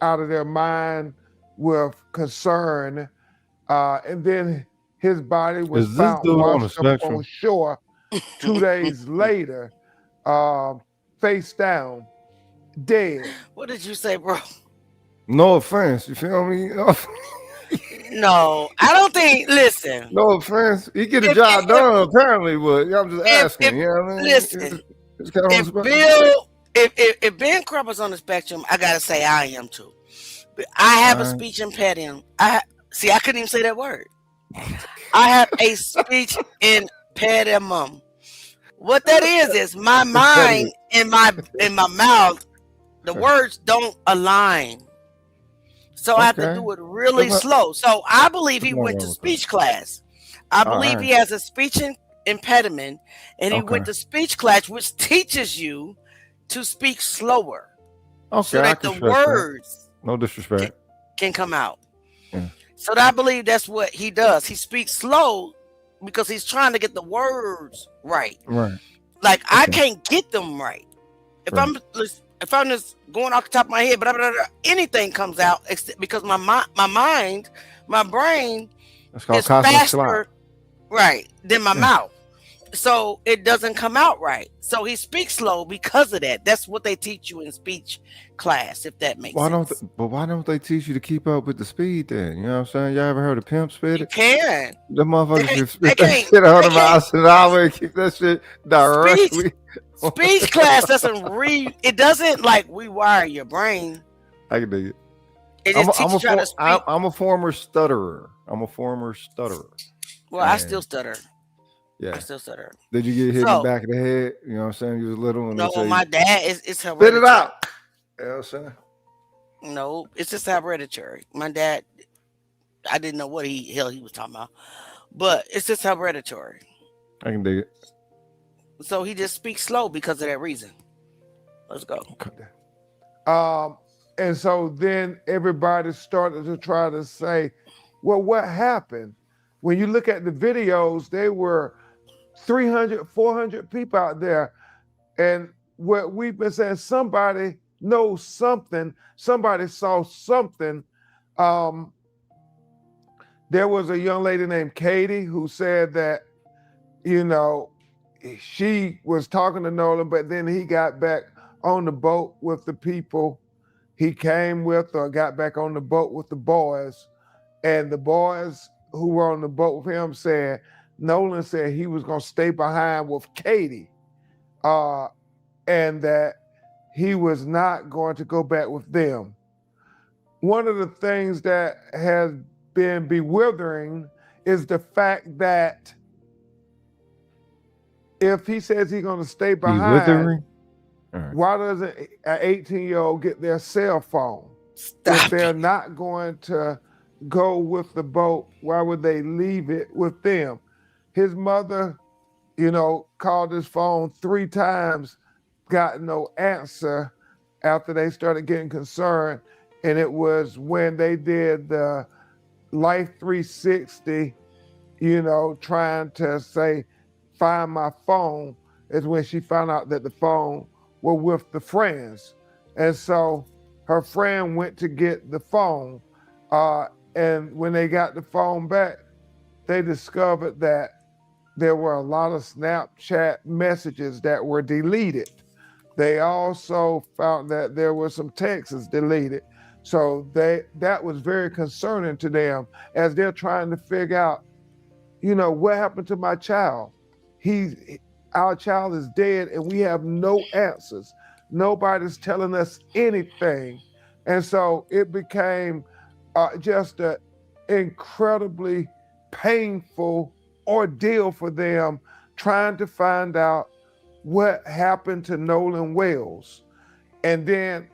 out of their mind with concern. And then his body was found washed up on shore 2 days later, face down, dead. What did you say, bro? No offense, you feel me? No, I don't think. Listen. No offense. He get the job done apparently, but I'm just asking. You know what I mean? Listen. It's kind of If Ben Crump is on the spectrum, I gotta say I am too. But I have a speech impediment. I couldn't even say that word. I have a speech impediment. What that is my mind and my mouth, the words don't align. So I have to do it really slow. So I believe he went to speech class. I believe he has a speech impediment, and he went to speech class, which teaches you to speak slower, so that the words, no disrespect, can come out. Yeah. So I believe that's what he does. He speaks slow because he's trying to get the words right. Right. Like I can't get them right. If I'm just going off the top of my head, but anything comes out because my mind, my brain is faster, right, than my mouth. So it doesn't come out right. So he speaks slow because of that. That's what they teach you in speech class, if that makes sense. Why don't they teach you to keep up with the speed then? You know what I'm saying? Y'all ever heard of pimp spit? You can. The motherfuckers can spit that shit 100 miles an hour and keep that shit directly. Speech class doesn't it doesn't like rewire your brain. I can do it. It just teaches you how to speak. I'm a former stutterer. Well, I still stutter. Yeah. I still said her. Did you get hit in the So, back of the head? You know what I'm saying? You was little and they no, say, my dad it's spit hereditary. it out. You know what I'm saying? No, it's just hereditary. My dad, I didn't know what hell he was talking about, but it's just hereditary. I can dig it. So he just speaks slow because of that reason. Let's go. And so then everybody started to try to say, well, what happened? When you look at the videos, there were 300, 400 people out there. And what we've been saying, somebody knows something, somebody saw something. There was a young lady named Katie who said that, you know, she was talking to Nolan, but then he got back on the boat with the people he came with, or got back on the boat with the boys. And the boys who were on the boat with him said, Nolan said he was going to stay behind with Katie, and that he was not going to go back with them. One of the things that has been bewildering is the fact that if he says he's going to stay behind, why doesn't an 18-year-old get their cell phone? If they're not going to go with the boat, why would they leave it with them? His mother, you know, called his phone 3 times, got no answer after they started getting concerned. And it was when they did the Life 360, you know, trying to say, find my phone, is when she found out that the phone were with the friends. And so her friend went to get the phone. And when they got the phone back, they discovered that there were a lot of Snapchat messages that were deleted. They also found that there were some texts deleted. So that was very concerning to them as they're trying to figure out, you know, what happened to my child? Our child is dead and we have no answers. Nobody's telling us anything. And so it became just an incredibly painful ordeal for them trying to find out what happened to Nolan Wells. And then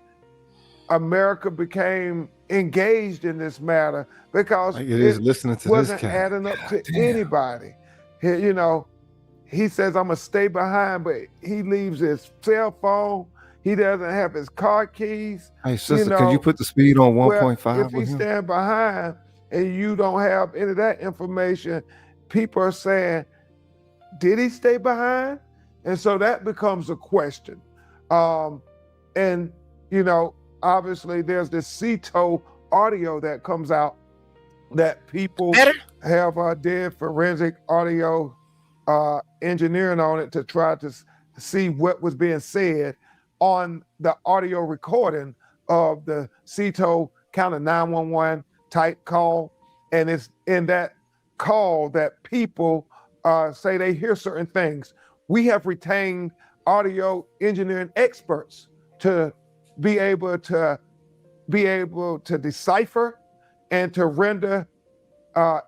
America became engaged in this matter because Like it is listening to wasn't this cat. adding up to anybody. You know, he says, I'm gonna stay behind, but he leaves his cell phone. He doesn't have his car keys. Hey, sister, you know, can you put the speed on well, 1.5 if he with him? stand behind and you don't have any of that information, people are saying, did he stay behind? And so that becomes a question. And, you know, obviously there's this CTO audio that comes out that people have did forensic audio engineering on it to try to see what was being said on the audio recording of the CTO kind of 911 type call. And it's in that call that people say they hear certain things. We have retained audio engineering experts to be able to decipher and to render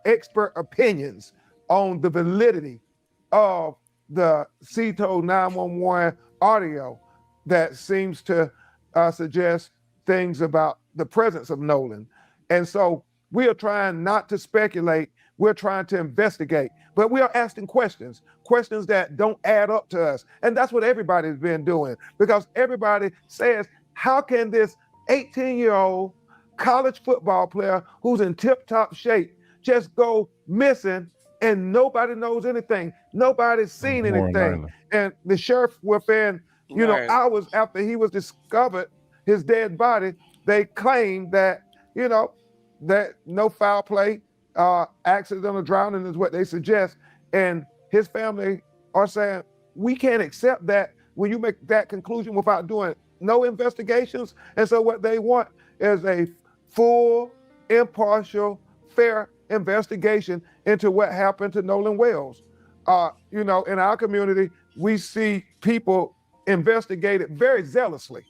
expert opinions on the validity of the CTO 911 audio that seems to suggest things about the presence of Nolan. And so we are trying not to speculate, we're trying to investigate, but we are asking questions that don't add up to us. And that's what everybody's been doing, because everybody says, how can this 18-year-old college football player who's in tip-top shape just go missing and nobody knows anything? Nobody's seen anything. And the sheriff within, hours after he was discovered, his dead body, they claimed that, that no foul play, accidental drowning is what they suggest. And his family are saying, we can't accept that when you make that conclusion without doing no investigations. And so what they want is a full, impartial, fair investigation into what happened to Nolan Wells. In our community, we see people investigated very zealously.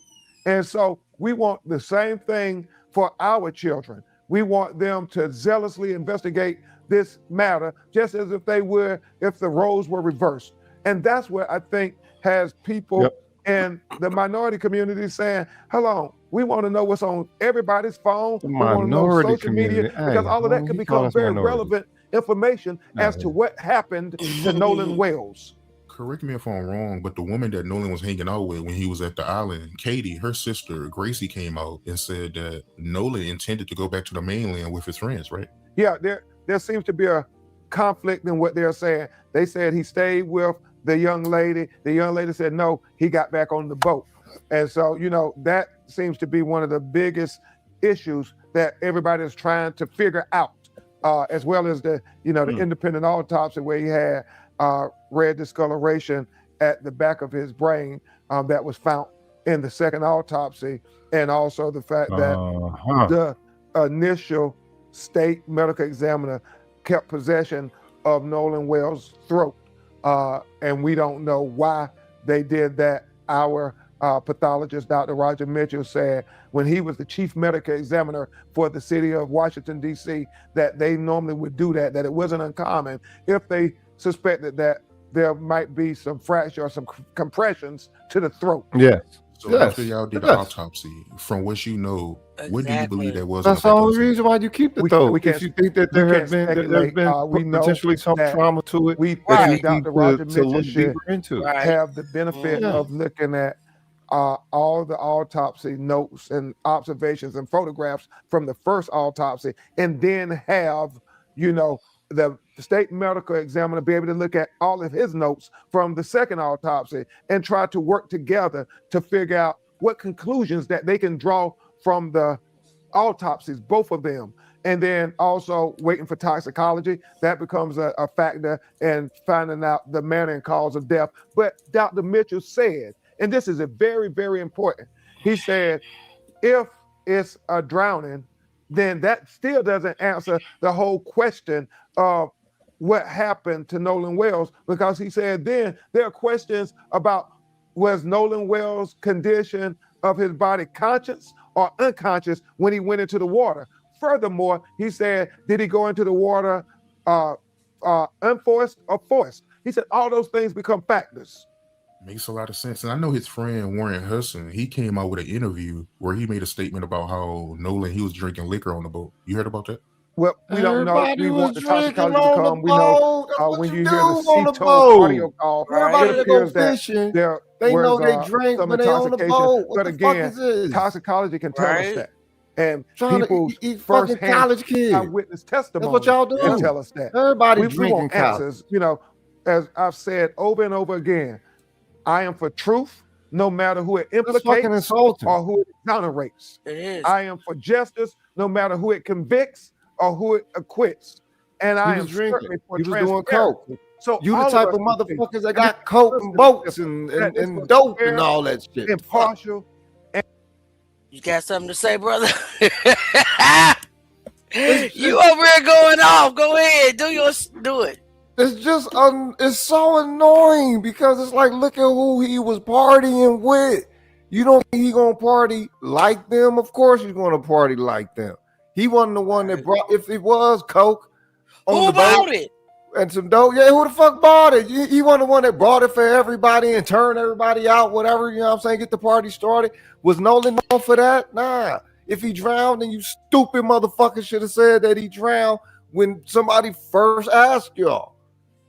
And so we want the same thing for our children. We want them to zealously investigate this matter, just as if they were, if the roles were reversed. And that's what I think has people in the minority community saying, hold on, we want to know what's on everybody's phone. We want to know social media, because all of that could become very relevant information as to what happened to Nolan Wells. Correct me if I'm wrong, but the woman that Nolan was hanging out with when he was at the island, Katie, her sister, Gracie, came out and said that Nolan intended to go back to the mainland with his friends, right? Yeah, there seems to be a conflict in what they're saying. They said he stayed with the young lady. The young lady said, no, he got back on the boat. And so, that seems to be one of the biggest issues that everybody is trying to figure out, as well as the independent autopsy where he had red discoloration at the back of his brain that was found in the second autopsy, and also the fact that the initial state medical examiner kept possession of Nolan Wells' throat, and we don't know why they did that. Our pathologist, Dr. Roger Mitchell, said when he was the chief medical examiner for the city of Washington, D.C., that they normally would do that it wasn't uncommon if they suspected that there might be some fracture or some compressions to the throat. Yes. So after y'all did the autopsy, from what you know, what do you believe that was? That's the only reason why you keep it, though. If you think that there's been potentially some trauma to it, Dr. Roger Mitchell should into have the benefit of looking at all the autopsy notes and observations and photographs from the first autopsy, and then have, the state medical examiner be able to look at all of his notes from the second autopsy and try to work together to figure out what conclusions that they can draw from the autopsies, both of them. And then also waiting for toxicology. That becomes a factor in finding out the manner and cause of death. But Dr. Mitchell said, and this is very, very important, he said, if it's a drowning, then that still doesn't answer the whole question of what happened to Nolan Wells, because he said then there are questions about, was Nolan Wells' condition of his body conscious or unconscious when he went into the water? Furthermore, he said, did he go into the water unforced or forced? He said all those things become factors. Makes a lot of sense. And I know his friend Warren Hudson, he came out with an interview where he made a statement about how Nolan, he was drinking liquor on the boat. You heard about that? Well, we don't know. We want the toxicologist to come. We know when you hear the CTO audio call, it appears that there was some intoxication. But again, toxicology can tell us that. And people's first-hand eyewitness testimony can tell us that. Everybody we drinking want answers. As I've said over and over again, I am for truth, no matter who it implicates or who it exonerates. I am for justice, no matter who it convicts or who it acquits. And I am certainly for transparency. So you the type of motherfuckers that got coke and boats and dope and all that shit. Impartial. You got something to say, brother? You over here going off. Go ahead. Do it. It's just it's so annoying because it's like, look at who he was partying with. You don't think he gonna party like them? Of course he's gonna party like them. He wasn't the one that brought, if it was coke on the boat. Who bought it? And some dope. Yeah, who the fuck bought it? He wasn't the one that brought it for everybody and turned everybody out, whatever, you know what I'm saying, get the party started. Was Nolan known for that? Nah. If he drowned, then you stupid motherfucker should have said that he drowned when somebody first asked y'all.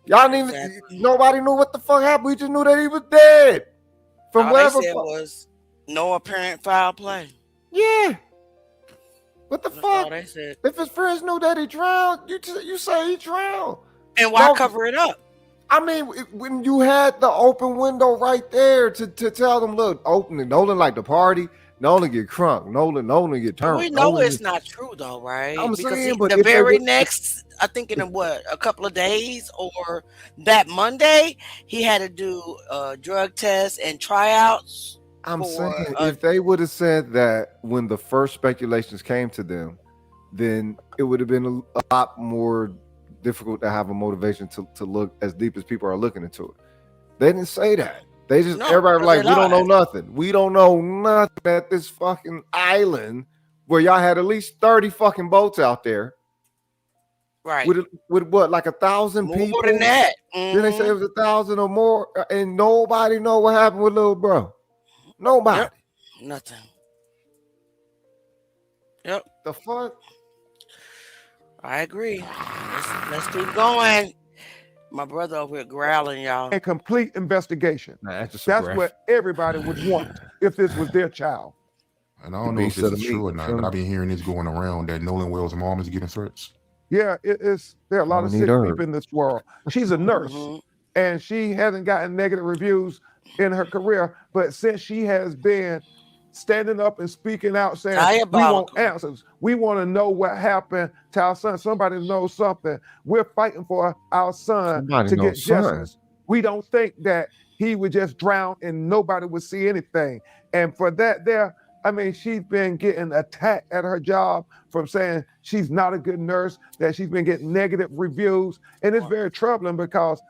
Y'all didn't even, nobody knew what the fuck happened. We just knew that he was dead. From all wherever. They said was no apparent foul play. Yeah. What the fuck? They said. If his friends knew that he drowned, you say he drowned. And why cover it up? I mean, when you had the open window right there to tell them, look, open it. Nolan like the party. Nolan get crunk. Nolan get turned. We know it's not true though, right? I'm because saying, but the very next, I think in a couple of days or that Monday, he had to do drug tests and tryouts. I'm saying if they would have said that when the first speculations came to them, then it would have been a lot more difficult to have a motivation to look as deep as people are looking into it. They didn't say that. They just, everybody like, we don't know nothing. We don't know nothing at this fucking island where y'all had at least 30 fucking boats out there. Right. With what, like 1,000 More people? than that. Then they say it was 1,000 or more, and nobody know what happened with little bro. Nobody. Yep. Nothing. Yep. The fuck? I agree. Let's keep going. My brother over here growling, y'all. A complete investigation. That's what everybody would want if this was their child. And I don't know if this is true or not, but I've been hearing this going around that Nolan Wells' mom is getting threats. Yeah, there are a lot of sick people in this world. She's a nurse, and she hasn't gotten negative reviews in her career, but since she has been standing up and speaking out saying, we want answers. We want to know what happened to our son. Somebody knows something. We're fighting for our son to get justice. We don't think that he would just drown and nobody would see anything. And for that she's been getting attacked at her job from saying she's not a good nurse, that she's been getting negative reviews. And it's very troubling because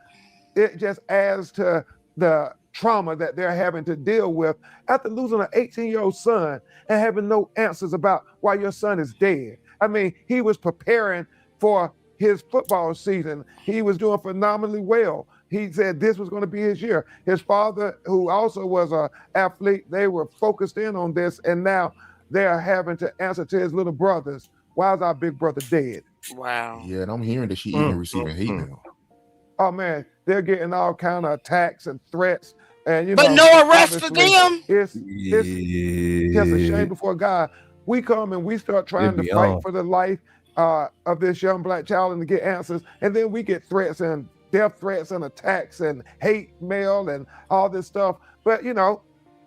it just adds to the trauma that they're having to deal with after losing an 18-year-old son and having no answers about why your son is dead. I mean, he was preparing for his football season. He was doing phenomenally well. He said this was going to be his year. His father, who also was an athlete, they were focused in on this, and now they're having to answer to his little brothers. Why is our big brother dead? Wow. Yeah, and I'm hearing that she even receiving hate mail. Oh man, they're getting all kind of attacks and threats, and but no arrest for them. It's just a shame before God. We come and we start trying to fight for the life of this young black child and to get answers, and then we get threats and death threats and attacks and hate mail and all this stuff. But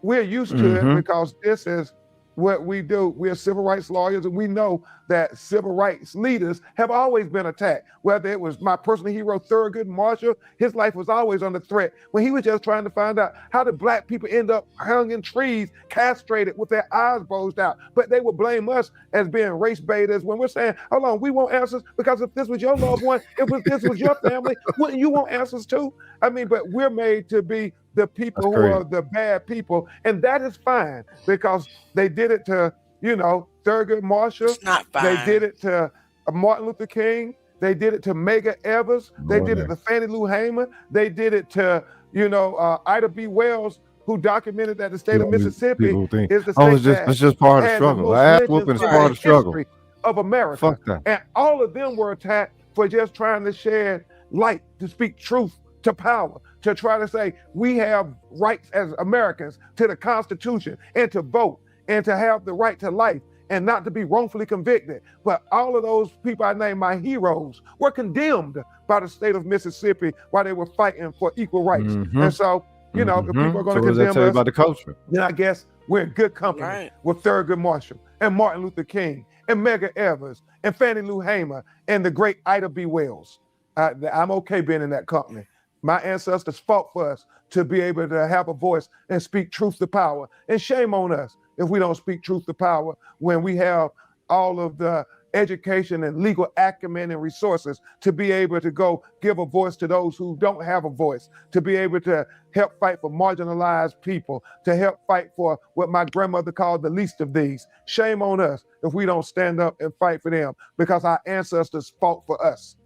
we're used to it because this is what we do. We're civil rights lawyers, and we know that civil rights leaders have always been attacked. Whether it was my personal hero, Thurgood Marshall, his life was always under threat when he was just trying to find out how did black people end up hung in trees, castrated with their eyes bulged out. But they would blame us as being race baiters when we're saying, hold on, we want answers because if this was your loved one, this was your family, wouldn't you want answers too? I mean, but we're made to be the people who are the bad people, and that is fine because they did it to, Thurgood Marshall. It's not fine. They did it to Martin Luther King. They did it to Medgar Evers. They did it to Fannie Lou Hamer. They did it to, Ida B. Wells, who documented that the state of Mississippi is the state it's just part of the struggle. Ass whooping is part of the struggle of America. Fuck that. And all of them were attacked for just trying to shed light, to speak truth to power, to try to say we have rights as Americans to the Constitution and to vote and to have the right to life and not to be wrongfully convicted. But all of those people I named my heroes were condemned by the state of Mississippi while they were fighting for equal rights. And so, if people are going to condemn us, about the culture? Then I guess we're in good company with Thurgood Marshall and Martin Luther King and Medgar Evers and Fannie Lou Hamer and the great Ida B. Wells. I'm okay being in that company. My ancestors fought for us to be able to have a voice and speak truth to power. And shame on us if we don't speak truth to power when we have all of the education and legal acumen and resources to be able to go give a voice to those who don't have a voice, to be able to help fight for marginalized people, to help fight for what my grandmother called the least of these. Shame on us if we don't stand up and fight for them because our ancestors fought for us.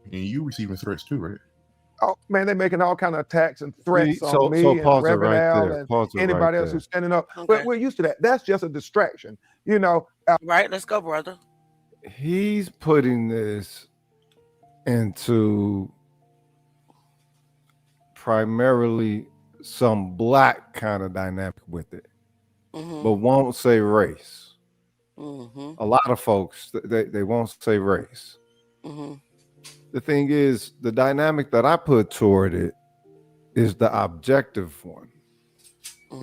And you receiving threats too, right? Oh man, they're making all kind of attacks and threats on me and Reverend Al and anybody else who's standing up. Okay. But we're used to that. That's just a distraction, Right, let's go, brother. He's putting this into primarily some black kind of dynamic with it, but won't say race. A lot of folks, they won't say race. The thing is, the dynamic that I put toward it is the objective one.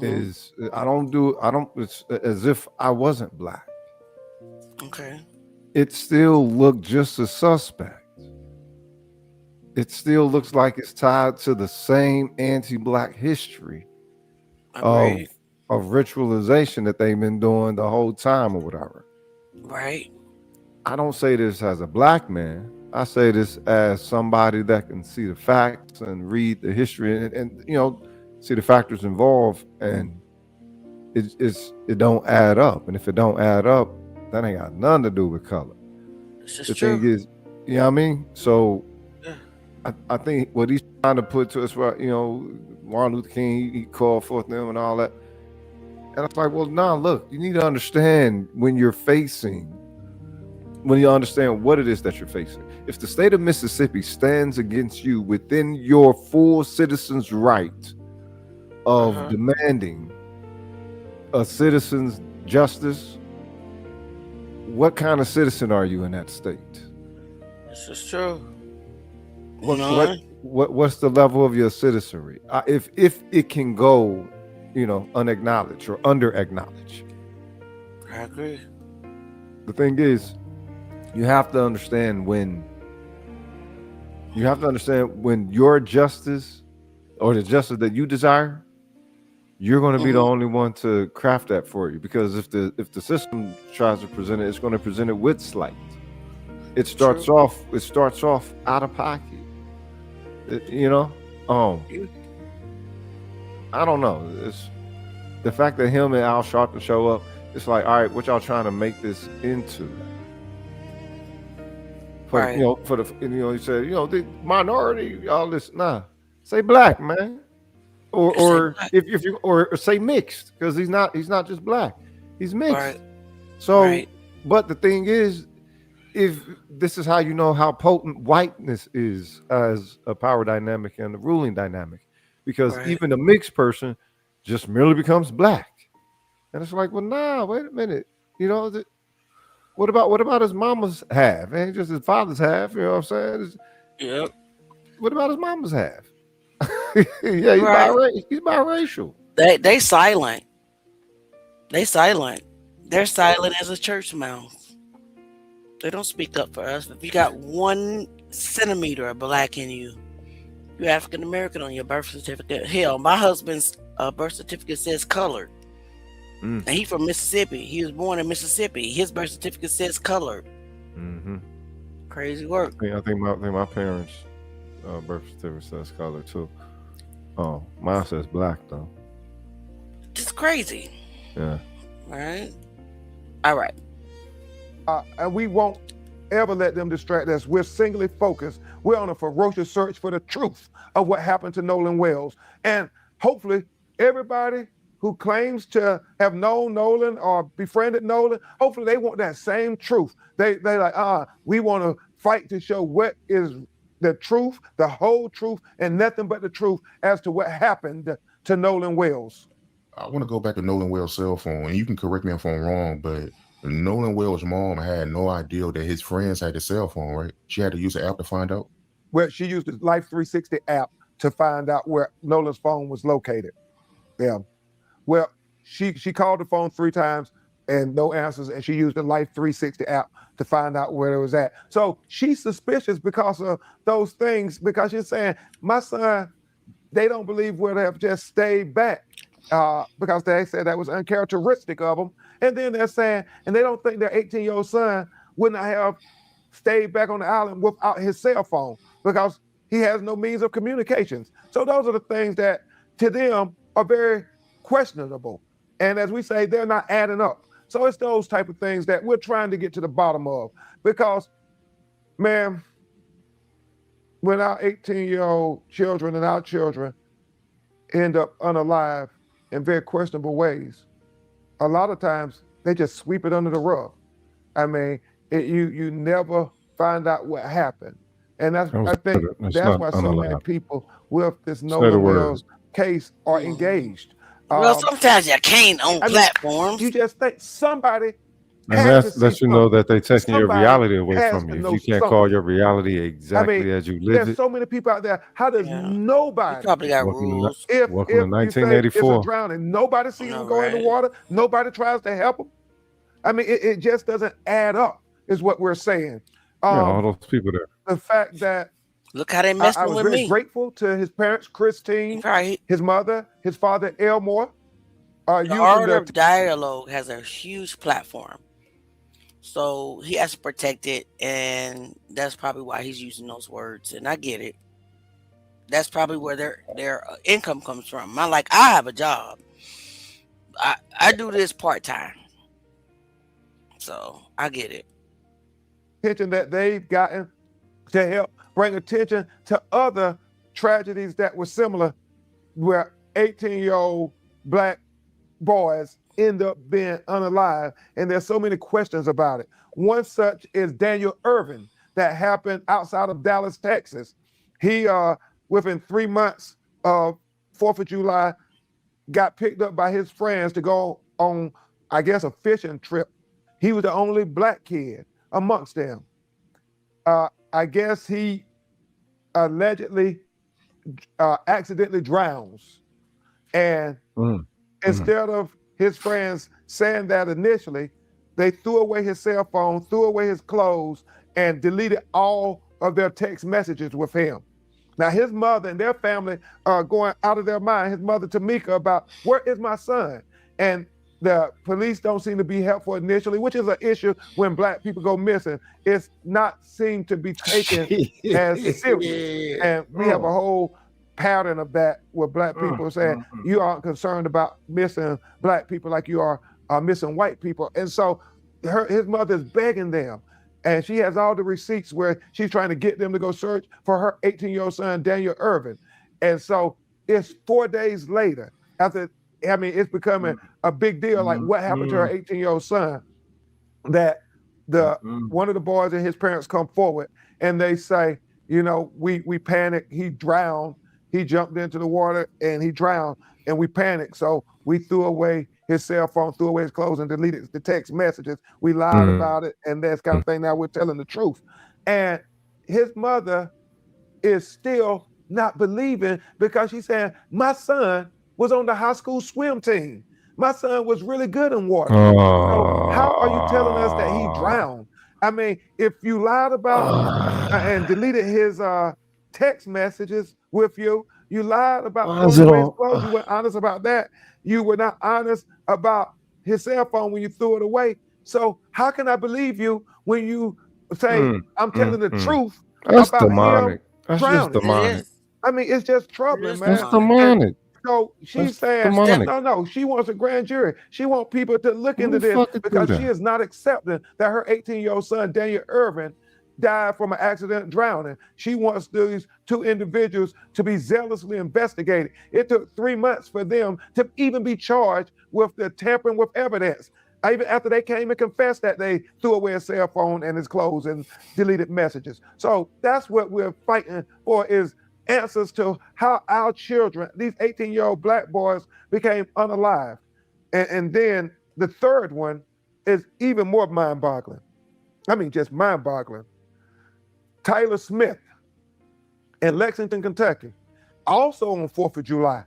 Is it's as if I wasn't black. Okay. It still looked just as suspect. It still looks like it's tied to the same anti-black history of ritualization that they've been doing the whole time or whatever. Right. I don't say this as a black man. I say this as somebody that can see the facts and read the history and see the factors involved, and it don't add up. And if it don't add up, that ain't got nothing to do with color. The thing is, You know what I mean? So I think what he's trying to put to us, you know, Martin Luther King, he called forth them and all that. And it's like, well, nah, look, you need to understand when you understand what it is that you're facing. If the state of Mississippi stands against you within your full citizen's right of demanding a citizen's justice, what kind of citizen are you in that state? This is true. What's the level of your citizenry? If it can go, you know, unacknowledged or under acknowledged. I agree. The thing is, you have to understand when your justice or the justice that you desire, you're going to be the only one to craft that for you. Because if the system tries to present it, it's going to present it with slight. It starts off out of pocket. You know, I don't know. It's the fact that him and Al Sharpton show up. It's like, all right, what y'all trying to make this into? For you know, he said, you know, the minority, all this. Nah, say black, man, or if you or say mixed, because he's not just black, he's mixed. Right. So, but the thing is, if this is how you know how potent whiteness is as a power dynamic and the ruling dynamic, because even a mixed person just merely becomes black, and it's like, well, nah, wait a minute, you know. What about his mama's half? Ain't just his father's half, you know what I'm saying? Yep. What about his mama's half? Yeah, he's biracial. They silent. They silent. They're silent as a church mouse. They don't speak up for us. If you got 1 centimeter of black in you, you're African American on your birth certificate. Hell, my husband's birth certificate says colored. And he from Mississippi. He was born in Mississippi. His birth certificate says colored. Crazy work. I think my parents' birth certificate says colored too. Oh, mine says black though. Just crazy. Yeah. Right. All right. And we won't ever let them distract us. We're singly focused. We're on a ferocious search for the truth of what happened to Nolan Wells. And hopefully everybody who claims to have known Nolan or befriended Nolan, hopefully they want that same truth. They like, we want to fight to show what is the truth, the whole truth, and nothing but the truth as to what happened to Nolan Wells. I want to go back to Nolan Wells' cell phone, and you can correct me if I'm wrong, but Nolan Wells' mom had no idea that his friends had his cell phone, right? She had to use the app to find out? Well, she used the Life 360 app to find out where Nolan's phone was located. Yeah. Well, she called the phone 3 times and no answers, and she used the Life 360 app to find out where it was at. So she's suspicious because of those things, because she's saying, my son, they don't believe would have just stayed back because they said that was uncharacteristic of them. And then they're saying, and they don't think their 18-year-old son would not have stayed back on the island without his cell phone because he has no means of communications. So those are the things that to them are very questionable. And as we say, they're not adding up. So it's those type of things that we're trying to get to the bottom of. Because, man, when our 18-year-old children and our children end up unalive in very questionable ways, a lot of times they just sweep it under the rug. I mean, you never find out what happened. And I think that's why so many people with this Nolan Wells case are engaged. Well, sometimes you can't on platforms. You just think somebody. And that's you know that they're taking your reality away from you. If you can't call your reality exactly as you live it. There's so many people out there. How does nobody? You probably got rules. Welcome to 1984. It's a drowning. Nobody sees him go in the water. Nobody tries to help him. I mean, it just doesn't add up, is what we're saying. All those people there. The fact that look how they messed with me. I was very grateful to his parents, Christine, his mother, his father, Elmore. The Art of Dialogue has a huge platform. So he has to protect it, and that's probably why he's using those words. And I get it. That's probably where their income comes from. I have a job. I do this part-time. So I get it. Attention that they've gotten to help bring attention to other tragedies that were similar, where 18-year-old Black boys end up being unalive. And there's so many questions about it. One such is Daniel Irvin, that happened outside of Dallas, Texas. He, within 3 months of 4th of July, got picked up by his friends to go on, I guess, a fishing trip. He was the only Black kid amongst them. I guess he allegedly accidentally drowns. And instead of his friends saying that initially, they threw away his cell phone, threw away his clothes, and deleted all of their text messages with him. Now, his mother and their family are going out of their mind, his mother, Tamika, about where is my son? And the police don't seem to be helpful initially, which is an issue when Black people go missing. It's not seem to be taken as serious. And we have a whole pattern of that where Black people saying, you aren't concerned about missing Black people like you are missing white people. And so his mother is begging them. And she has all the receipts where she's trying to get them to go search for her 18-year-old son, Daniel Irvin. And so it's 4 days later, after, I mean, it's becoming a big deal, like what happened to her 18-year-old son, that one of the boys and his parents come forward and they say, you know, we panicked, he drowned, he jumped into the water and he drowned, and we panicked. So we threw away his cell phone, threw away his clothes, and deleted the text messages. We lied about it, and that's kind of thing. Now we're telling the truth. And his mother is still not believing, because she's saying, my son was on the high school swim team. My son was really good in water. So how are you telling us that he drowned? I mean, if you lied about and deleted his text messages with you, you lied about his clothes, you weren't honest about that. You were not honest about his cell phone when you threw it away. So how can I believe you when you say I'm telling the truth That's about demonic. him That's drowning? just demonic. I mean, it's just troubling, man. That's demonic. And so she's saying, no, she wants a grand jury. She wants people to look into this because she is not accepting that her 18-year-old son, Daniel Irvin, died from an accident drowning. She wants these two individuals to be zealously investigated. It took 3 months for them to even be charged with the tampering with evidence. Even after they came and confessed that they threw away his cell phone and his clothes and deleted messages. So that's what we're fighting for, is answers to how our children, these 18-year-old Black boys, became unalive. And then the third one is even more mind-boggling. I mean, just mind-boggling. Tyler Smith in Lexington, Kentucky, also on 4th of July,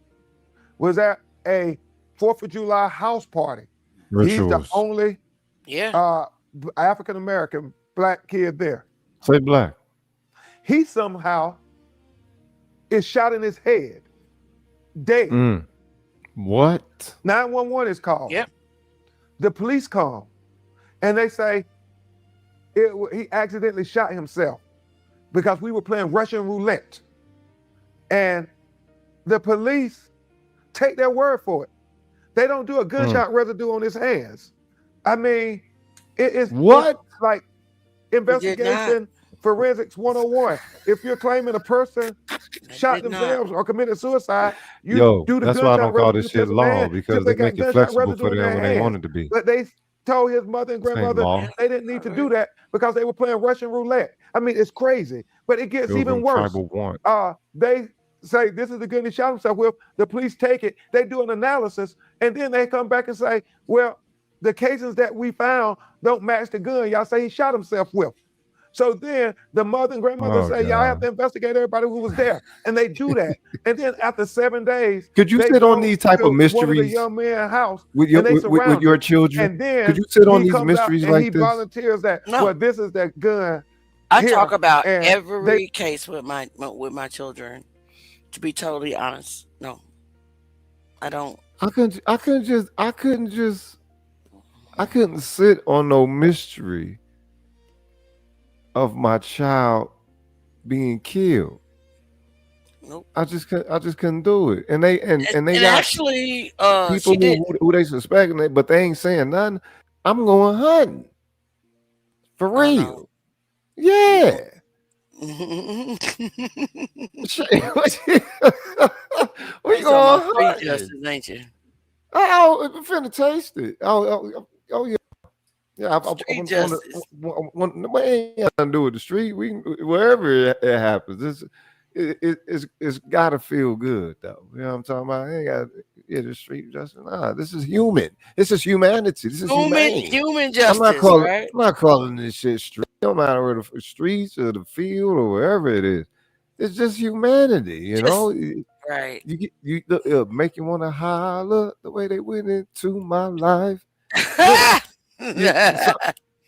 was at a 4th of July house party. Rituals. He's the only African-American Black kid there. Say Black. He somehow is shot in his head, dead. What? 911 is called. Yep. The police come, and they say he accidentally shot himself because we were playing Russian roulette. And the police take their word for it. They don't do a gunshot residue on his hands. I mean, it's like investigation forensics 101. If you're claiming a person shot themselves or committed suicide, you do the that's why I don't call residue this shit test law, because they make it flexible for them when they want it to be. But they told his mother and grandmother they didn't need to do that because they were playing Russian roulette. I mean, it's crazy, but it gets even worse. They say this is the gun he shot himself with. The police take it, they do an analysis, and then they come back and say, well, the cases that we found don't match the gun y'all say he shot himself with. So then the mother and grandmother say, y'all have to investigate everybody who was there. And they do that. And then after 7 days, could you sit on these type of mysteries one of the young man's house with your children? And then could you sit on these mysteries like this? He volunteers that, well, this is that gun. I talk about every case with my children. To be totally honest, no, I don't. I couldn't sit on no mystery of my child being killed. Nope. I just couldn't do it. And they got actually people who they suspecting, but they ain't saying nothing. I'm going hunting for real. Yeah. We You talking going about street justice, ain't you? Oh, I'm finna taste it. Oh yeah. Yeah, Street justice. It ain't got nothing to do with the street. We can, wherever it happens, it's got to feel good though. You know what I'm talking about? It ain't got the street justice. Nah, this is human. This is humanity. This is humane. Human justice, right? I'm not calling this shit street. No matter where the streets or the field or wherever it is, it's just humanity. You know. Right. You make you want to holler the way they went into my life. So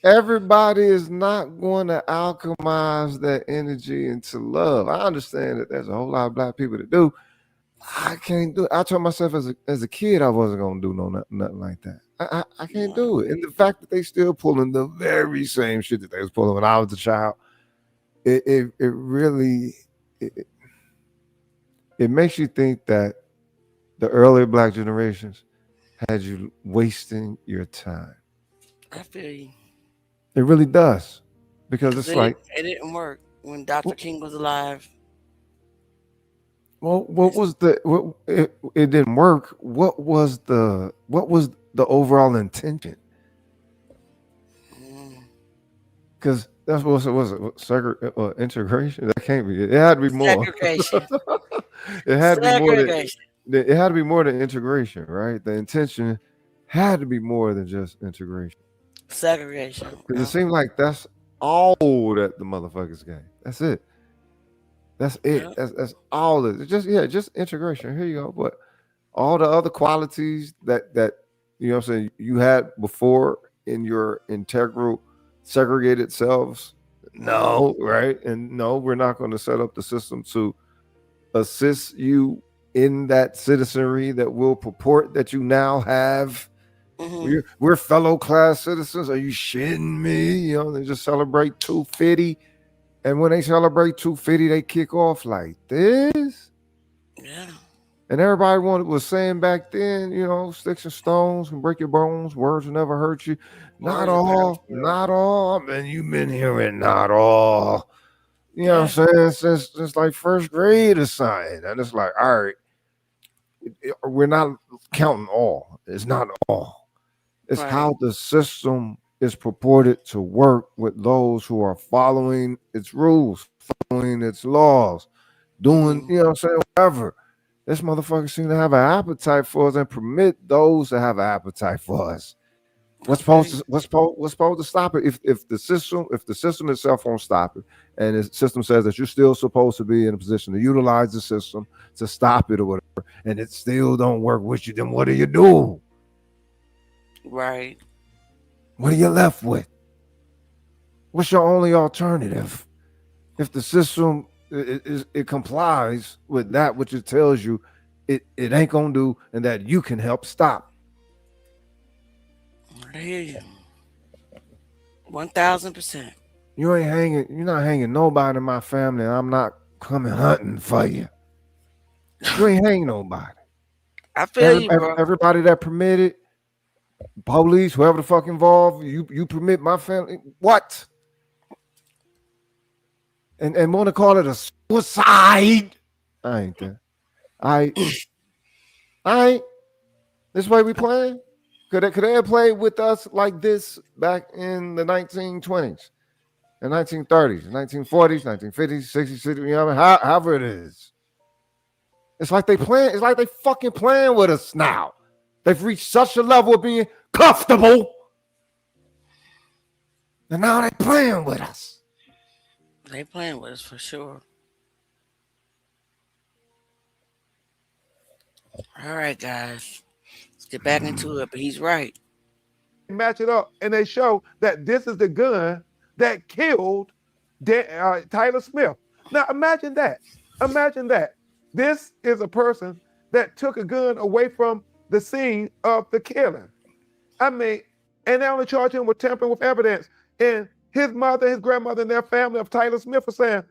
everybody is not going to alchemize that energy into love. I understand that there's a whole lot of black people that do. I can't do it. I told myself as a kid I wasn't gonna do nothing like that. I can't do it. And the fact that they still pulling the very same shit that they was pulling when I was a child, it really it makes you think that the earlier black generations had you wasting your time. I feel you. It really does. Because it's like it didn't work when Dr. King was alive. Well, it didn't work. What was the overall intention? Because that's what was it integration? That can't be. It had to be more. Segregation. It had to be more than it had to be more than integration, right? The intention had to be more than just integration. Segregation. Because it seemed like that's all that the motherfuckers got. That's it. That's it. Yeah. That's all it. Just integration. Here you go. But all the other qualities that you know what I'm saying you had before in your integral segregated selves, no, right? And no, we're not going to set up the system to assist you in that citizenry that will purport that you now have. Mm-hmm. We're fellow class citizens. Are you shitting me? You know, they just celebrate 250. And when they celebrate 250, they kick off like this. Yeah. And everybody was saying back then, you know, sticks and stones can break your bones. Words will never hurt you. Not all. I mean, you've been hearing not all. You know what I'm saying? Since like first grade or something. And it's like, all right, we're not counting all. It's not all. It's how the system is purported to work with those who are following its rules, following its laws, doing, you know what I'm saying, whatever. This motherfucker seem to have an appetite for us and permit those to have an appetite for us. What's supposed to stop it? If the system itself won't stop it, and the system says that you're still supposed to be in a position to utilize the system to stop it or whatever, and it still don't work with you, then what do you do? Right. What are you left with? What's your only alternative? If the system it complies with that which it tells you it ain't gonna do, and that you can help stop. I hear you. 1000%. You're not hanging nobody in my family, and I'm not coming hunting for you. You ain't hanging nobody. I feel you, bro. Everybody that permitted, police, whoever the fuck involved, you permit my family. What? And want to call it a suicide? I ain't that. I ain't. This way we playing? Could they have played with us like this back in the 1920s, the 1930s, the 1940s, 1950s, 60s, you know what I mean? However it is. It's like they fucking playing with us now. They've reached such a level of being comfortable. And now they're playing with us. They playing with us for sure. All right, guys. Let's get back into it, but he's right. Match it up, and they show that this is the gun that killed Tyler Smith. Now, imagine that. Imagine that. This is a person that took a gun away from the scene of the killing. I mean, and they only charge him with tampering with evidence. And his mother, his grandmother, and their family of Tyler Smith are saying,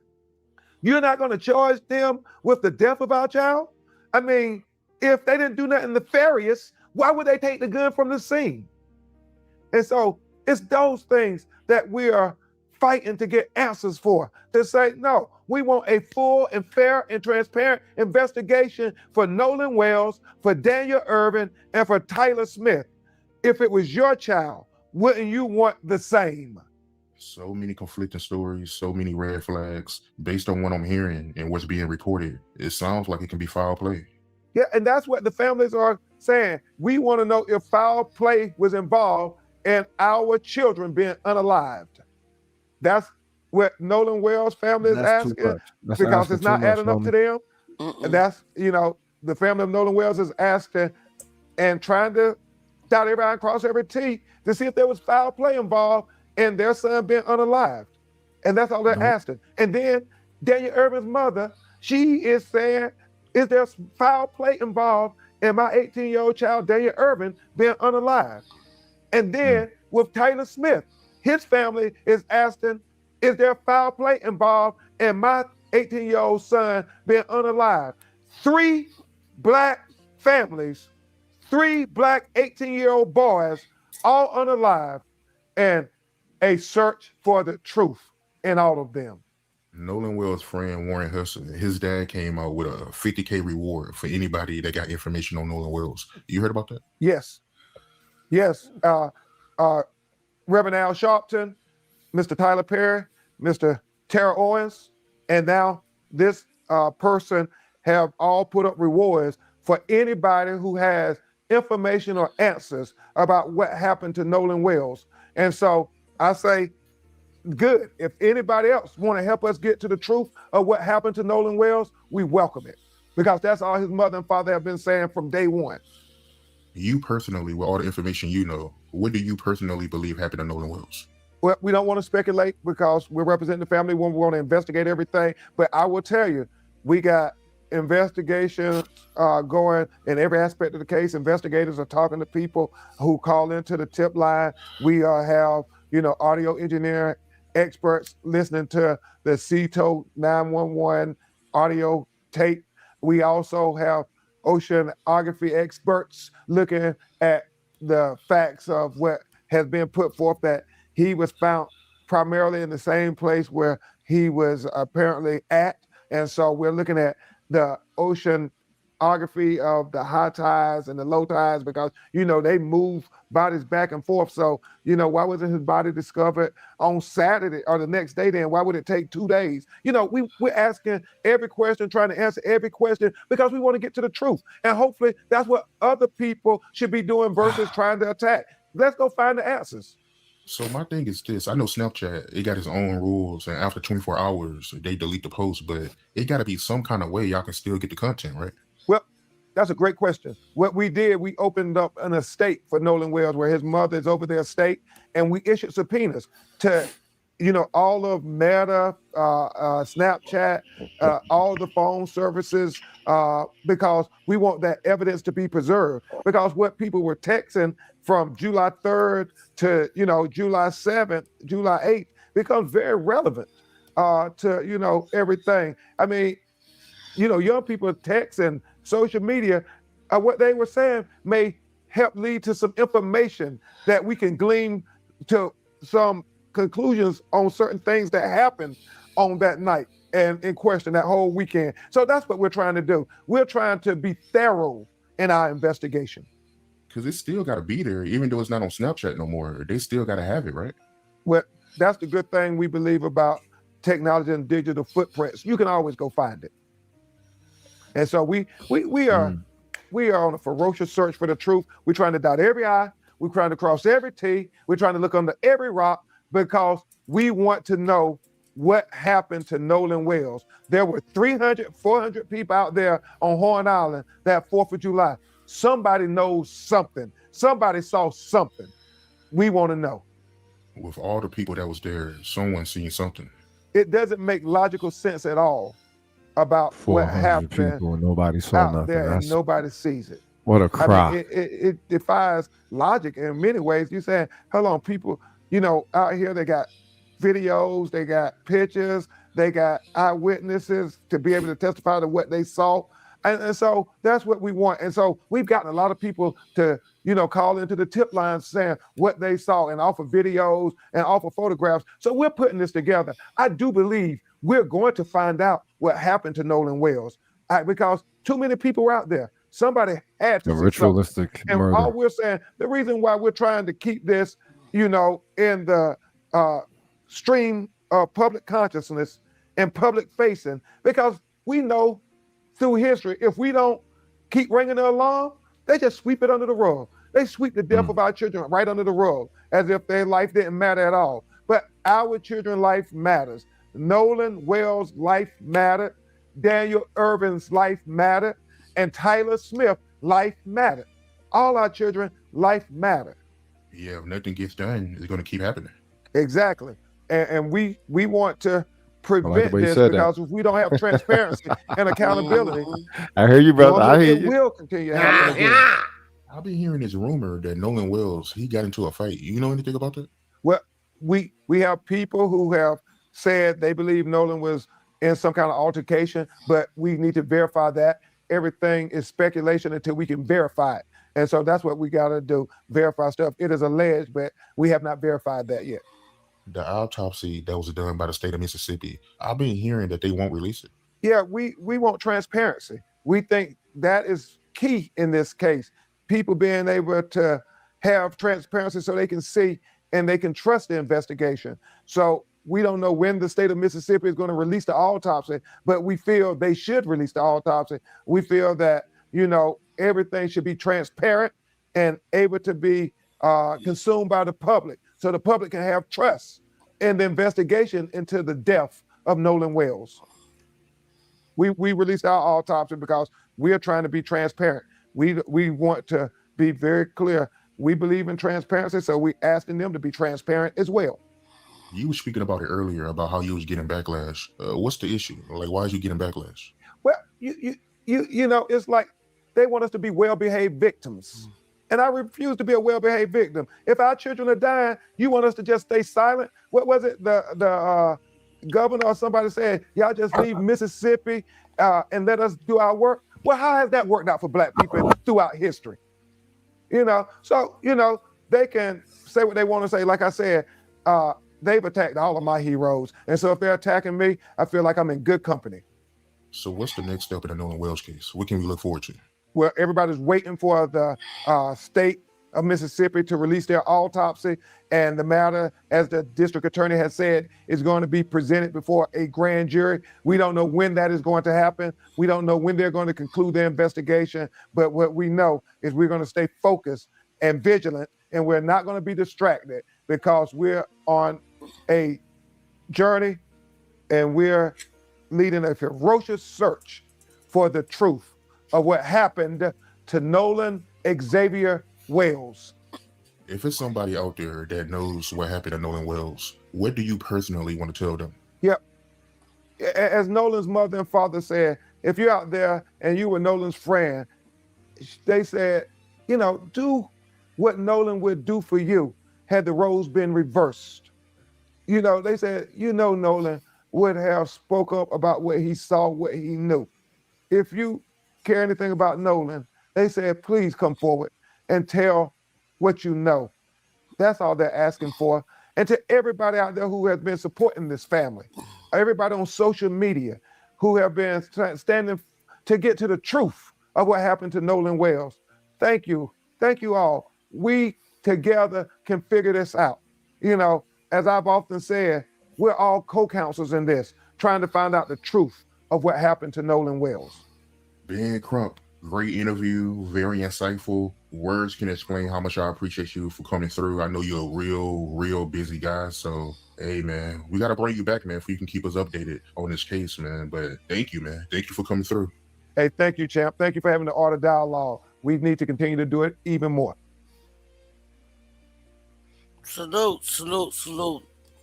you're not going to charge them with the death of our child? I mean, if they didn't do nothing nefarious, why would they take the gun from the scene? And so it's those things that we are fighting to get answers for. To say, no, we want a full and fair and transparent investigation for Nolan Wells, for Daniel Irvin, and for Tyler Smith. If it was your child, wouldn't you want the same? So many conflicting stories, so many red flags based on what I'm hearing and what's being reported. It sounds like it can be foul play. Yeah, and that's what the families are saying. We want to know if foul play was involved in our children being unalived. That's what Nolan Wells' family is asking, because it's not adding up to them. And that's, the family of Nolan Wells is asking and trying to dot every I and cross every T to see if there was foul play involved in their son being unalived. And that's all they're asking. And then Daniel Irvin's mother, she is saying, is there foul play involved in my 18-year-old child, Daniel Irvin, being unalived? And then with Tyler Smith, his family is asking, is there foul play involved in my 18-year-old son being unalived? 3 Black families, 3 Black 18-year-old boys, all unalived, and a search for the truth in all of them. Nolan Wells' friend, Warren Hudson, his dad came out with a $50K reward for anybody that got information on Nolan Wells. You heard about that? Yes. Reverend Al Sharpton, Mr. Tyler Perry, Mr. Tara Owens, and now this person have all put up rewards for anybody who has information or answers about what happened to Nolan Wells. And so I say, good. If anybody else want to help us get to the truth of what happened to Nolan Wells, we welcome it, because that's all his mother and father have been saying from day one. You personally, with all the information you know, what do you personally believe happened to Nolan Wells? Well, we don't want to speculate because we're representing the family when we want to investigate everything. But I will tell you, we got investigations going in every aspect of the case. Investigators are talking to people who call into the tip line. We have, audio engineering experts listening to the CTO 911 audio tape. We also have oceanography experts looking at the facts of what has been put forth, that he was found primarily in the same place where he was apparently at. And so we're looking at the oceanography of the high tides and the low tides, because, they move bodies back and forth. So, why wasn't his body discovered on Saturday or the next day then? Why would it take 2 days? We're asking every question, trying to answer every question, because we want to get to the truth. And hopefully that's what other people should be doing versus trying to attack. Let's go find the answers. So my thing is this. I know Snapchat, it got its own rules, and after 24 hours, they delete the post, but it got to be some kind of way y'all can still get the content, right? Well, that's a great question. What we did, we opened up an estate for Nolan Wells where his mother is over their estate, and we issued subpoenas to, all of Meta, Snapchat, all the phone services, because we want that evidence to be preserved. Because what people were texting from July 3rd to, July 7th, July 8th becomes very relevant to, everything. I mean, young people text and social media, what they were saying may help lead to some information that we can glean to some conclusions on certain things that happened on that night and in question that whole weekend. So that's what we're trying to do. We're trying to be thorough in our investigation. Because it still got to be there, even though it's not on Snapchat no more. They still got to have it, right? Well, that's the good thing we believe about technology and digital footprints. You can always go find it. And so we are on a ferocious search for the truth. We're trying to dot every I. We're trying to cross every T. We're trying to look under every rock, because we want to know what happened to Nolan Wells. There were 300, 400 people out there on Horn Island that 4th of July. Somebody knows something. Somebody saw something. We want to know. With all the people that was there, someone seen something. It doesn't make logical sense at all about what happened. People, nobody saw out nothing. there, and nobody sees it. What a crap. I mean, it defies logic in many ways. You're saying, hold on, people, out here, they got videos, they got pictures, they got eyewitnesses to be able to testify to what they saw. And so that's what we want. And so we've gotten a lot of people to, call into the tip line saying what they saw and offer videos and offer photographs. So we're putting this together. I do believe we're going to find out what happened to Nolan Wells because too many people were out there. Somebody had to The see ritualistic something. And murder. all we're saying, the reason why we're trying to keep this, in the stream of public consciousness and public facing, because we know through history, if we don't keep ringing the alarm, they just sweep it under the rug. They sweep the death of our children right under the rug as if their life didn't matter at all. But our children's life matters. Nolan Wells' life mattered. Daniel Irvin's life mattered. And Tyler Smith's life mattered. All our children, life mattered. Yeah, if nothing gets done, it's going to keep happening. Exactly. And we want to prevent the way you this said because that. if we don't have transparency and accountability, I hear you, brother. I hear it you. will continue happening. I've been hearing this rumor that Nolan Wells, he got into a fight. You know anything about that? Well, we have people who have said they believe Nolan was in some kind of altercation, but we need to verify that. Everything is speculation until we can verify it. And so that's what we got to do, verify stuff. It is alleged, but we have not verified that yet. The autopsy that was done by the state of Mississippi, I've been hearing that they won't release it. Yeah, we want transparency. We think that is key in this case. People being able to have transparency so they can see and they can trust the investigation. So we don't know when the state of Mississippi is going to release the autopsy, but we feel they should release the autopsy. We feel that, everything should be transparent and able to be consumed by the public so the public can have trust in the investigation into the death of Nolan Wells. We released our autopsy because we are trying to be transparent. We want to be very clear. We believe in transparency, so we're asking them to be transparent as well. You were speaking about it earlier, about how you was getting backlash. What's the issue? Like, why is you getting backlash? Well, it's like they want us to be well-behaved victims. And I refuse to be a well-behaved victim. If our children are dying, you want us to just stay silent? What was it? The governor or somebody said, y'all just leave Mississippi and let us do our work. Well, how has that worked out for Black people throughout history? So they can say what they want to say. Like I said, they've attacked all of my heroes. And so if they're attacking me, I feel like I'm in good company. So what's the next step in the Nolan Wells case? What can we look forward to? Well, everybody's waiting for the state of Mississippi to release their autopsy, and the matter, as the district attorney has said, is going to be presented before a grand jury. We don't know when that is going to happen. We don't know when they're going to conclude their investigation, but what we know is we're going to stay focused and vigilant, and we're not going to be distracted because we're on a journey and we're leading a ferocious search for the truth of what happened to Nolan Xavier Wells. If it's somebody out there that knows what happened to Nolan Wells, what do you personally want to tell them? Yep. As Nolan's mother and father said, if you're out there and you were Nolan's friend, they said, do what Nolan would do for you had the roles been reversed. They said, Nolan would have spoke up about what he saw, what he knew. If you care anything about Nolan, they said, please come forward and tell what you know. That's all they're asking for. And to everybody out there who has been supporting this family, everybody on social media who have been standing to get to the truth of what happened to Nolan Wells, thank you. Thank you all. We together can figure this out. As I've often said, we're all co-counsels in this, trying to find out the truth of what happened to Nolan Wells. Ben Crump, great interview, very insightful. Words can explain how much I appreciate you for coming through. I know you're a real busy guy. So, hey, man, we got to bring you back, man, so you can keep us updated on this case, man. But thank you, man. Thank you for coming through. Hey, thank you, champ. Thank you for having the art of dialogue. We need to continue to do it even more. Salute.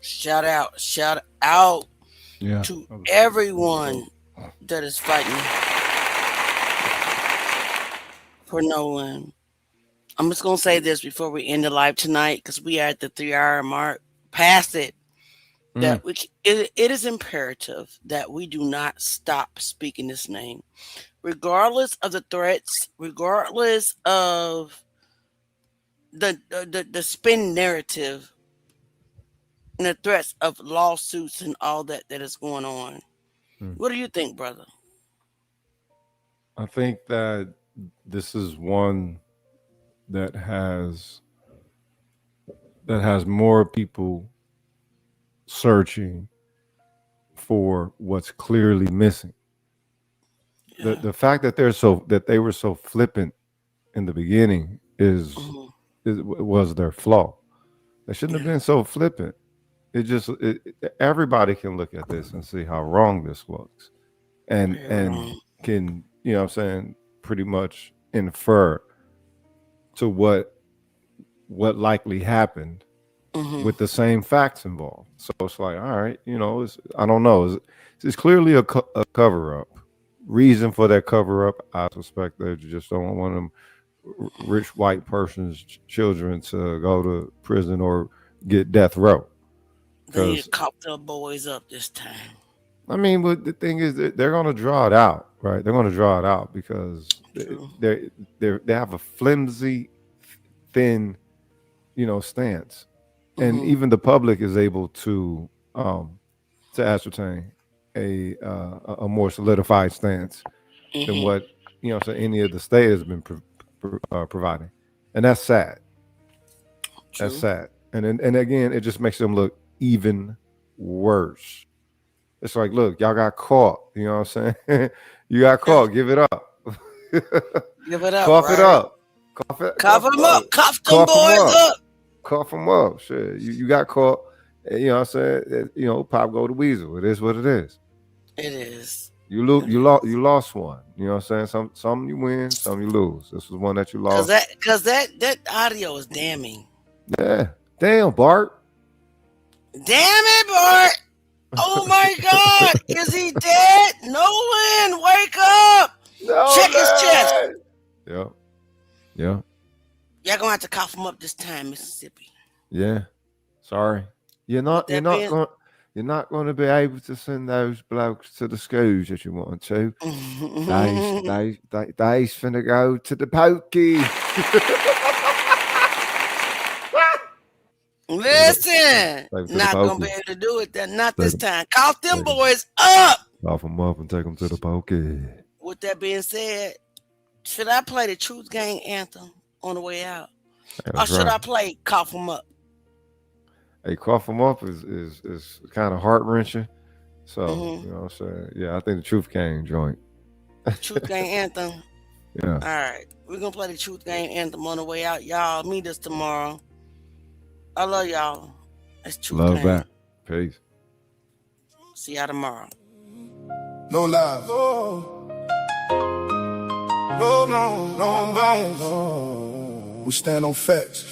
Shout out to everyone that is fighting for Nolan. I'm just going to say this before we end the live tonight, because we are at the 3-hour mark, past it. that it is imperative that we do not stop speaking this name, regardless of the threats, regardless of the spin narrative and the threats of lawsuits and all that is going on. What do you think, brother? I think that this is one that has more people searching for what's clearly missing. Yeah. The fact that they were so flippant in the beginning was their flaw. They shouldn't have been so flippant. Everybody can look at this and see how wrong this looks, and can, you know what I'm saying, pretty much infer to what likely happened with the same facts involved. So it's like, all right, you know, I don't know. It's clearly a cover-up. Reason for that cover-up, I suspect they just don't want them rich white person's children to go to prison or get death row. They need to cop the boys up this time. I mean, but the thing is, they're going to draw it out, right? They're going to draw it out because they have a flimsy, thin, you know, stance, and even the public is able to ascertain a more solidified stance than what, you know, so any of the state has been providing, and that's sad. True. That's sad, and again, it just makes them look even worse. It's like, look, y'all got caught. You know what I'm saying? You got caught. Give it up. Give it up. Cough right? it up. Cough them up. Cough them boys up. Cough them up. Shit, you got caught. You know what I'm saying? You know, pop go to weasel. It is what it is. It is. You lost one. You know what I'm saying? Some you win, some you lose. This was one that you lost. Because that audio is damning. Yeah. Damn, Bart. Damn it, Bart. Oh my God. Is he dead? Nolan, wake up. No, check his chest. Yeah. Y'all gonna have to cough him up this time, Mississippi. Yeah. Sorry. You're not going to be able to send those blokes to the schools that you want to. They's finna go to the pokey. Listen, not gonna be able to do it. Not this time. Cough them boys up. Cough them up and take them to the pokey. With that being said, should I play the Truth Gang anthem on the way out, or should I play Cough them up? Hey, cough them up is kind of heart wrenching. So you know what I'm saying? Yeah, I think the Truth Gang joint. Truth Gang anthem. Yeah. All right, we're gonna play the Truth Gang anthem on the way out. Y'all meet us tomorrow. I love y'all. It's Truth Love Gang. back. Peace. See y'all tomorrow. No love. No. We stand on facts.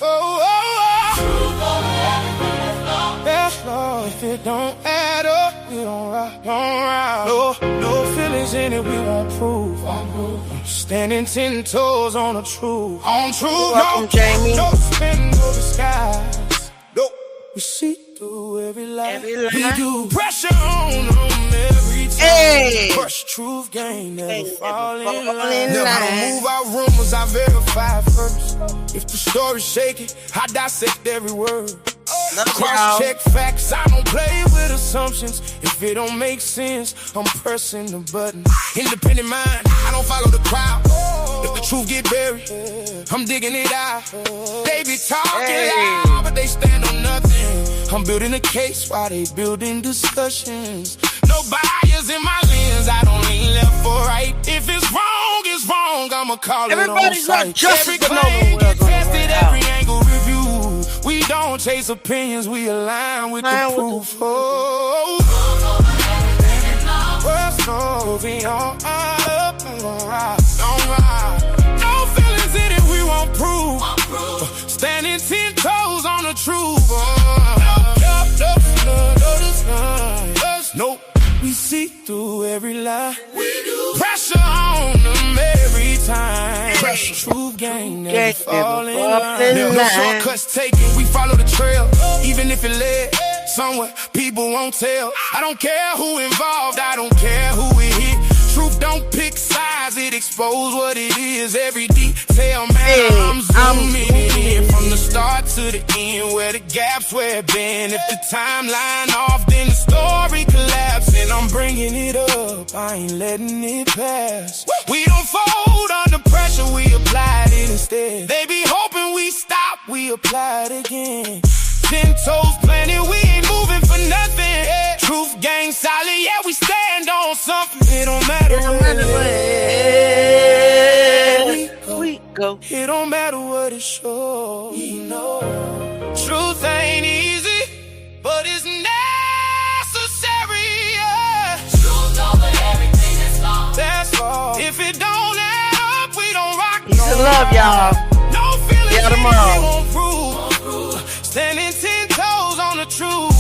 Yes, Lord, if it don't add up, we don't ride. No feelings in it, we won't prove. Standing 10 toes on the truth. Welcome, Jamie. No spin over skies. Nope. We see through every lie. We do pressure on them every time. Hey. Crush Truth Gang, never fall in line. Never move our rumors, I verify first. If the story's shaky, I dissect every word. Cross-check facts, I don't play with assumptions. If it don't make sense, I'm pressing the button. Independent mind, I don't follow the crowd. If the truth get buried, I'm digging it out. They be talking loud, but they stand on nothing. I'm building a case while they building discussions. No bias in my lens, I don't lean left or right. If it's wrong, I'ma call Everybody's it on not sight. justice, Every but no claim one get will. tested, every angle review. We don't chase opinions, we align with the proof. What's no, we on up, don't ride. No feelings in it, we won't prove. Standing 10 toes on the truth. Nope, we see through every lie. We do. Pressure on them every time. Pressure. Truth Gang, never fall in line. No shortcuts taken, we follow the trail. Even if it led somewhere people won't tell. I don't care who involved, I don't care who it hit. Truth don't pick sides, it expose what it is. Every detail matter, I'm zooming in from the start to the end, where the gaps where it been. If the timeline off, then the story collapse. And I'm bringing it up, I ain't letting it pass. We don't fold under pressure, we applied it instead. They be hoping we stop, we apply it again. 10 toes planted, we ain't moving for nothing. Truth gang solid, yeah, we stand on something. It don't matter where we go. It don't matter what it shows. We know truth ain't easy, but it's necessary. Truth over everything that's lost. That's all. If it don't add up, we don't rock. Peace and love, y'all. No feeling, yeah, tomorrow. Won't prove. Standing 10 toes on the truth.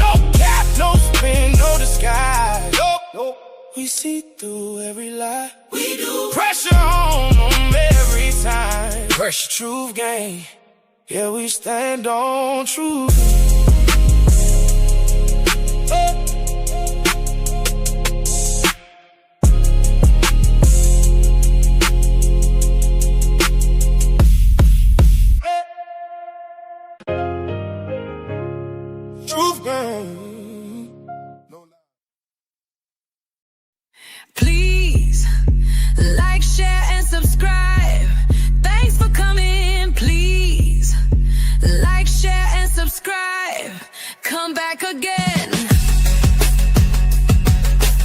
No cap, no spin, no disguise. Nope. We see through every lie. We do. Pressure on them every time. Pressure truth gang. Yeah, we stand on truth. Truth gang. Please like, share, and subscribe. Thanks for coming. Please like, share, and subscribe. Come back again.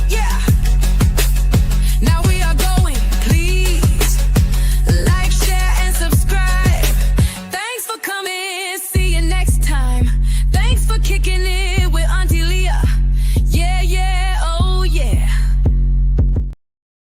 Yeah. Now we are going. Please like, share, and subscribe. Thanks for coming. See you next time. Thanks for kicking in.